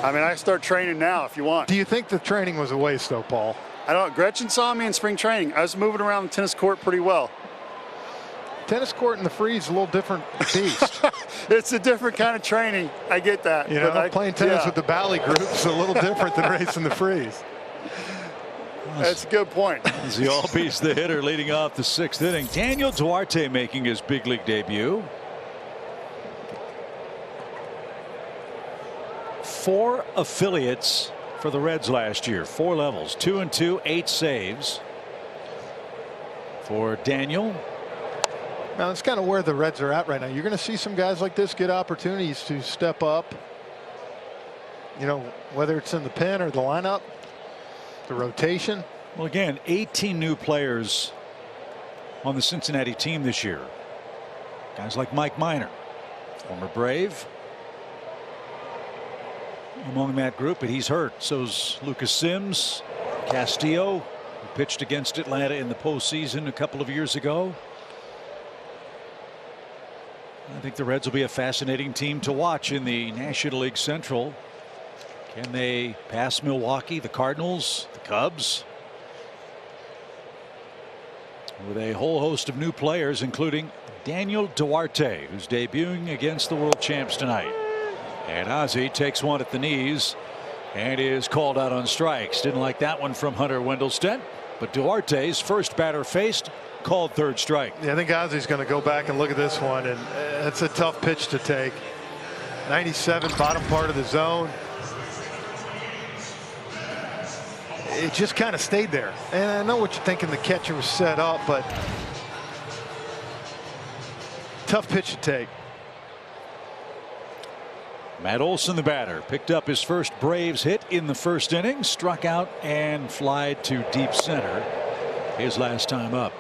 I mean, I start training now if you want. Do you think the training was a waste, though, Paul? I don't know. Gretchen saw me in spring training. I was moving around the tennis court pretty well. Tennis court in the freeze is a little different beast. It's a different kind of training. I get that. You know, playing tennis with the Bally group is a little different than racing the freeze. That's a good point. As he Albies the hitter leading off the 6th inning. Daniel Duarte making his big league debut. 4 affiliates for the Reds last year. 4 levels, 2-2, 8 saves for Daniel. Now that's kind of where the Reds are at right now. You're going to see some guys like this get opportunities to step up. You know, whether it's in the pen or the lineup, the rotation. Well, again, 18 new players on the Cincinnati team this year. Guys like Mike Minor, former Brave, among that group, but he's hurt. So's Lucas Sims, Castillo, who pitched against Atlanta in the postseason a couple of years ago. I think the Reds will be a fascinating team to watch in the National League Central. Can they pass Milwaukee, the Cardinals, the Cubs? With a whole host of new players, including Daniel Duarte, who's debuting against the world champs tonight. And Ozzie takes one at the knees and is called out on strikes. Didn't like that one from Hunter Wendelstedt, but Duarte's first batter faced, called 3rd strike. Yeah, I think Ozzie's going to go back and look at this one, and it's a tough pitch to take. 97, bottom part of the zone. It just kind of stayed there. And I know what you're thinking, the catcher was set up, but tough pitch to take. Matt Olson, the batter, picked up his first Braves hit in the 1st inning, struck out and flied to deep center his last time up.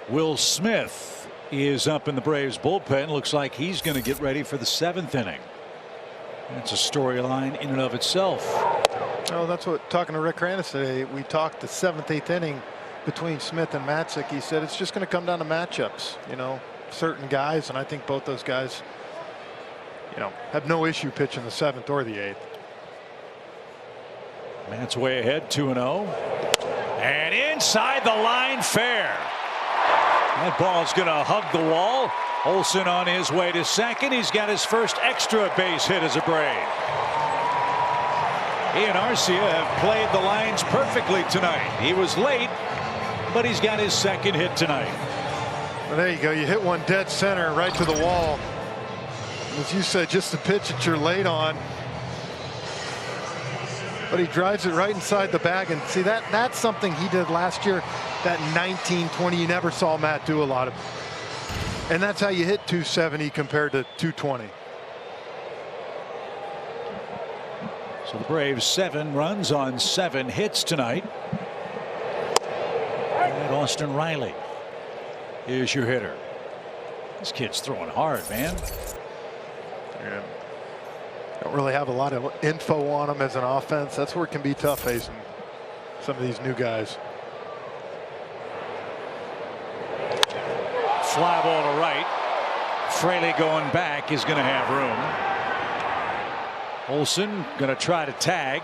Will Smith is up in the Braves bullpen. Looks like he's going to get ready for the 7th inning. That's a storyline in and of itself. Oh, that's what, talking to Rick Kranis today, we talked the 7th, 8th inning between Smith and Matzik. He said it's just going to come down to matchups. You know, certain guys, and I think both those guys, you know, have no issue pitching the 7th or the 8th. Matt's way ahead, 2-0. And inside the line, fair. That ball's going to hug the wall. Olson on his way to second. He's got his first extra base hit as a Brave. He and Arcia have played the lines perfectly tonight. He was late, but he's got his second hit tonight. Well, there you go. You hit one dead center right to the wall. As you said, just the pitch that you're late on. But he drives it right inside the bag. And see, that's something he did last year, that 19-20. You never saw Matt do a lot of. And that's how you hit 270 compared to 220. So the Braves 7 runs on 7 hits tonight. And Austin Riley is your hitter. This kid's throwing hard, man. Yeah. Don't really have a lot of info on him as an offense. That's where it can be tough facing some of these new guys. Fly ball to right. Fraley going back is going to have room. Olson going to try to tag,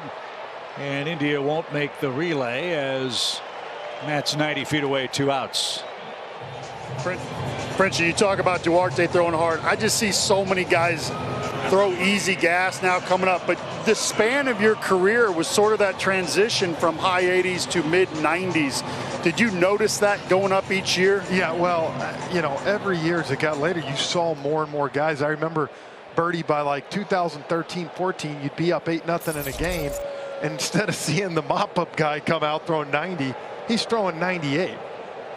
and India won't make the relay as Matt's 90 feet away, 2 outs. Frenchie, you talk about Duarte throwing hard. I just see so many guys throw easy gas now coming up, but the span of your career was sort of that transition from high 80s to mid 90s. Did you notice that going up each year? Yeah, well, you know, every year as it got later, you saw more and more guys. I remember Birdie by like 2013-14, you'd be up 8-0 in a game, and instead of seeing the mop-up guy come out throwing 90, he's throwing 98.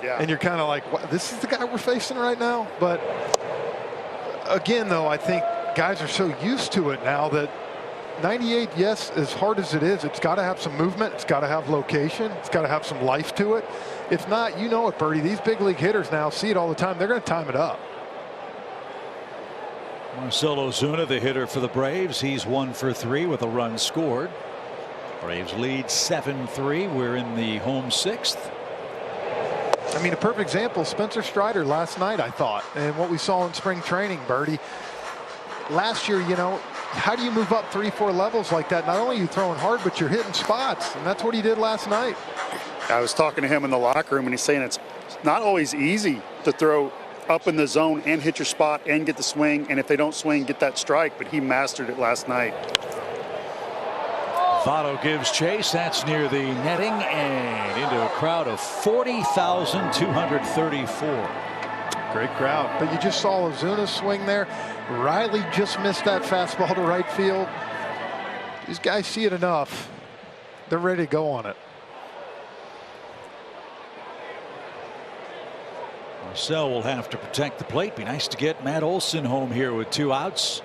Yeah. And you're kind of like, what, this is the guy we're facing right now? But again, though, I think guys are so used to it now that 98, yes, as hard as it is, it's got to have some movement. It's got to have location. It's got to have some life to it. If not, you know it, Birdie. These big league hitters now see it all the time. They're going to time it up. Marcell Ozuna, the hitter for the Braves. He's 1 for 3 with a run scored. Braves lead 7-3. We're in the home 6th. I mean, a perfect example, Spencer Strider last night, I thought, and what we saw in spring training, Birdie. Last year, you know, how do you move up 3-4 levels like that? Not only are you throwing hard, but you're hitting spots, and that's what he did last night. I was talking to him in the locker room, and he's saying it's not always easy to throw up in the zone and hit your spot and get the swing, and if they don't swing, get that strike, but he mastered it last night. Votto gives chase. That's near the netting and into a crowd of 40,234. Great crowd. But you just saw Ozuna swing there. Riley just missed that fastball to right field. These guys see it enough. They're ready to go on it. Marcell will have to protect the plate. Be nice to get Matt Olson home here with 2 outs.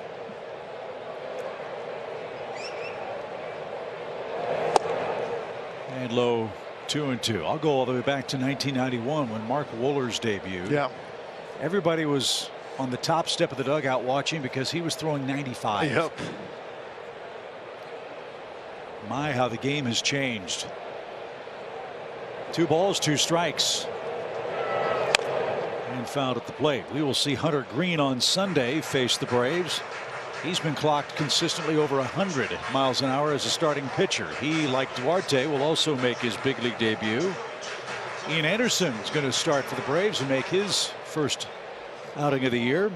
And low 2-2. I'll go all the way back to 1991 when Mark Wohlers debuted. Yeah. Everybody was on the top step of the dugout watching because he was throwing 95. Yep. My, how the game has changed. 2 balls, 2 strikes. And fouled at the plate. We will see Hunter Green on Sunday face the Braves. He's been clocked consistently over 100 miles an hour as a starting pitcher. He, like Duarte, will also make his big league debut. Ian Anderson is going to start for the Braves and make his first outing of the year.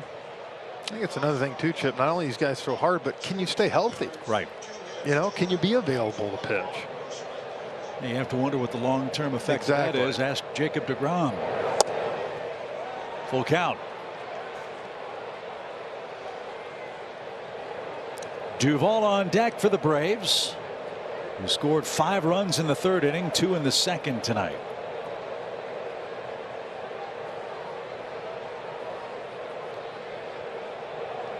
I think it's another thing too, Chip. Not only these guys throw hard, but can you stay healthy? Right. You know, can you be available to pitch? You have to wonder what the long-term effect of that is. Ask Jacob deGrom. Full count. Duvall on deck for the Braves, who scored 5 runs in the 3rd inning, 2 in the 2nd tonight.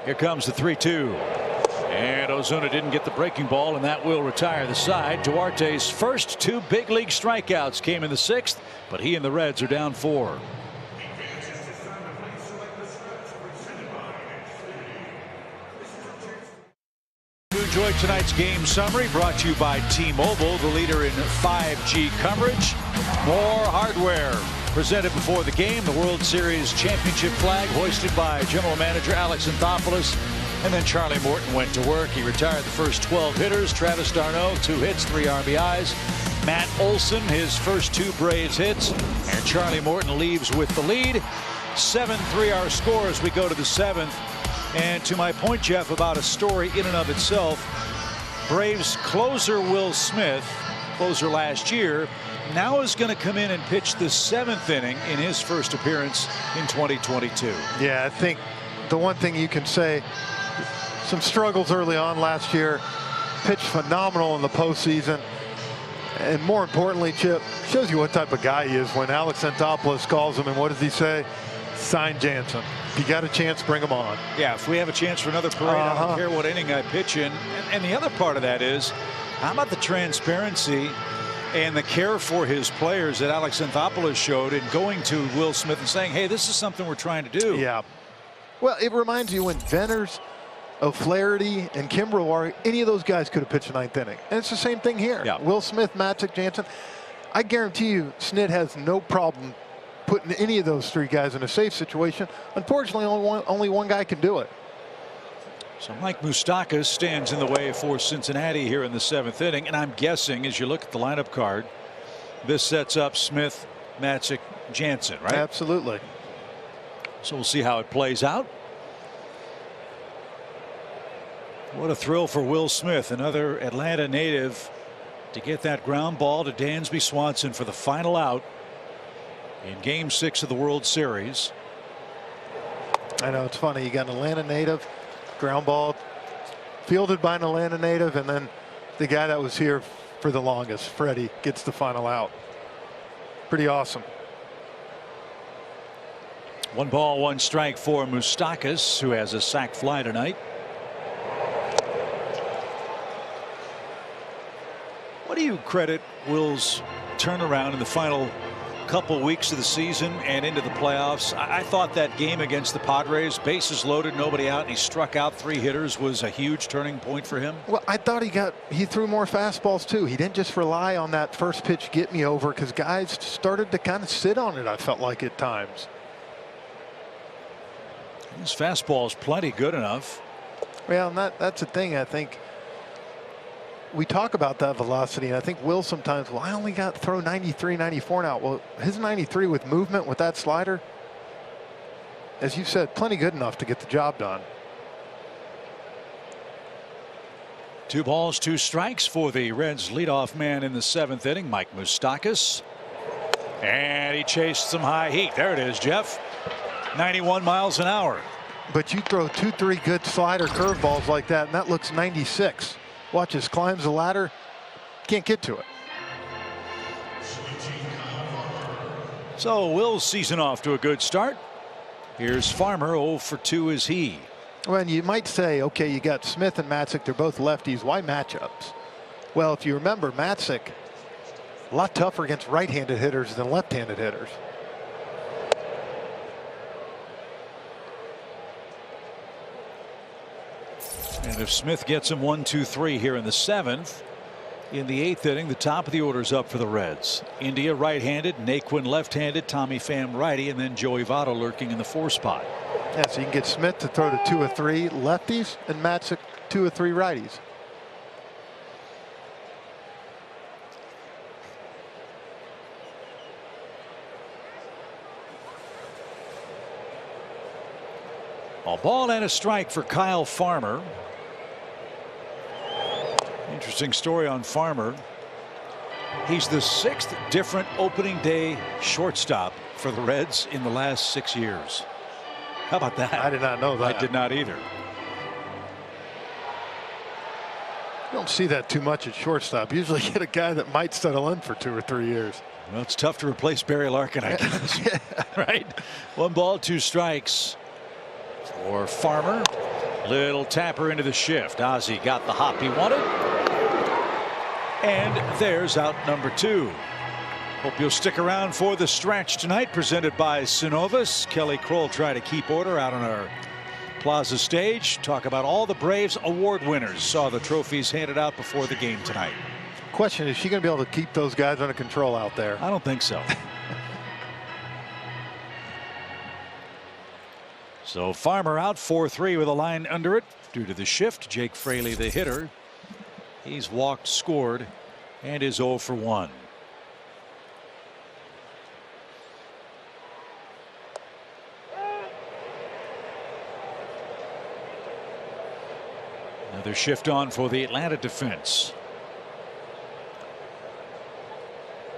Here comes the 3-2. And Ozuna didn't get the breaking ball, and that will retire the side. Duarte's first 2 big league strikeouts came in the 6th, but he and the Reds are down 4. enjoyed tonight's game summary brought to you by T-Mobile, the leader in 5G coverage. More hardware presented before the game. The World Series championship flag hoisted by General Manager Alex Anthopoulos. And then Charlie Morton went to work. He retired the first 12 hitters. Travis d'Arnaud, 2 hits, 3 RBIs. Matt Olson, his first 2 Braves hits. And Charlie Morton leaves with the lead. 7-3 our score as we go to the 7th. And to my point, Jeff, about a story in and of itself, Braves closer Will Smith, closer last year, now is going to come in and pitch the 7th inning in his first appearance in 2022. Yeah, I think the one thing you can say, some struggles early on last year, pitched phenomenal in the postseason. And more importantly, Chip, shows you what type of guy he is when Alex Anthopoulos calls him, and what does he say? Sign Jansen. If you got a chance, bring him on. Yeah, if we have a chance for another parade, I don't care what inning I pitch in. And the other part of that is, how about the transparency and the care for his players that Alex Anthopoulos showed in going to Will Smith and saying, hey, this is something we're trying to do. Yeah. Well, it reminds you when Venners, O'Flaherty, and Kimbrel, any of those guys could have pitched the 9th inning. And it's the same thing here. Yeah. Will Smith, Matzek, Jansen. I guarantee you Snit has no problem putting any of those 3 guys in a safe situation. Unfortunately, only one guy can do it. So Mike Moustakas stands in the way for Cincinnati here in the 7th inning. And I'm guessing, as you look at the lineup card, this sets up Smith, Matzek, Jansen, right? Absolutely. So we'll see how it plays out. What a thrill for Will Smith, another Atlanta native, to get that ground ball to Dansby Swanson for the final out in Game 6 of the World Series. I know, it's funny. You got an Atlanta native, ground ball fielded by an Atlanta native, and then the guy that was here for the longest, Freddie, gets the final out. Pretty awesome. 1 ball, 1 strike for Moustakas, who has a sac fly tonight. What do you credit Will's turnaround in the final couple weeks of the season and into the playoffs? I thought that game against the Padres, bases loaded, nobody out, and he struck out 3 hitters, was a huge turning point for him. Well, I thought he threw more fastballs too. He didn't just rely on that first pitch get me over, because guys started to kind of sit on it, I felt like, at times. His fastball is plenty good enough. Well, and that's the thing. I think we talk about that velocity, and I think Will sometimes, well, I only got to throw 93, 94 now. Well, his 93 with movement with that slider, as you said, plenty good enough to get the job done. 2 balls, 2 strikes for the Reds leadoff man in the 7th inning, Mike Moustakas. And he chased some high heat. There it is, Jeff. 91 miles an hour. But you throw 2-3 good slider curveballs like that, and that looks 96. Watch as climbs the ladder. Can't get to it. So Will's season off to a good start. Here's Farmer. 0 for 2 is he. Well, and you might say, okay, you got Smith and Matzek. They're both lefties. Why matchups? Well, if you remember, Matzek, a lot tougher against right-handed hitters than left-handed hitters. And if Smith gets him 1, 2, 3 here in the 7th, in the 8th inning, the top of the order is up for the Reds. India right-handed, Naquin left-handed, Tommy Pham righty, and then Joey Votto lurking in the 4 spot. Yeah, so you can get Smith to throw to 2 or 3 lefties and Matzek 2 or 3 righties. A ball and a strike for Kyle Farmer. Interesting story on Farmer. He's the 6th different opening day shortstop for the Reds in the last 6 years. How about that? I did not know that. I did not either. You don't see that too much at shortstop. Usually get a guy that might settle in for 2 or 3 years. Well, it's tough to replace Barry Larkin, I guess. Yeah. Right? 1 ball, 2 strikes for Farmer. Little tapper into the shift. Ozzie got the hop he wanted. And there's out number 2. Hope you'll stick around for the stretch tonight, presented by Synovus. Kelly Kroll trying to keep order out on our Plaza stage. Talk about all the Braves award winners. Saw the trophies handed out before the game tonight. Question, is she going to be able to keep those guys under control out there? I don't think so. So Farmer out 4-3 with a line under it due to the shift. Jake Fraley, the hitter. He's walked, scored, and is 0 for 1. Another shift on for the Atlanta defense.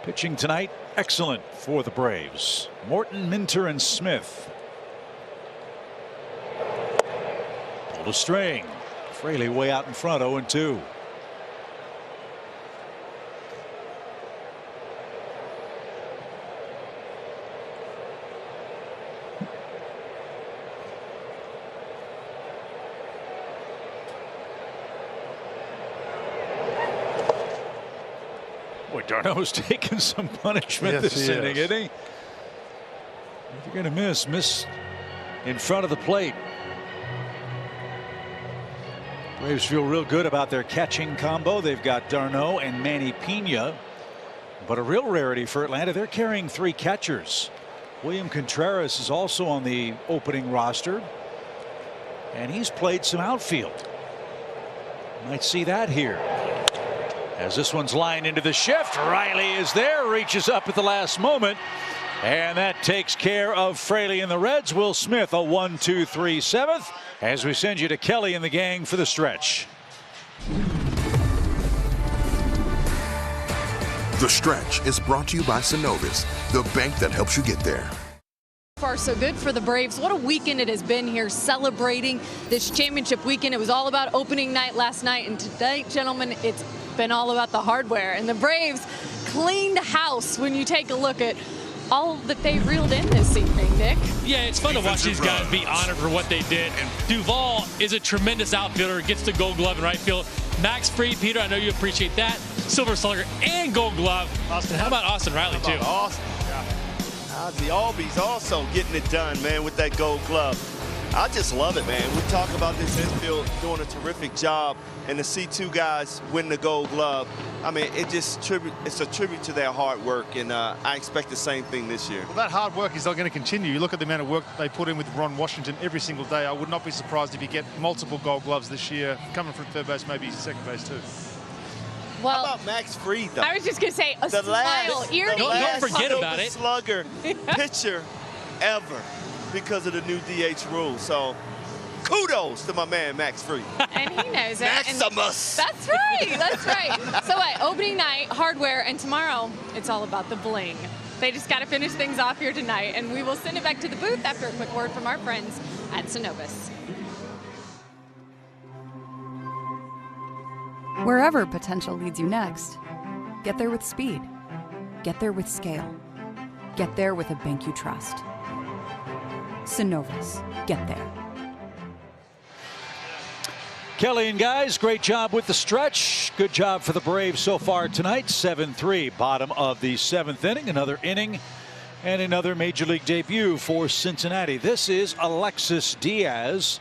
Pitching tonight, excellent for the Braves. Morton, Minter, and Smith. Pulled a string. Fraley way out in front, 0-2. Boy, Darno's taking some punishment this inning, isn't he? If you're going to miss in front of the plate. Braves feel real good about their catching combo. They've got Darno and Manny Pena. But a real rarity for Atlanta, they're carrying 3 catchers. William Contreras is also on the opening roster. And he's played some outfield. Might see that here. As this one's lined into the shift, Riley is there, reaches up at the last moment. And that takes care of Fraley and the Reds. Will Smith, a 1-2-3 7th, as we send you to Kelly and the gang for the stretch. The Stretch is brought to you by Synovus, the bank that helps you get there. Far so good for the Braves. What a weekend it has been here celebrating this championship weekend. It was all about opening night last night, and tonight, gentlemen, it's been all about the hardware. And the Braves cleaned house when you take a look at all that they reeled in this evening, Nick. Yeah, it's fun to watch these guys be honored for what they did. And Duvall is a tremendous outfielder, gets the Gold Glove in right field. Max Fried, Peter, I know you appreciate that. Silver Slugger and Gold Glove. Austin, how about Austin Riley, too? Austin, Ozzie Albies also getting it done, man, with that Gold Glove. I just love it, man. We talk about this infield doing a terrific job, and to see 2 guys win the Gold Glove, I mean, it's a tribute to their hard work, and I expect the same thing this year. Well, that hard work is going to continue. You look at the amount of work they put in with Ron Washington every single day. I would not be surprised if you get multiple Gold Gloves this year, coming from third base, maybe second base too. Well, how about Max Fried, though? I was just going to say, a smile, ear to ear. Don't forget about it. Slugger pitcher ever because of the new DH rule. So kudos to my man Max Fried. And he knows it. Maximus. That's right. That's right. So what? Opening night, hardware, and tomorrow it's all about the bling. They just got to finish things off here tonight, and we will send it back to the booth after a quick word from our friends at Synovus. Wherever potential leads you next, get there with speed. Get there with scale. Get there with a bank you trust. Synovus. Get there. Kelly and guys, great job with the stretch. Good job for the Braves so far tonight. 7-3, bottom of the 7th inning. Another inning and another Major League debut for Cincinnati. This is Alexis Diaz,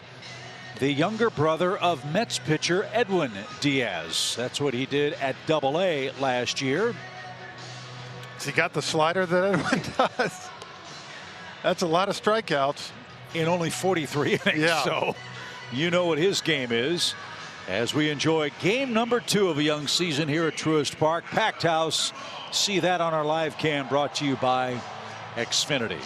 the younger brother of Mets pitcher Edwin Diaz. That's what he did at AA last year. Has he got the slider that Edwin does? That's a lot of strikeouts. In only 43 innings. Yeah. So you know what his game is. As we enjoy game number 2 of a young season here at Truist Park. Packed house. See that on our live cam, brought to you by Xfinity.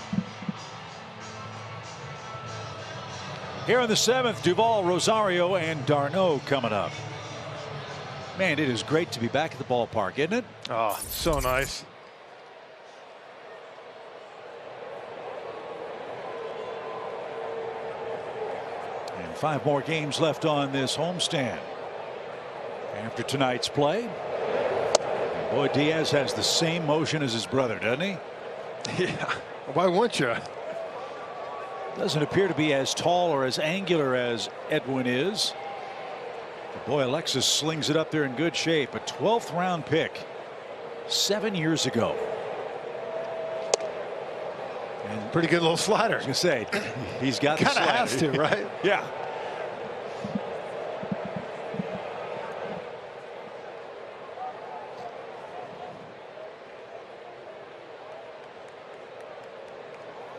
Here in the 7th, Duvall, Rosario, and Darno coming up. Man, it is great to be back at the ballpark, isn't it? Oh, so nice. And 5 more games left on this homestand after tonight's play. And boy, Diaz has the same motion as his brother, doesn't he? Yeah. Why wouldn't you? Doesn't appear to be as tall or as angular as Edwin is. But boy, Alexis slings it up there in good shape. A 12th round pick 7 years ago. And pretty good little slider. I was going to say, he's got the slider. Kind of has to, right? Yeah.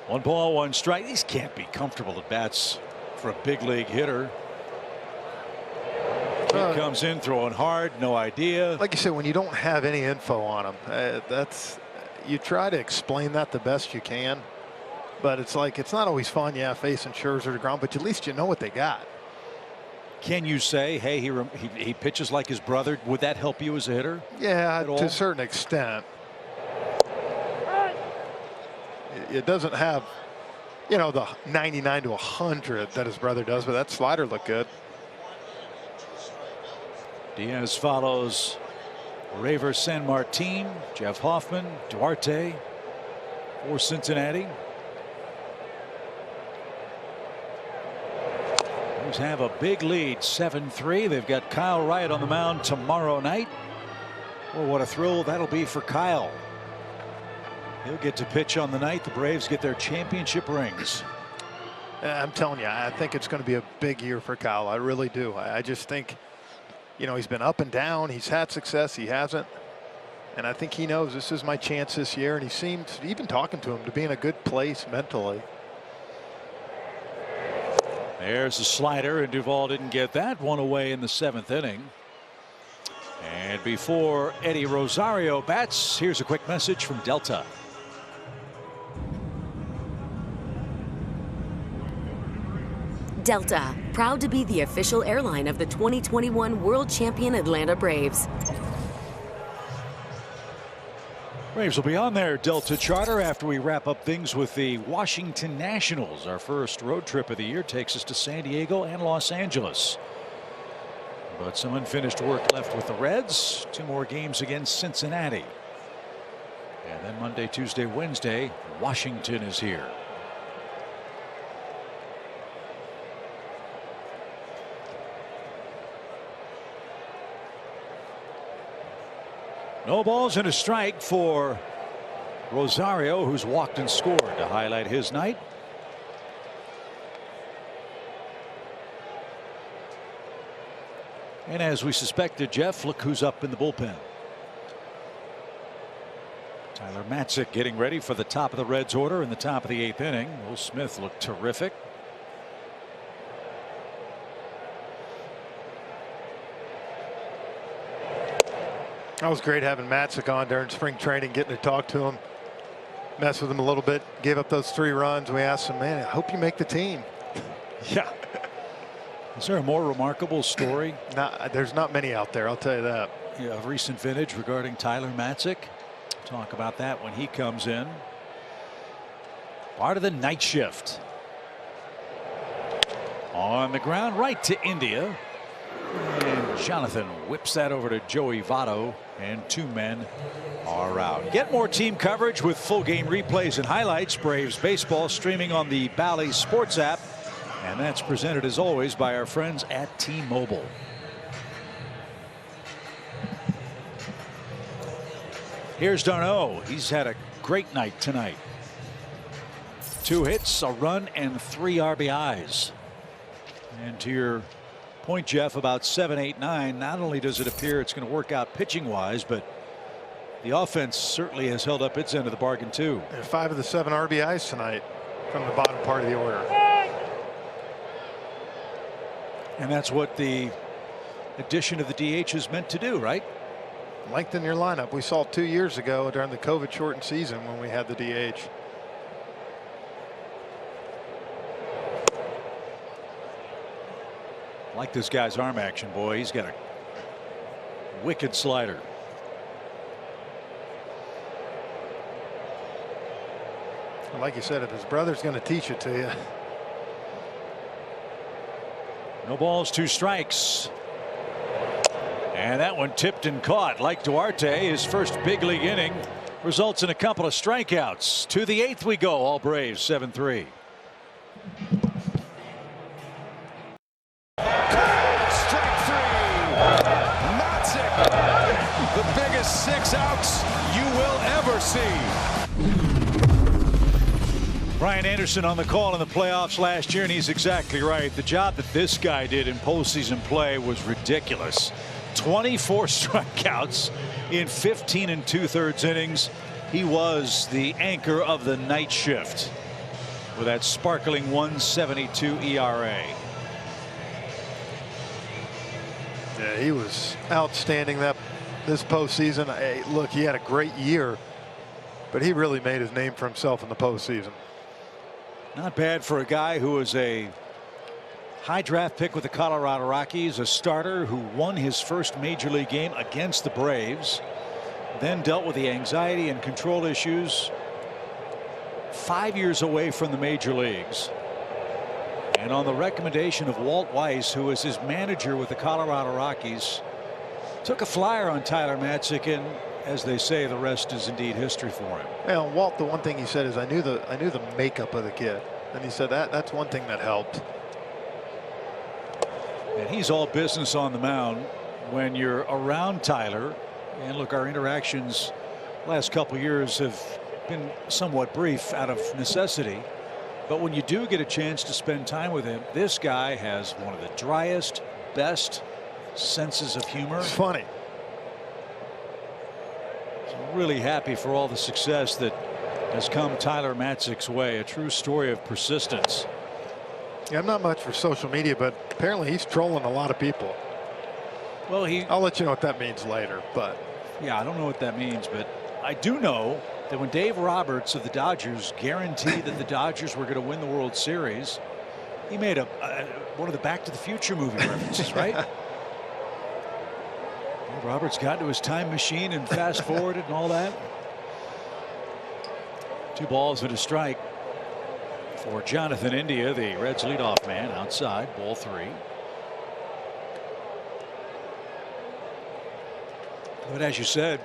One ball, one strike. These can't be comfortable at bats for a big league hitter. He comes in throwing hard, no idea. Like you said, when you don't have any info on him, you try to explain that the best you can. But it's like, it's not always fun, yeah, facing Scherzer to the ground, but at least you know what they got. Can you say, hey, he pitches like his brother? Would that help you as a hitter? Yeah, to a certain extent. It doesn't have, you know, the 99 to 100 that his brother does, but that slider looked good. Diaz follows Raver San Martin, Jeff Hoffman, Duarte for Cincinnati. Braves have a big lead, 7-3. They've got Kyle Wright on the mound tomorrow night. Well, what a thrill that'll be for Kyle. He'll get to pitch on the night the Braves get their championship rings. I'm telling you, I think it's going to be a big year for Kyle. I really do. I just think, you know, he's been up and down. He's had success. He hasn't. And I think he knows this is my chance this year. And he seemed, even talking to him, to be in a good place mentally. There's a slider, and Duvall didn't get that one away in the 7th inning. And before Eddie Rosario bats, here's a quick message from Delta. Delta, proud to be the official airline of the 2021 World Champion Atlanta Braves. Braves will be on their Delta charter after we wrap up things with the Washington Nationals. Our first road trip of the year takes us to San Diego and Los Angeles. But some unfinished work left with the Reds. 2 more games against Cincinnati. And then Monday, Tuesday, Wednesday, Washington is here. No balls and a strike for Rosario, who's walked and scored to highlight his night. And as we suspected, Jeff, look who's up in the bullpen. Tyler Matzik getting ready for the top of the Reds order in the top of the 8th inning. Will Smith looked terrific. That was great having Matzik on during spring training, getting to talk to him, mess with him a little bit, gave up those 3 runs. We asked him, man, I hope you make the team. Yeah. Is there a more remarkable story? There's not many out there, I'll tell you that. Yeah, of recent vintage regarding Tyler Matzik. Talk about that when he comes in. Part of the night shift. On the ground, right to India. And Jonathan whips that over to Joey Votto, and 2 men are out. Get more team coverage with full game replays and highlights. Braves baseball streaming on the Bally Sports app. And that's presented as always by our friends at T-Mobile. Here's d'Arnaud. He's had a great night tonight. 2 hits, a run, and 3 RBIs. And to your point, Jeff, about 7, 8, 9, not only does it appear it's going to work out pitching wise, but the offense certainly has held up its end of the bargain too. And 5 of the 7 RBIs tonight from the bottom part of the order. And that's what the addition of the DH is meant to do, right? Lengthen your lineup. We saw 2 years ago during the COVID shortened season when we had the DH. Like this guy's arm action, boy. He's got a wicked slider. Like you said, if his brother's going to teach it to you. No balls, 2 strikes. And that one tipped and caught. Like Duarte, his first big league inning results in a couple of strikeouts. To the 8th we go. All Braves 7-3. Strike 3. Matzik. The biggest 6 outs you will ever see. Brian Anderson on the call in the playoffs last year, and he's exactly right. The job that this guy did in postseason play was ridiculous. 24 strikeouts in 15 2/3 innings. He was the anchor of the night shift with that sparkling 1.72 ERA. Yeah, he was outstanding this postseason. Hey, look, he had a great year, but he really made his name for himself in the postseason. Not bad for a guy who was a high draft pick with the Colorado Rockies, a starter who won his first major league game against the Braves, then dealt with the anxiety and control issues. 5 years away from the major leagues. And on the recommendation of Walt Weiss, who was his manager with the Colorado Rockies, took a flyer on Tyler Matzik, and as they say, the rest is indeed history for him. Well, Walt, the one thing he said is, I knew the makeup of the kid, and he said that's one thing that helped. And he's all business on the mound when you're around Tyler. And look, our interactions last couple years have been somewhat brief out of necessity. But when you do get a chance to spend time with him, this guy has one of the driest, best senses of humor. It's funny. Really happy for all the success that has come Tyler Matzik's way. A true story of persistence. Yeah, I'm not much for social media, but apparently he's trolling a lot of people. Well, I'll let you know what that means later, but yeah, I don't know what that means, but I do know that when Dave Roberts of the Dodgers guaranteed that the Dodgers were going to win the World Series, he made one of the Back to the Future movie references, right? Roberts got into his time machine and fast forwarded and all that. 2 balls and a strike for Jonathan India, the Reds leadoff man, outside, ball 3. But as you said,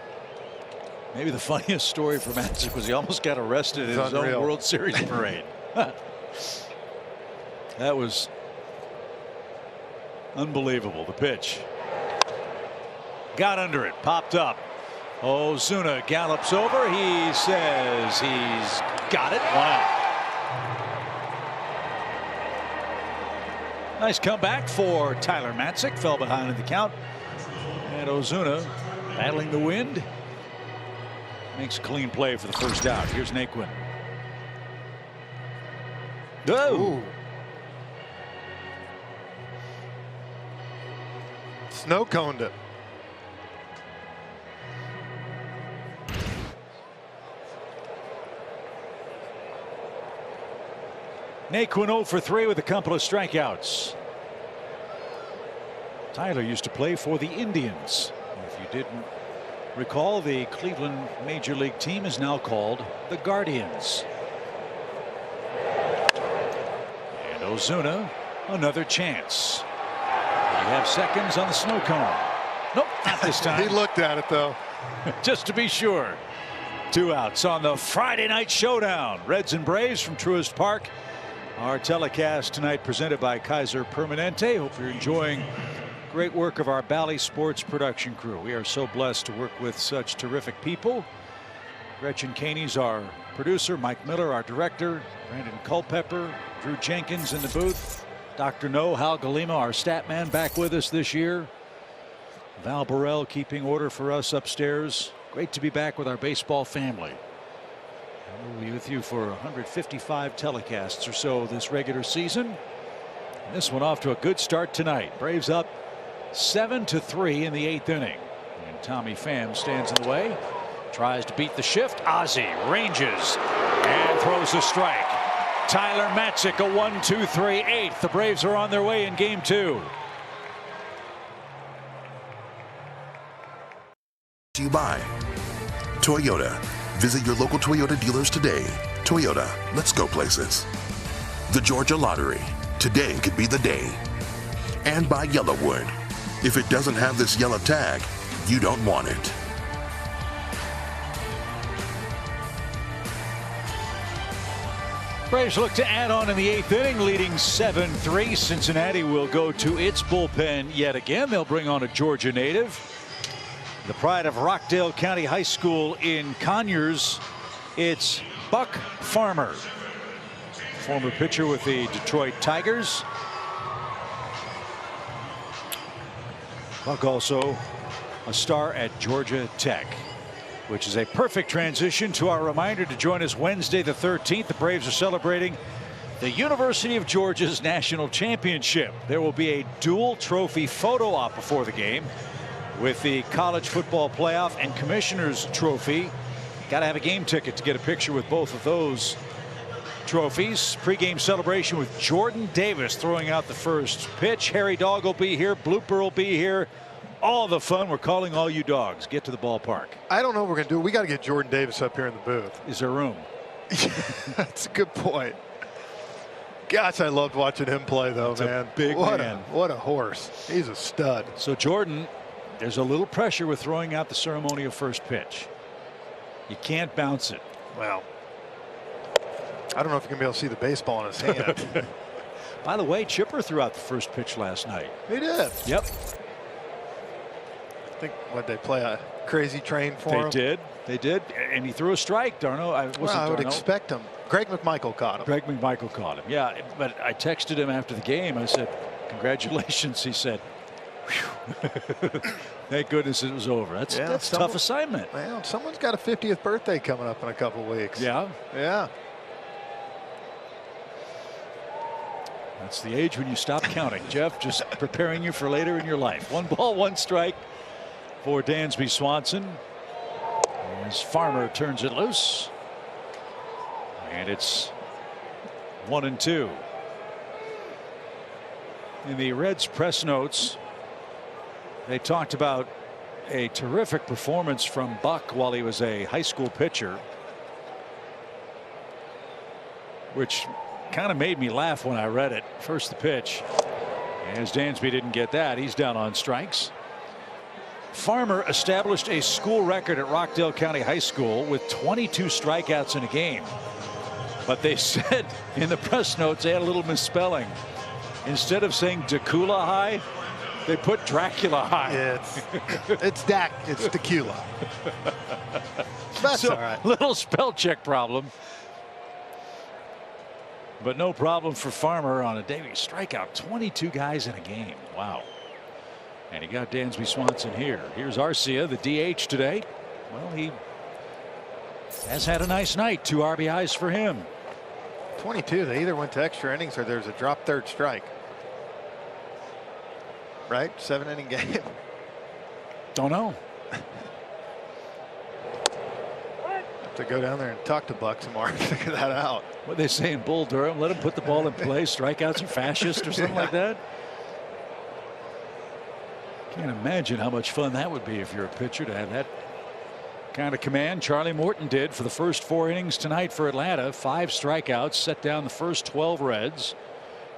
maybe the funniest story for Matzik was he almost got arrested in his own World Series parade. That was unbelievable. The pitch. Got under it, popped up. Ozuna gallops over. He says he's got it. 1 out. Nice comeback for Tyler Matzik. Fell behind in the count. And Ozuna battling the wind. Makes a clean play for the first out. Here's Naquin. Oh. Snow coned it. Naquin 0 for 3 with a couple of strikeouts. Tyler used to play for the Indians. If you didn't recall, the Cleveland Major League team is now called the Guardians. And Ozuna, another chance. We have seconds on the snow cone. Nope, not this time. He looked at it, though. Just to be sure. 2 outs on the Friday night showdown. Reds and Braves from Truist Park. Our telecast tonight presented by Kaiser Permanente. Hope you're enjoying great work of our Bally Sports production crew. We are so blessed to work with such terrific people. Gretchen Caney's our producer, Mike Miller our director, Brandon Culpepper, Drew Jenkins in the booth, Dr. No, Hal Galima, our stat man, back with us this year. Val Burrell keeping order for us upstairs. Great to be back with our baseball family. We'll be with you for 155 telecasts or so this regular season. And this one off to a good start tonight. Braves up 7-3 in the 8th inning. And Tommy Pham stands in the way. Tries to beat the shift. Ozzie ranges and throws a strike. Tyler Matzik, a 1-2-3 8th. The Braves are on their way in game 2. You buy Toyota. Visit your local Toyota dealers today. Toyota, let's go places. The Georgia Lottery. Today could be the day. And by Yellowwood. If it doesn't have this yellow tag, you don't want it. Braves look to add on in the 8th inning, leading 7-3. Cincinnati will go to its bullpen yet again. They'll bring on a Georgia native. The pride of Rockdale County High School in Conyers. It's Buck Farmer. former pitcher with the Detroit Tigers. Buck also a star at Georgia Tech, which is a perfect transition to our reminder to join us Wednesday the 13th. The Braves are celebrating the University of Georgia's national championship. There will be a dual trophy photo op before the game with the college football playoff and commissioner's trophy. Got to have a game ticket to get a picture with both of those trophies. Pre-game celebration with Jordan Davis throwing out the first pitch. Harry Dog will be here. Blooper will be here. All the fun. We're calling all you dogs. Get to the ballpark. I don't know what we're going to do. We got to get Jordan Davis up here in the booth. Is there room? That's a good point. Gosh, I loved watching him play, though, man. Big man. What a horse. He's a stud. So, Jordan, there's a little pressure with throwing out the ceremonial first pitch. You can't bounce it. Well, I don't know if you're going to be able to see the baseball in his hand. By the way, Chipper threw out the first pitch last night. He did. Yep. I think, what, they play a crazy train for him? They did. And he threw a strike, Darno. I would expect him. Greg McMichael caught him. Greg McMichael caught him. Yeah, but I texted him after the game. I said, congratulations. He said, thank goodness it was over. That's a tough assignment. Well, someone's got a 50th birthday coming up in a couple of weeks. Yeah. Yeah. That's the age when you stop counting, Jeff. Just preparing you for later in your life. 1 ball, 1 strike for Dansby Swanson. As Farmer turns it loose. And it's 1-2. In the Reds press notes, they talked about a terrific performance from Buck while he was a high school pitcher, which kind of made me laugh when I read it. First the pitch, as Dansby didn't get that. He's down on strikes. Farmer established a school record at Rockdale County High School with 22 strikeouts in a game. But they said in the press notes they had a little misspelling. Instead of saying Dracula High, they put Dracula High. It's Dak. It's tequila. That's so, all right. Little spell check problem. But no problem for Farmer on a daily strikeout. 22 guys in a game. Wow. And he got Dansby Swanson here. Here's Arcia, the DH today. Well, he has had a nice night. 2 RBIs for him. 22. They either went to extra innings or there's a drop third strike. Right? 7-inning game. Don't know. Have to go down there and talk to Buck some more and figure that out. What they say in Bull Durham, let him put the ball in play. Strikeouts are fascist or something like that. Can't imagine how much fun that would be if you're a pitcher to have that kind of command. Charlie Morton did for the first 4 innings tonight for Atlanta. 5 strikeouts, set down the first 12 Reds.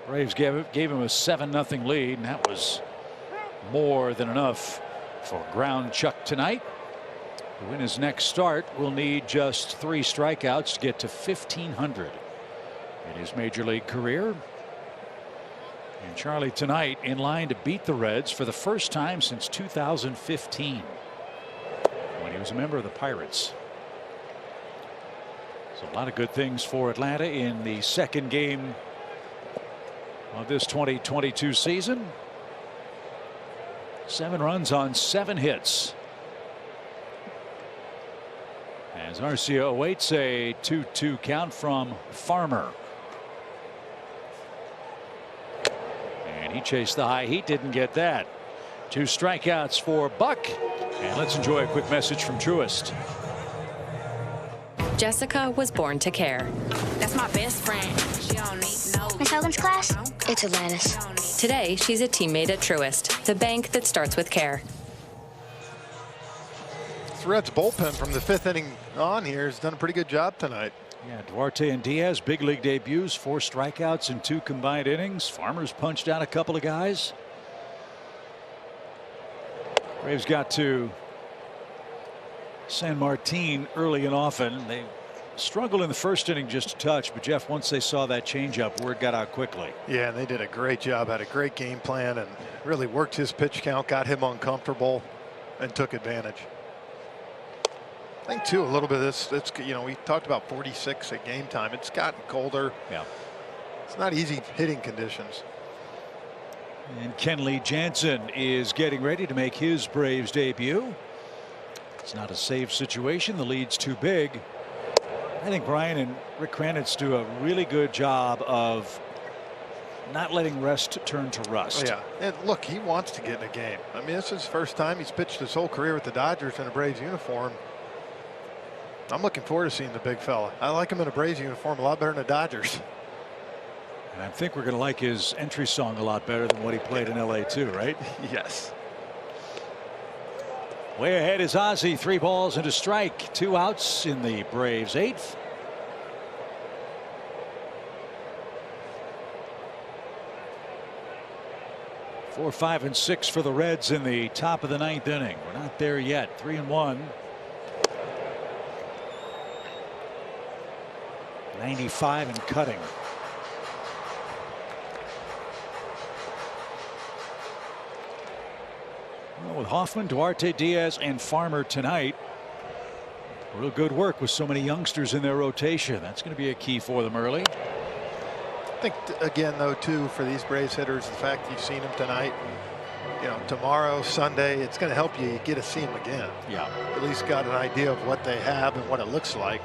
Braves gave him a 7-0 lead, and that was more than enough for Ground Chuck tonight. To win his next start, will need just 3 strikeouts to get to 1,500 in his major league career. And Charlie tonight in line to beat the Reds for the first time since 2015 when he was a member of the Pirates. So a lot of good things for Atlanta in the second game of this 2022 season. 7 runs on 7 hits. As Arcia awaits a 2-2 count from Farmer. And he chased the high heat, didn't get that. 2 strikeouts for Buck. And let's enjoy a quick message from Truist. Jessica was born to care. That's my best friend. She don't need no. Miss Hogan's class? It's Atlantis. Today, she's a teammate at Truist, the bank that starts with care. This Reds bullpen from the 5th inning on here has done a pretty good job tonight. Yeah, Duarte and Diaz, big league debuts, 4 strikeouts in 2 combined innings. Farmer's punched out a couple of guys. Braves got to San Martin early and often. They struggled in the first inning just a touch, but Jeff, once they saw that changeup, word got out quickly. Yeah, and they did a great job, had a great game plan, and really worked his pitch count, got him uncomfortable, and took advantage. I think too a little bit of this, it's, you know, we talked about 46 at game time. It's gotten colder. Yeah. It's not easy hitting conditions. And Kenley Jansen is getting ready to make his Braves debut. It's not a safe situation. The lead's too big. I think Brian and Rick Kranitz do a really good job of not letting rest turn to rust. Oh, yeah, and look, he wants to get in a game. I mean, this is his first time he's pitched his whole career with the Dodgers in a Braves uniform. I'm looking forward to seeing the big fella. I like him in a Braves uniform a lot better than the Dodgers. And I think we're going to like his entry song a lot better than what he played in LA too, right? Yes. Way ahead is Ozzie. 3 balls and a strike. 2 outs in the Braves 8th. Four, 5, and 6 for the Reds in the top of the 9th inning. We're not there yet. 3-1. 95 and cutting. Well, with Hoffman, Duarte, Diaz, and Farmer tonight. Real good work with so many youngsters in their rotation. That's going to be a key for them early. I think, again, though, too, for these Braves hitters, the fact you've seen them tonight, you know, tomorrow, Sunday, it's going to help you get to see them again. Yeah. At least got an idea of what they have and what it looks like.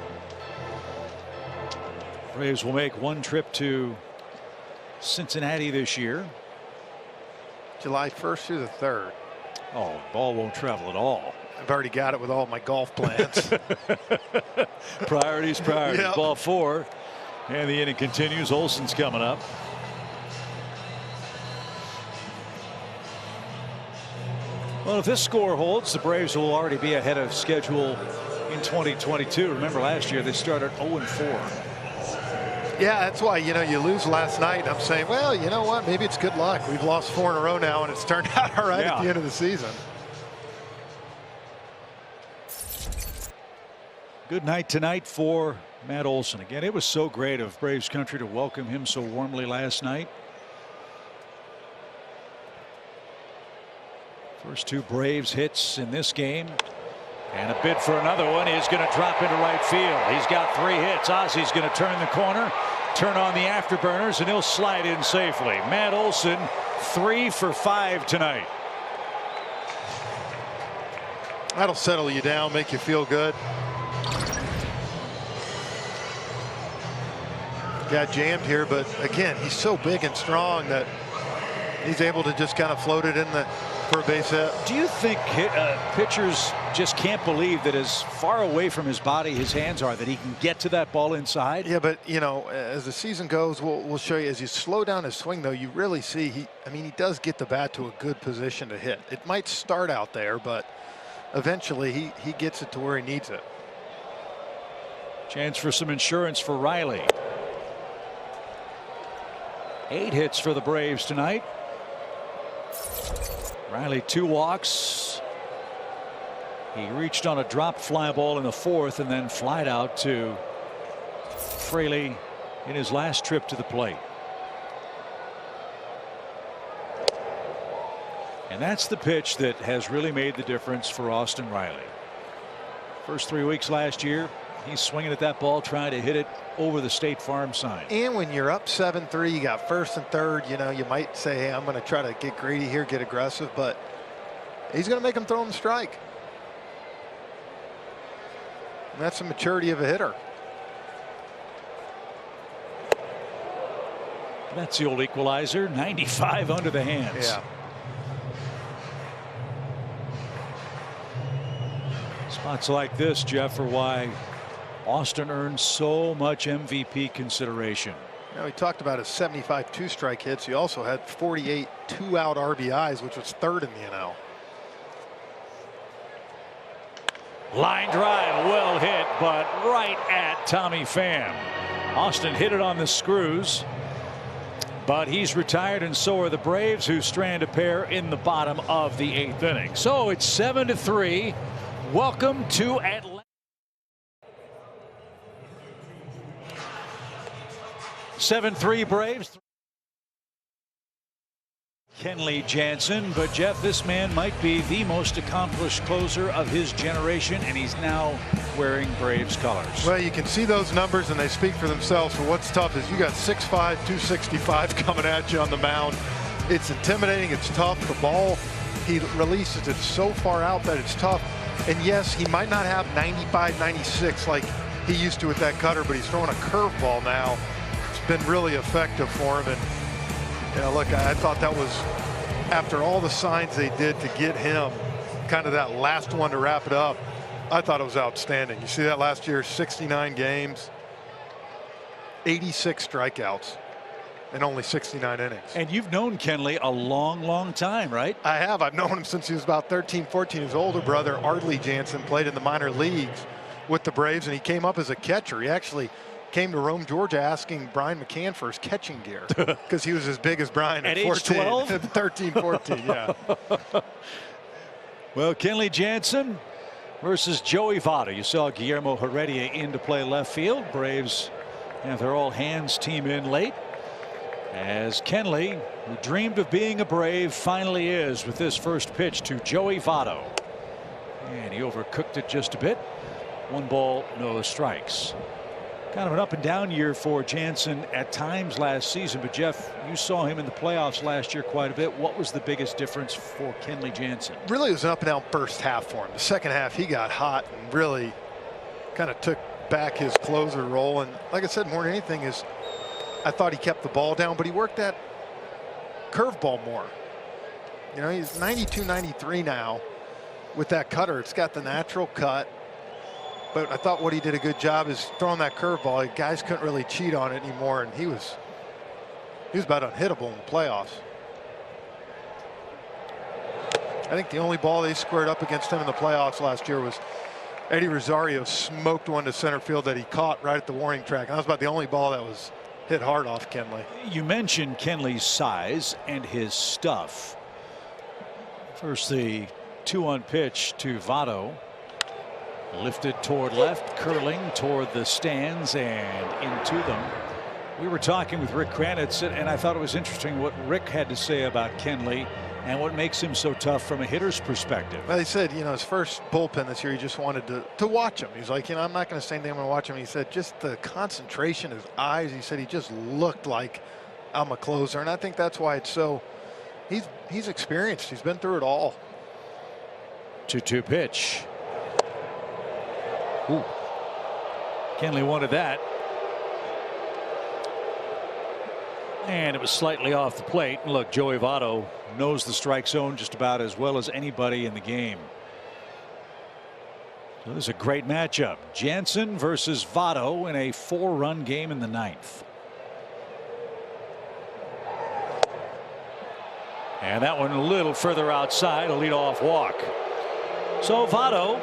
Braves will make one trip to Cincinnati this year. July 1st through the 3rd. Oh, ball won't travel at all. I've already got it with all my golf plans. Priorities. Yep. Ball 4. And the inning continues. Olson's coming up. Well, if this score holds, the Braves will already be ahead of schedule in 2022. Remember last year they started 0-4. Yeah, that's why, you know, you lose last night. I'm saying, well, you know what? Maybe it's good luck. We've lost 4 in a row now, and it's turned out all right at the end of the season. Good night tonight for Matt Olson. Again, it was so great of Braves country to welcome him so warmly last night. First 2 Braves hits in this game. And a bid for another one is going to drop into right field. He's got 3 hits. Ozzie's going to turn the corner, turn on the afterburners, and he'll slide in safely. Matt Olson 3 for 5 tonight. That'll settle you down, make you feel good. Got jammed here, but again, he's so big and strong that he's able to just kind of float it in the for a base hit. Do you think pitchers just can't believe that as far away from his body his hands are that he can get to that ball inside? Yeah, but you know, as the season goes, we'll show you as you slow down his swing, though, you really see he does get the bat to a good position to hit. It might start out there, but eventually he gets it to where he needs it. Chance for some insurance for Riley. 8 hits for the Braves tonight. Riley 2 walks. He reached on a dropped fly ball in the 4th and then flied out to Fraley in his last trip to the plate. And that's the pitch that has really made the difference for Austin Riley. First 3 weeks last year, he's swinging at that ball, trying to hit it over the State Farm sign. And when you're up 7-3, you got 1st and 3rd, you know, you might say, hey, I'm going to try to get greedy here, get aggressive, but he's going to make him throw him the strike. And that's the maturity of a hitter. That's the old equalizer. 95 under the hands. Yeah. Spots like this, Jeff, are why Austin earned so much MVP consideration. You know, he talked about his 75 2-strike hits. He also had 48 2-out RBIs, which was 3rd in the NL. Line drive, well hit, but right at Tommy Pham. Austin hit it on the screws, but he's retired, and so are the Braves, who strand a pair in the bottom of the 8th inning. So it's 7-3. Welcome to Atlanta. 7-3 Braves. Kenley Jansen, but Jeff, this man might be the most accomplished closer of his generation, and he's now wearing Braves colors. Well, you can see those numbers, and they speak for themselves. But what's tough is you got 6'5", 265 coming at you on the mound. It's intimidating. It's tough. The ball, he releases it so far out that it's tough. And yes, he might not have 95, 96 like he used to with that cutter, but he's throwing a curveball now. It's been really effective for him. And look, I thought that was, after all the signs they did to get him, kind of that last one to wrap it up, I thought it was outstanding. You see that last year, 69 games, 86 strikeouts, and only 69 innings. And you've known Kenley a long, long time, right? I have. I've known him since he was about 13, 14. His older brother, Ardley Jansen, played in the minor leagues with the Braves, and he came up as a catcher. He actually came to Rome, Georgia, asking Brian McCann for his catching gear because he was as big as Brian at 14, age 12? 13, 14, yeah. Well, Kenley Jansen versus Joey Votto. You saw Guillermo Heredia in to play left field. Braves have their all-hands team in late, as Kenley, who dreamed of being a Brave, finally is with this first pitch to Joey Votto. And he overcooked it just a bit. 1 ball, no strikes. Kind of an up and down year for Jansen at times last season, but Jeff, you saw him in the playoffs last year quite a bit. What was the biggest difference for Kenley Jansen? Really, it was an up and down first half for him. The second half, he got hot and really kind of took back his closer role. And like I said, more than anything is, I thought he kept the ball down, but he worked that curveball more. You know, he's 92, 93 now with that cutter. It's got the natural cut. But I thought what he did a good job is throwing that curveball. Guys couldn't really cheat on it anymore, and he was about unhittable in the playoffs. I think the only ball they squared up against him in the playoffs last year was Eddie Rosario smoked one to center field that he caught right at the warning track. And that was about the only ball that was hit hard off Kenley. You mentioned Kenley's size and his stuff. First, the 2-1 pitch to Votto. Lifted toward left, curling toward the stands and into them. We were talking with Rick Kranitz, and I thought it was interesting what Rick had to say about Kenley and what makes him so tough from a hitter's perspective. Well, he said, you know, his first bullpen this year, he just wanted to watch him. He's like, you know, I'm not going to say anything, I'm going to watch him. He said just the concentration, his eyes, he said he just looked like I'm a closer. And I think that's why it's so, he's experienced. He's been through it all. 2-2 pitch. Ooh. Kenley wanted that. And it was slightly off the plate. And look, Joey Votto knows the strike zone just about as well as anybody in the game. So this is a great matchup. Jansen versus Votto in a 4-run game in the 9th. And that one a little further outside, a leadoff walk. So Votto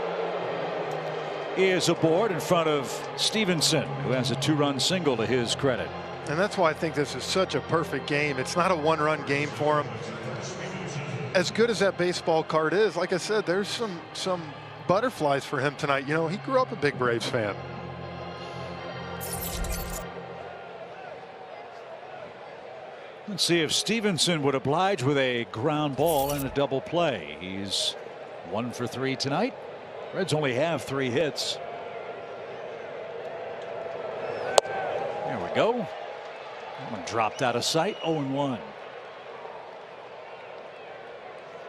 is aboard in front of Stevenson, who has a 2-run single to his credit. And that's why I think this is such a perfect game. It's not a 1-run game for him. As good as that baseball card is, like I said, there's some butterflies for him tonight. You know, he grew up a big Braves fan. Let's see if Stevenson would oblige with a ground ball and a double play. He's 1 for 3 tonight. Reds only have 3 hits. There we go. That one dropped out of sight. 0-1.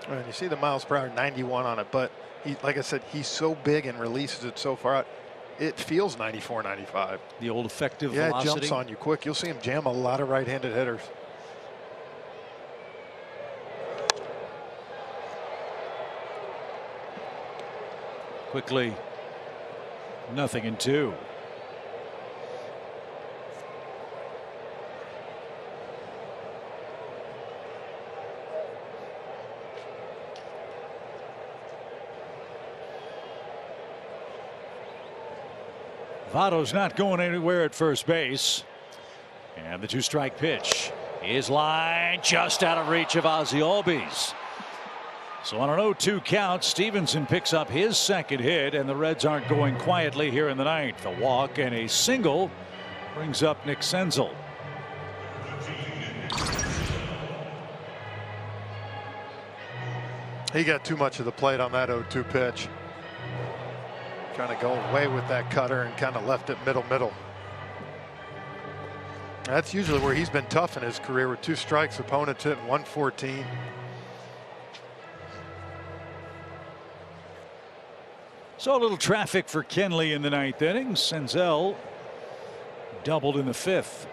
And you see the miles per hour 91 on it, but he, like I said, he's so big and releases it so far out. It feels 94, 95. The old effective velocity. velocity. It jumps on you quick. You'll see him jam a lot of right-handed hitters. Quickly, 0-2. Votto's not going anywhere at first base. And the 2-strike pitch is line just out of reach of Ozzie Albies. So on an 0-2 count, Stevenson picks up his second hit, and the Reds aren't going quietly here in the 9th. A walk and a single brings up Nick Senzel. He got too much of the plate on that 0-2 pitch. Trying to go away with that cutter and kind of left it middle. That's usually where he's been tough in his career, with 2 strikes, opponents hitting 114. So a little traffic for Kenley in the 9th inning. Senzel doubled in the 5th.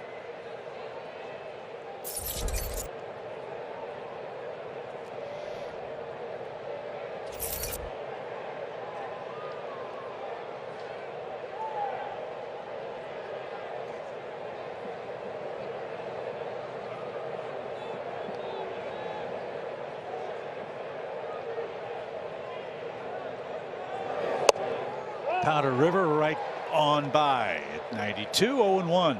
Powder River right on by at 92, 0-1.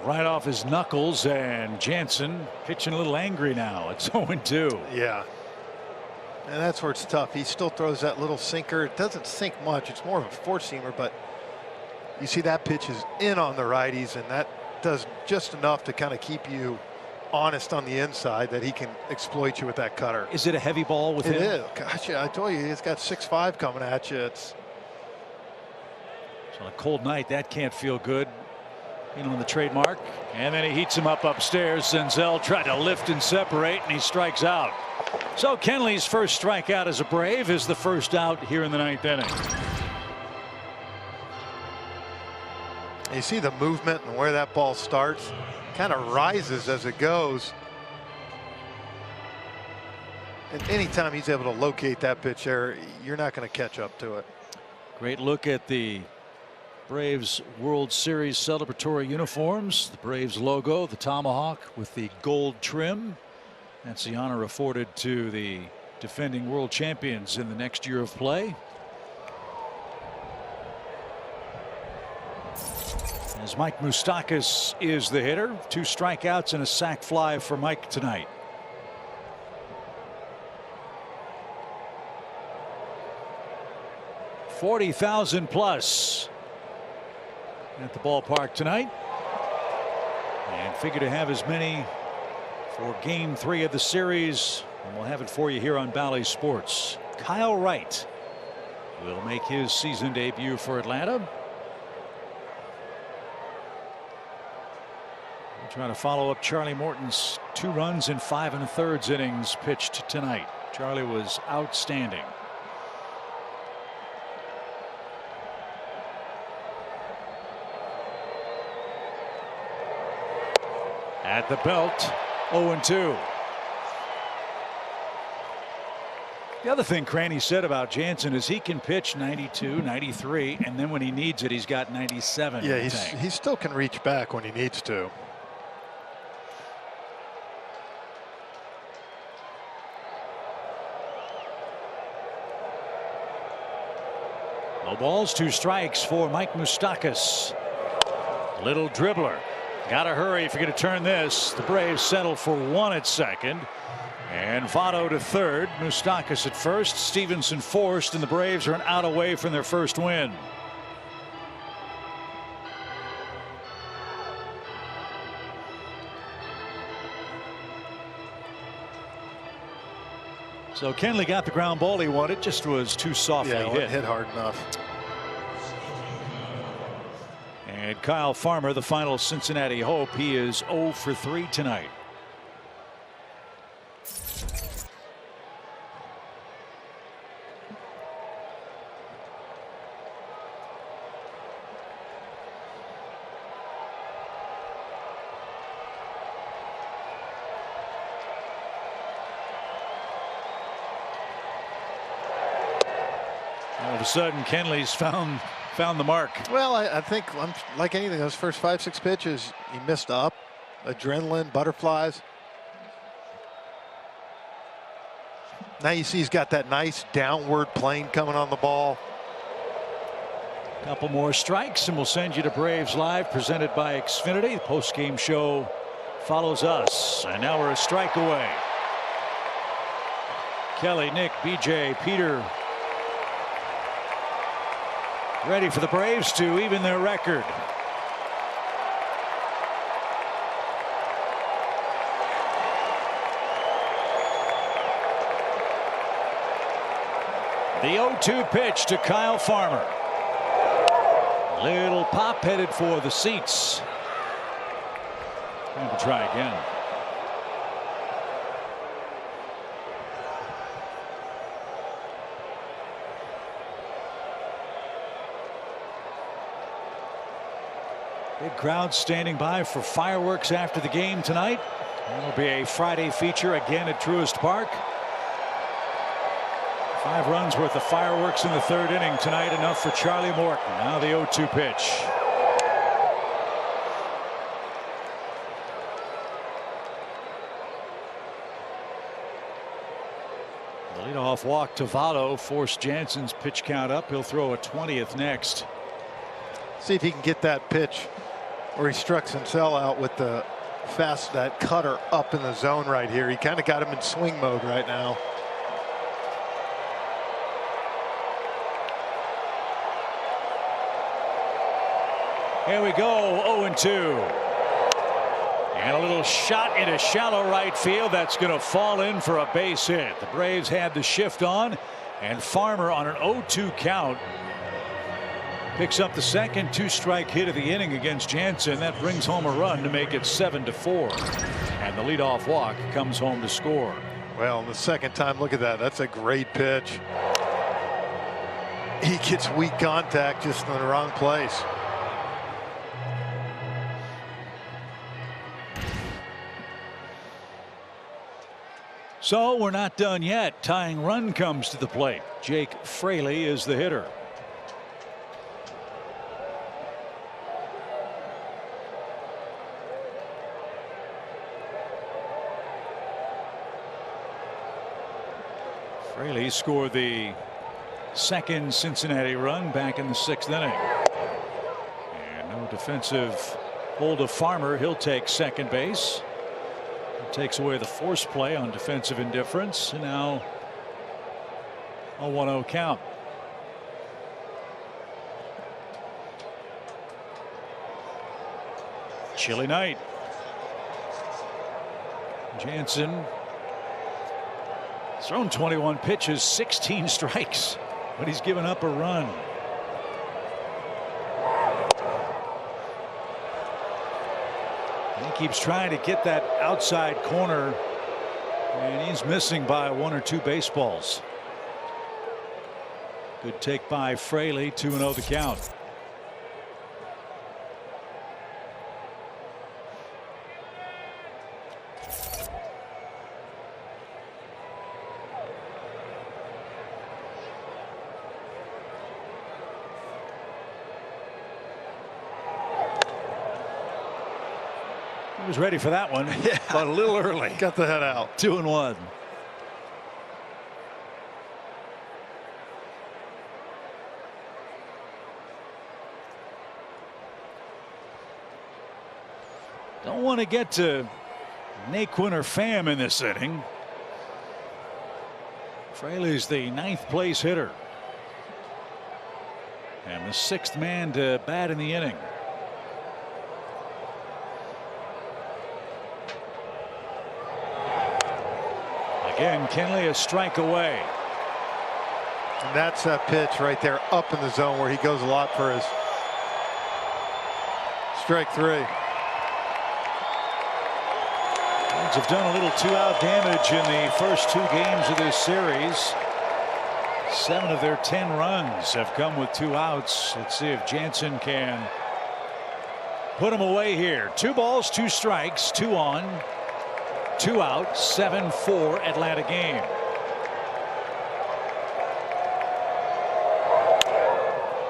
Right off his knuckles, and Jansen pitching a little angry now. It's 0-2. Yeah. And that's where it's tough. He still throws that little sinker. It doesn't sink much. It's more of a four-seamer, but you see that pitch is in on the righties, and that does just enough to kind of keep you honest on the inside that he can exploit you with that cutter. Is it a heavy ball with him? It is. Gosh, I told you, he's got 6'5" coming at you. It's on a cold night, that can't feel good. You know, in the trademark, and then he heats him up upstairs. Senzel tried to lift and separate, and he strikes out. So Kenley's first strikeout as a Brave is the first out here in the 9th inning. You see the movement and where that ball starts, kind of rises as it goes. And anytime he's able to locate that pitch there, you're not going to catch up to it. Great look at the Braves World Series celebratory uniforms. The Braves logo, the tomahawk with the gold trim. That's the honor afforded to the defending world champions in the next year of play. As Mike Moustakas is the hitter. 2 strikeouts and a sac fly for Mike tonight. $40,000 plus at the ballpark tonight, and figure to have as many for Game 3 of the series, and we'll have it for you here on Bally Sports. Kyle Wright will make his season debut for Atlanta. We're trying to follow up Charlie Morton's 2 runs in 5 1/3 innings pitched tonight. Charlie was outstanding. At the belt, 0-2. The other thing Craney said about Jansen is he can pitch 92, 93, and then when he needs it, he's got 97. Yeah, he still can reach back when he needs to. No balls, 2 strikes for Mike Moustakas. Little dribbler. Got to hurry if you're going to turn this. The Braves settle for 1 at second. And Votto to third. Moustakas at first. Stevenson forced, and the Braves are an out away from their first win. So Kenley got the ground ball he wanted, just was too softly hit hard enough. And Kyle Farmer, the final Cincinnati hope, he is 0 for 3 tonight. All of a sudden, Kenley's found the mark. Well, I think like anything, those first 5-6 pitches, he missed up. Adrenaline, butterflies. Now you see he's got that nice downward plane coming on the ball. Couple more strikes, and we'll send you to Braves Live, presented by Xfinity. The post-game show follows us, and now we're a strike away. Kelly, Nick, BJ, Peter ready for the Braves to even their record. The 0-2 pitch to Kyle Farmer. Little pop headed for the seats. Time to try again. Big crowd standing by for fireworks after the game tonight. It'll be a Friday feature again at Truist Park. 5 runs worth of fireworks in the 3rd inning tonight, enough for Charlie Morton. Now the 0-2 pitch. The leadoff walk to Votto forced Jansen's pitch count up. He'll throw a 20th next. See if he can get that pitch where he struck Sincel out with the that cutter up in the zone right here. He kind of got him in swing mode right now. Here we go, 0-2. And a little shot into shallow right field. That's going to fall in for a base hit. The Braves had the shift on, and Farmer on an 0-2 count picks up the second 2-strike hit of the inning against Jansen. That brings home a run to make it 7-4. And the leadoff walk comes home to score. Well, the second time, look at that. That's a great pitch. He gets weak contact just in the wrong place. So we're not done yet. Tying run comes to the plate. Jake Fraley is the hitter. Fraley scored the second Cincinnati run back in the 6th inning. And no defensive hold of Farmer. He'll take second base. Takes away the force play on defensive indifference. And now a 1-0 count. Chilly night. Jansen thrown 21 pitches, 16 strikes, but he's given up a run. He keeps trying to get that outside corner, and he's missing by 1 or 2 baseballs. Good take by Fraley. 2-0 the count. Was ready for that one, yeah, but a little early. Got the head out. 2-1. Don't want to get to Naquin or Pham in this inning. Fraley's the 9th place hitter and the 6th man to bat in the inning. Again, Kenley a strike away. And that's that pitch right there up in the zone where he goes a lot for his strike 3. Braves have done a little 2-out damage in the first 2 games of this series. 7 of their 10 runs have come with 2 outs. Let's see if Jansen can put them away here. 2 balls, 2 strikes, 2 on, 2 out, 7-4 Atlanta game.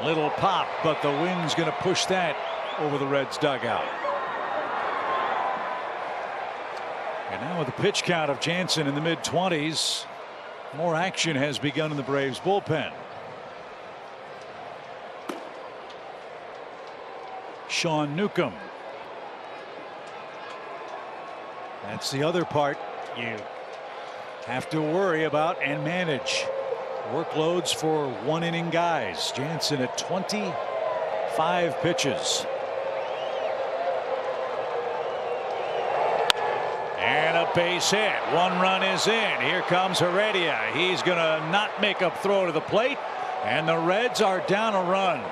Little pop, but the wind's going to push that over the Reds dugout. And now with a pitch count of Jansen in the mid-20s, more action has begun in the Braves bullpen. Sean Newcomb. That's the other part. You have to worry about and manage. Workloads for 1-inning guys. Jansen at 25 pitches. And a base hit. 1 run is in. Here comes Heredia. He's going to not make a throw to the plate. And the Reds are down a run.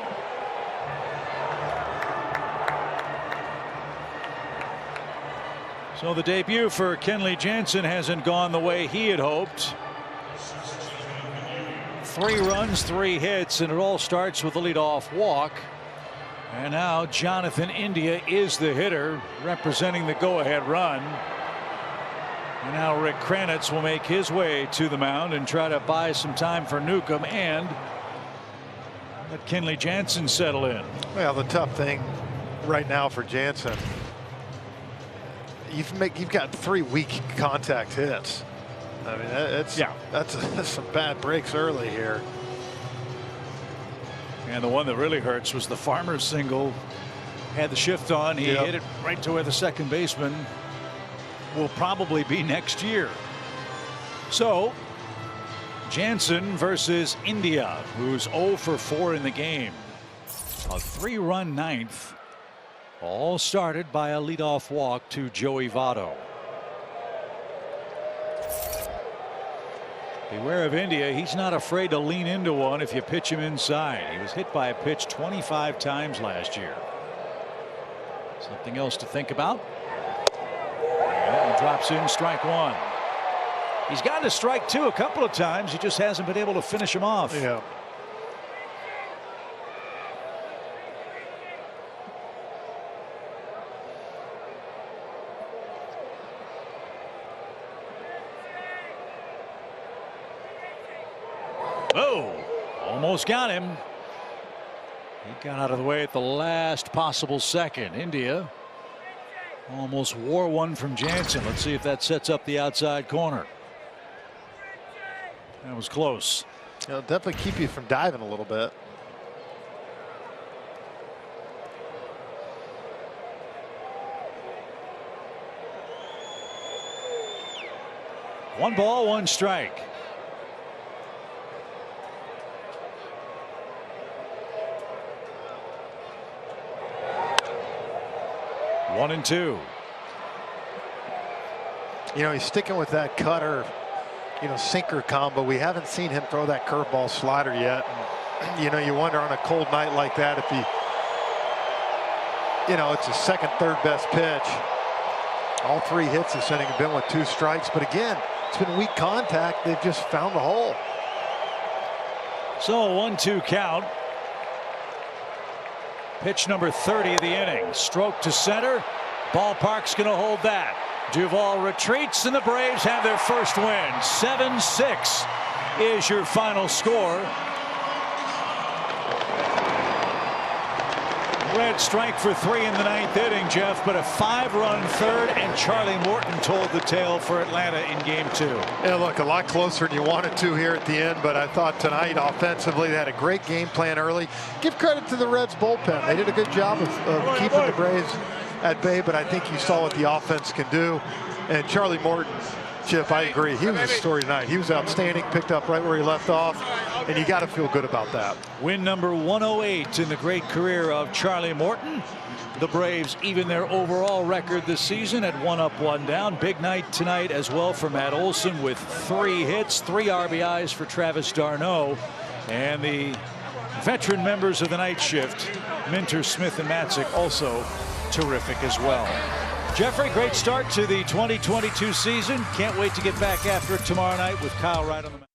So the debut for Kenley Jansen hasn't gone the way he had hoped. 3 runs, 3 hits, and it all starts with a leadoff walk. And now Jonathan India is the hitter representing the go-ahead run. And now Rick Kranitz will make his way to the mound and try to buy some time for Newcomb and let Kenley Jansen settle in. Well, the tough thing right now for Jansen, you've got 3 weak contact hits. I mean, that's some bad breaks early here. And the one that really hurts was the Farmer single. Had the shift on. He hit it right to where the second baseman will probably be next year. So Jansen versus India, who's 0 for 4 in the game. A 3-run ninth. All started by a leadoff walk to Joey Votto. Beware of India. He's not afraid to lean into one if you pitch him inside. He was hit by a pitch 25 times last year. Something else to think about. And he drops in strike 1. He's gotten to strike 2 a couple of times. He just hasn't been able to finish him off. Yeah. Oh, almost got him. He got out of the way at the last possible second. India almost wore one from Jansen. Let's see if that sets up the outside corner. That was close. It'll definitely keep you from diving a little bit. One ball, 1 strike. One and 2. You know, he's sticking with that cutter, sinker combo. We haven't seen him throw that curveball slider yet. And, you wonder on a cold night like that if he, it's his second, third best pitch. All 3 hits this inning have been with 2 strikes. But again, it's been weak contact. They've just found the hole. So 1-2 count. Pitch number 30 of the inning. Stroke to center. Ballpark's going to hold that. Duvall retreats and the Braves have their first win. 7-6 is your final score. Reds strike for 3 in the 9th inning, Jeff, but a 5-run third, and Charlie Morton told the tale for Atlanta in game 2. Yeah, look, a lot closer than you wanted to here at the end, but I thought tonight offensively they had a great game plan early. Give credit to the Reds bullpen. They did a good job of keeping the Braves at bay, but I think you saw what the offense can do. And Charlie Morton, Chip, I agree. He was a story tonight. He was outstanding, picked up right where he left off, and you got to feel good about that. Win number 108 in the great career of Charlie Morton. The Braves even their overall record this season at 1 up, 1 down. Big night tonight as well for Matt Olson with 3 hits, 3 RBIs for Travis d'Arnaud. And the veteran members of the night shift, Minter, Smith, and Matzik, also terrific as well. Jeffrey, great start to the 2022 season. Can't wait to get back after it tomorrow night with Kyle Wright on the mound.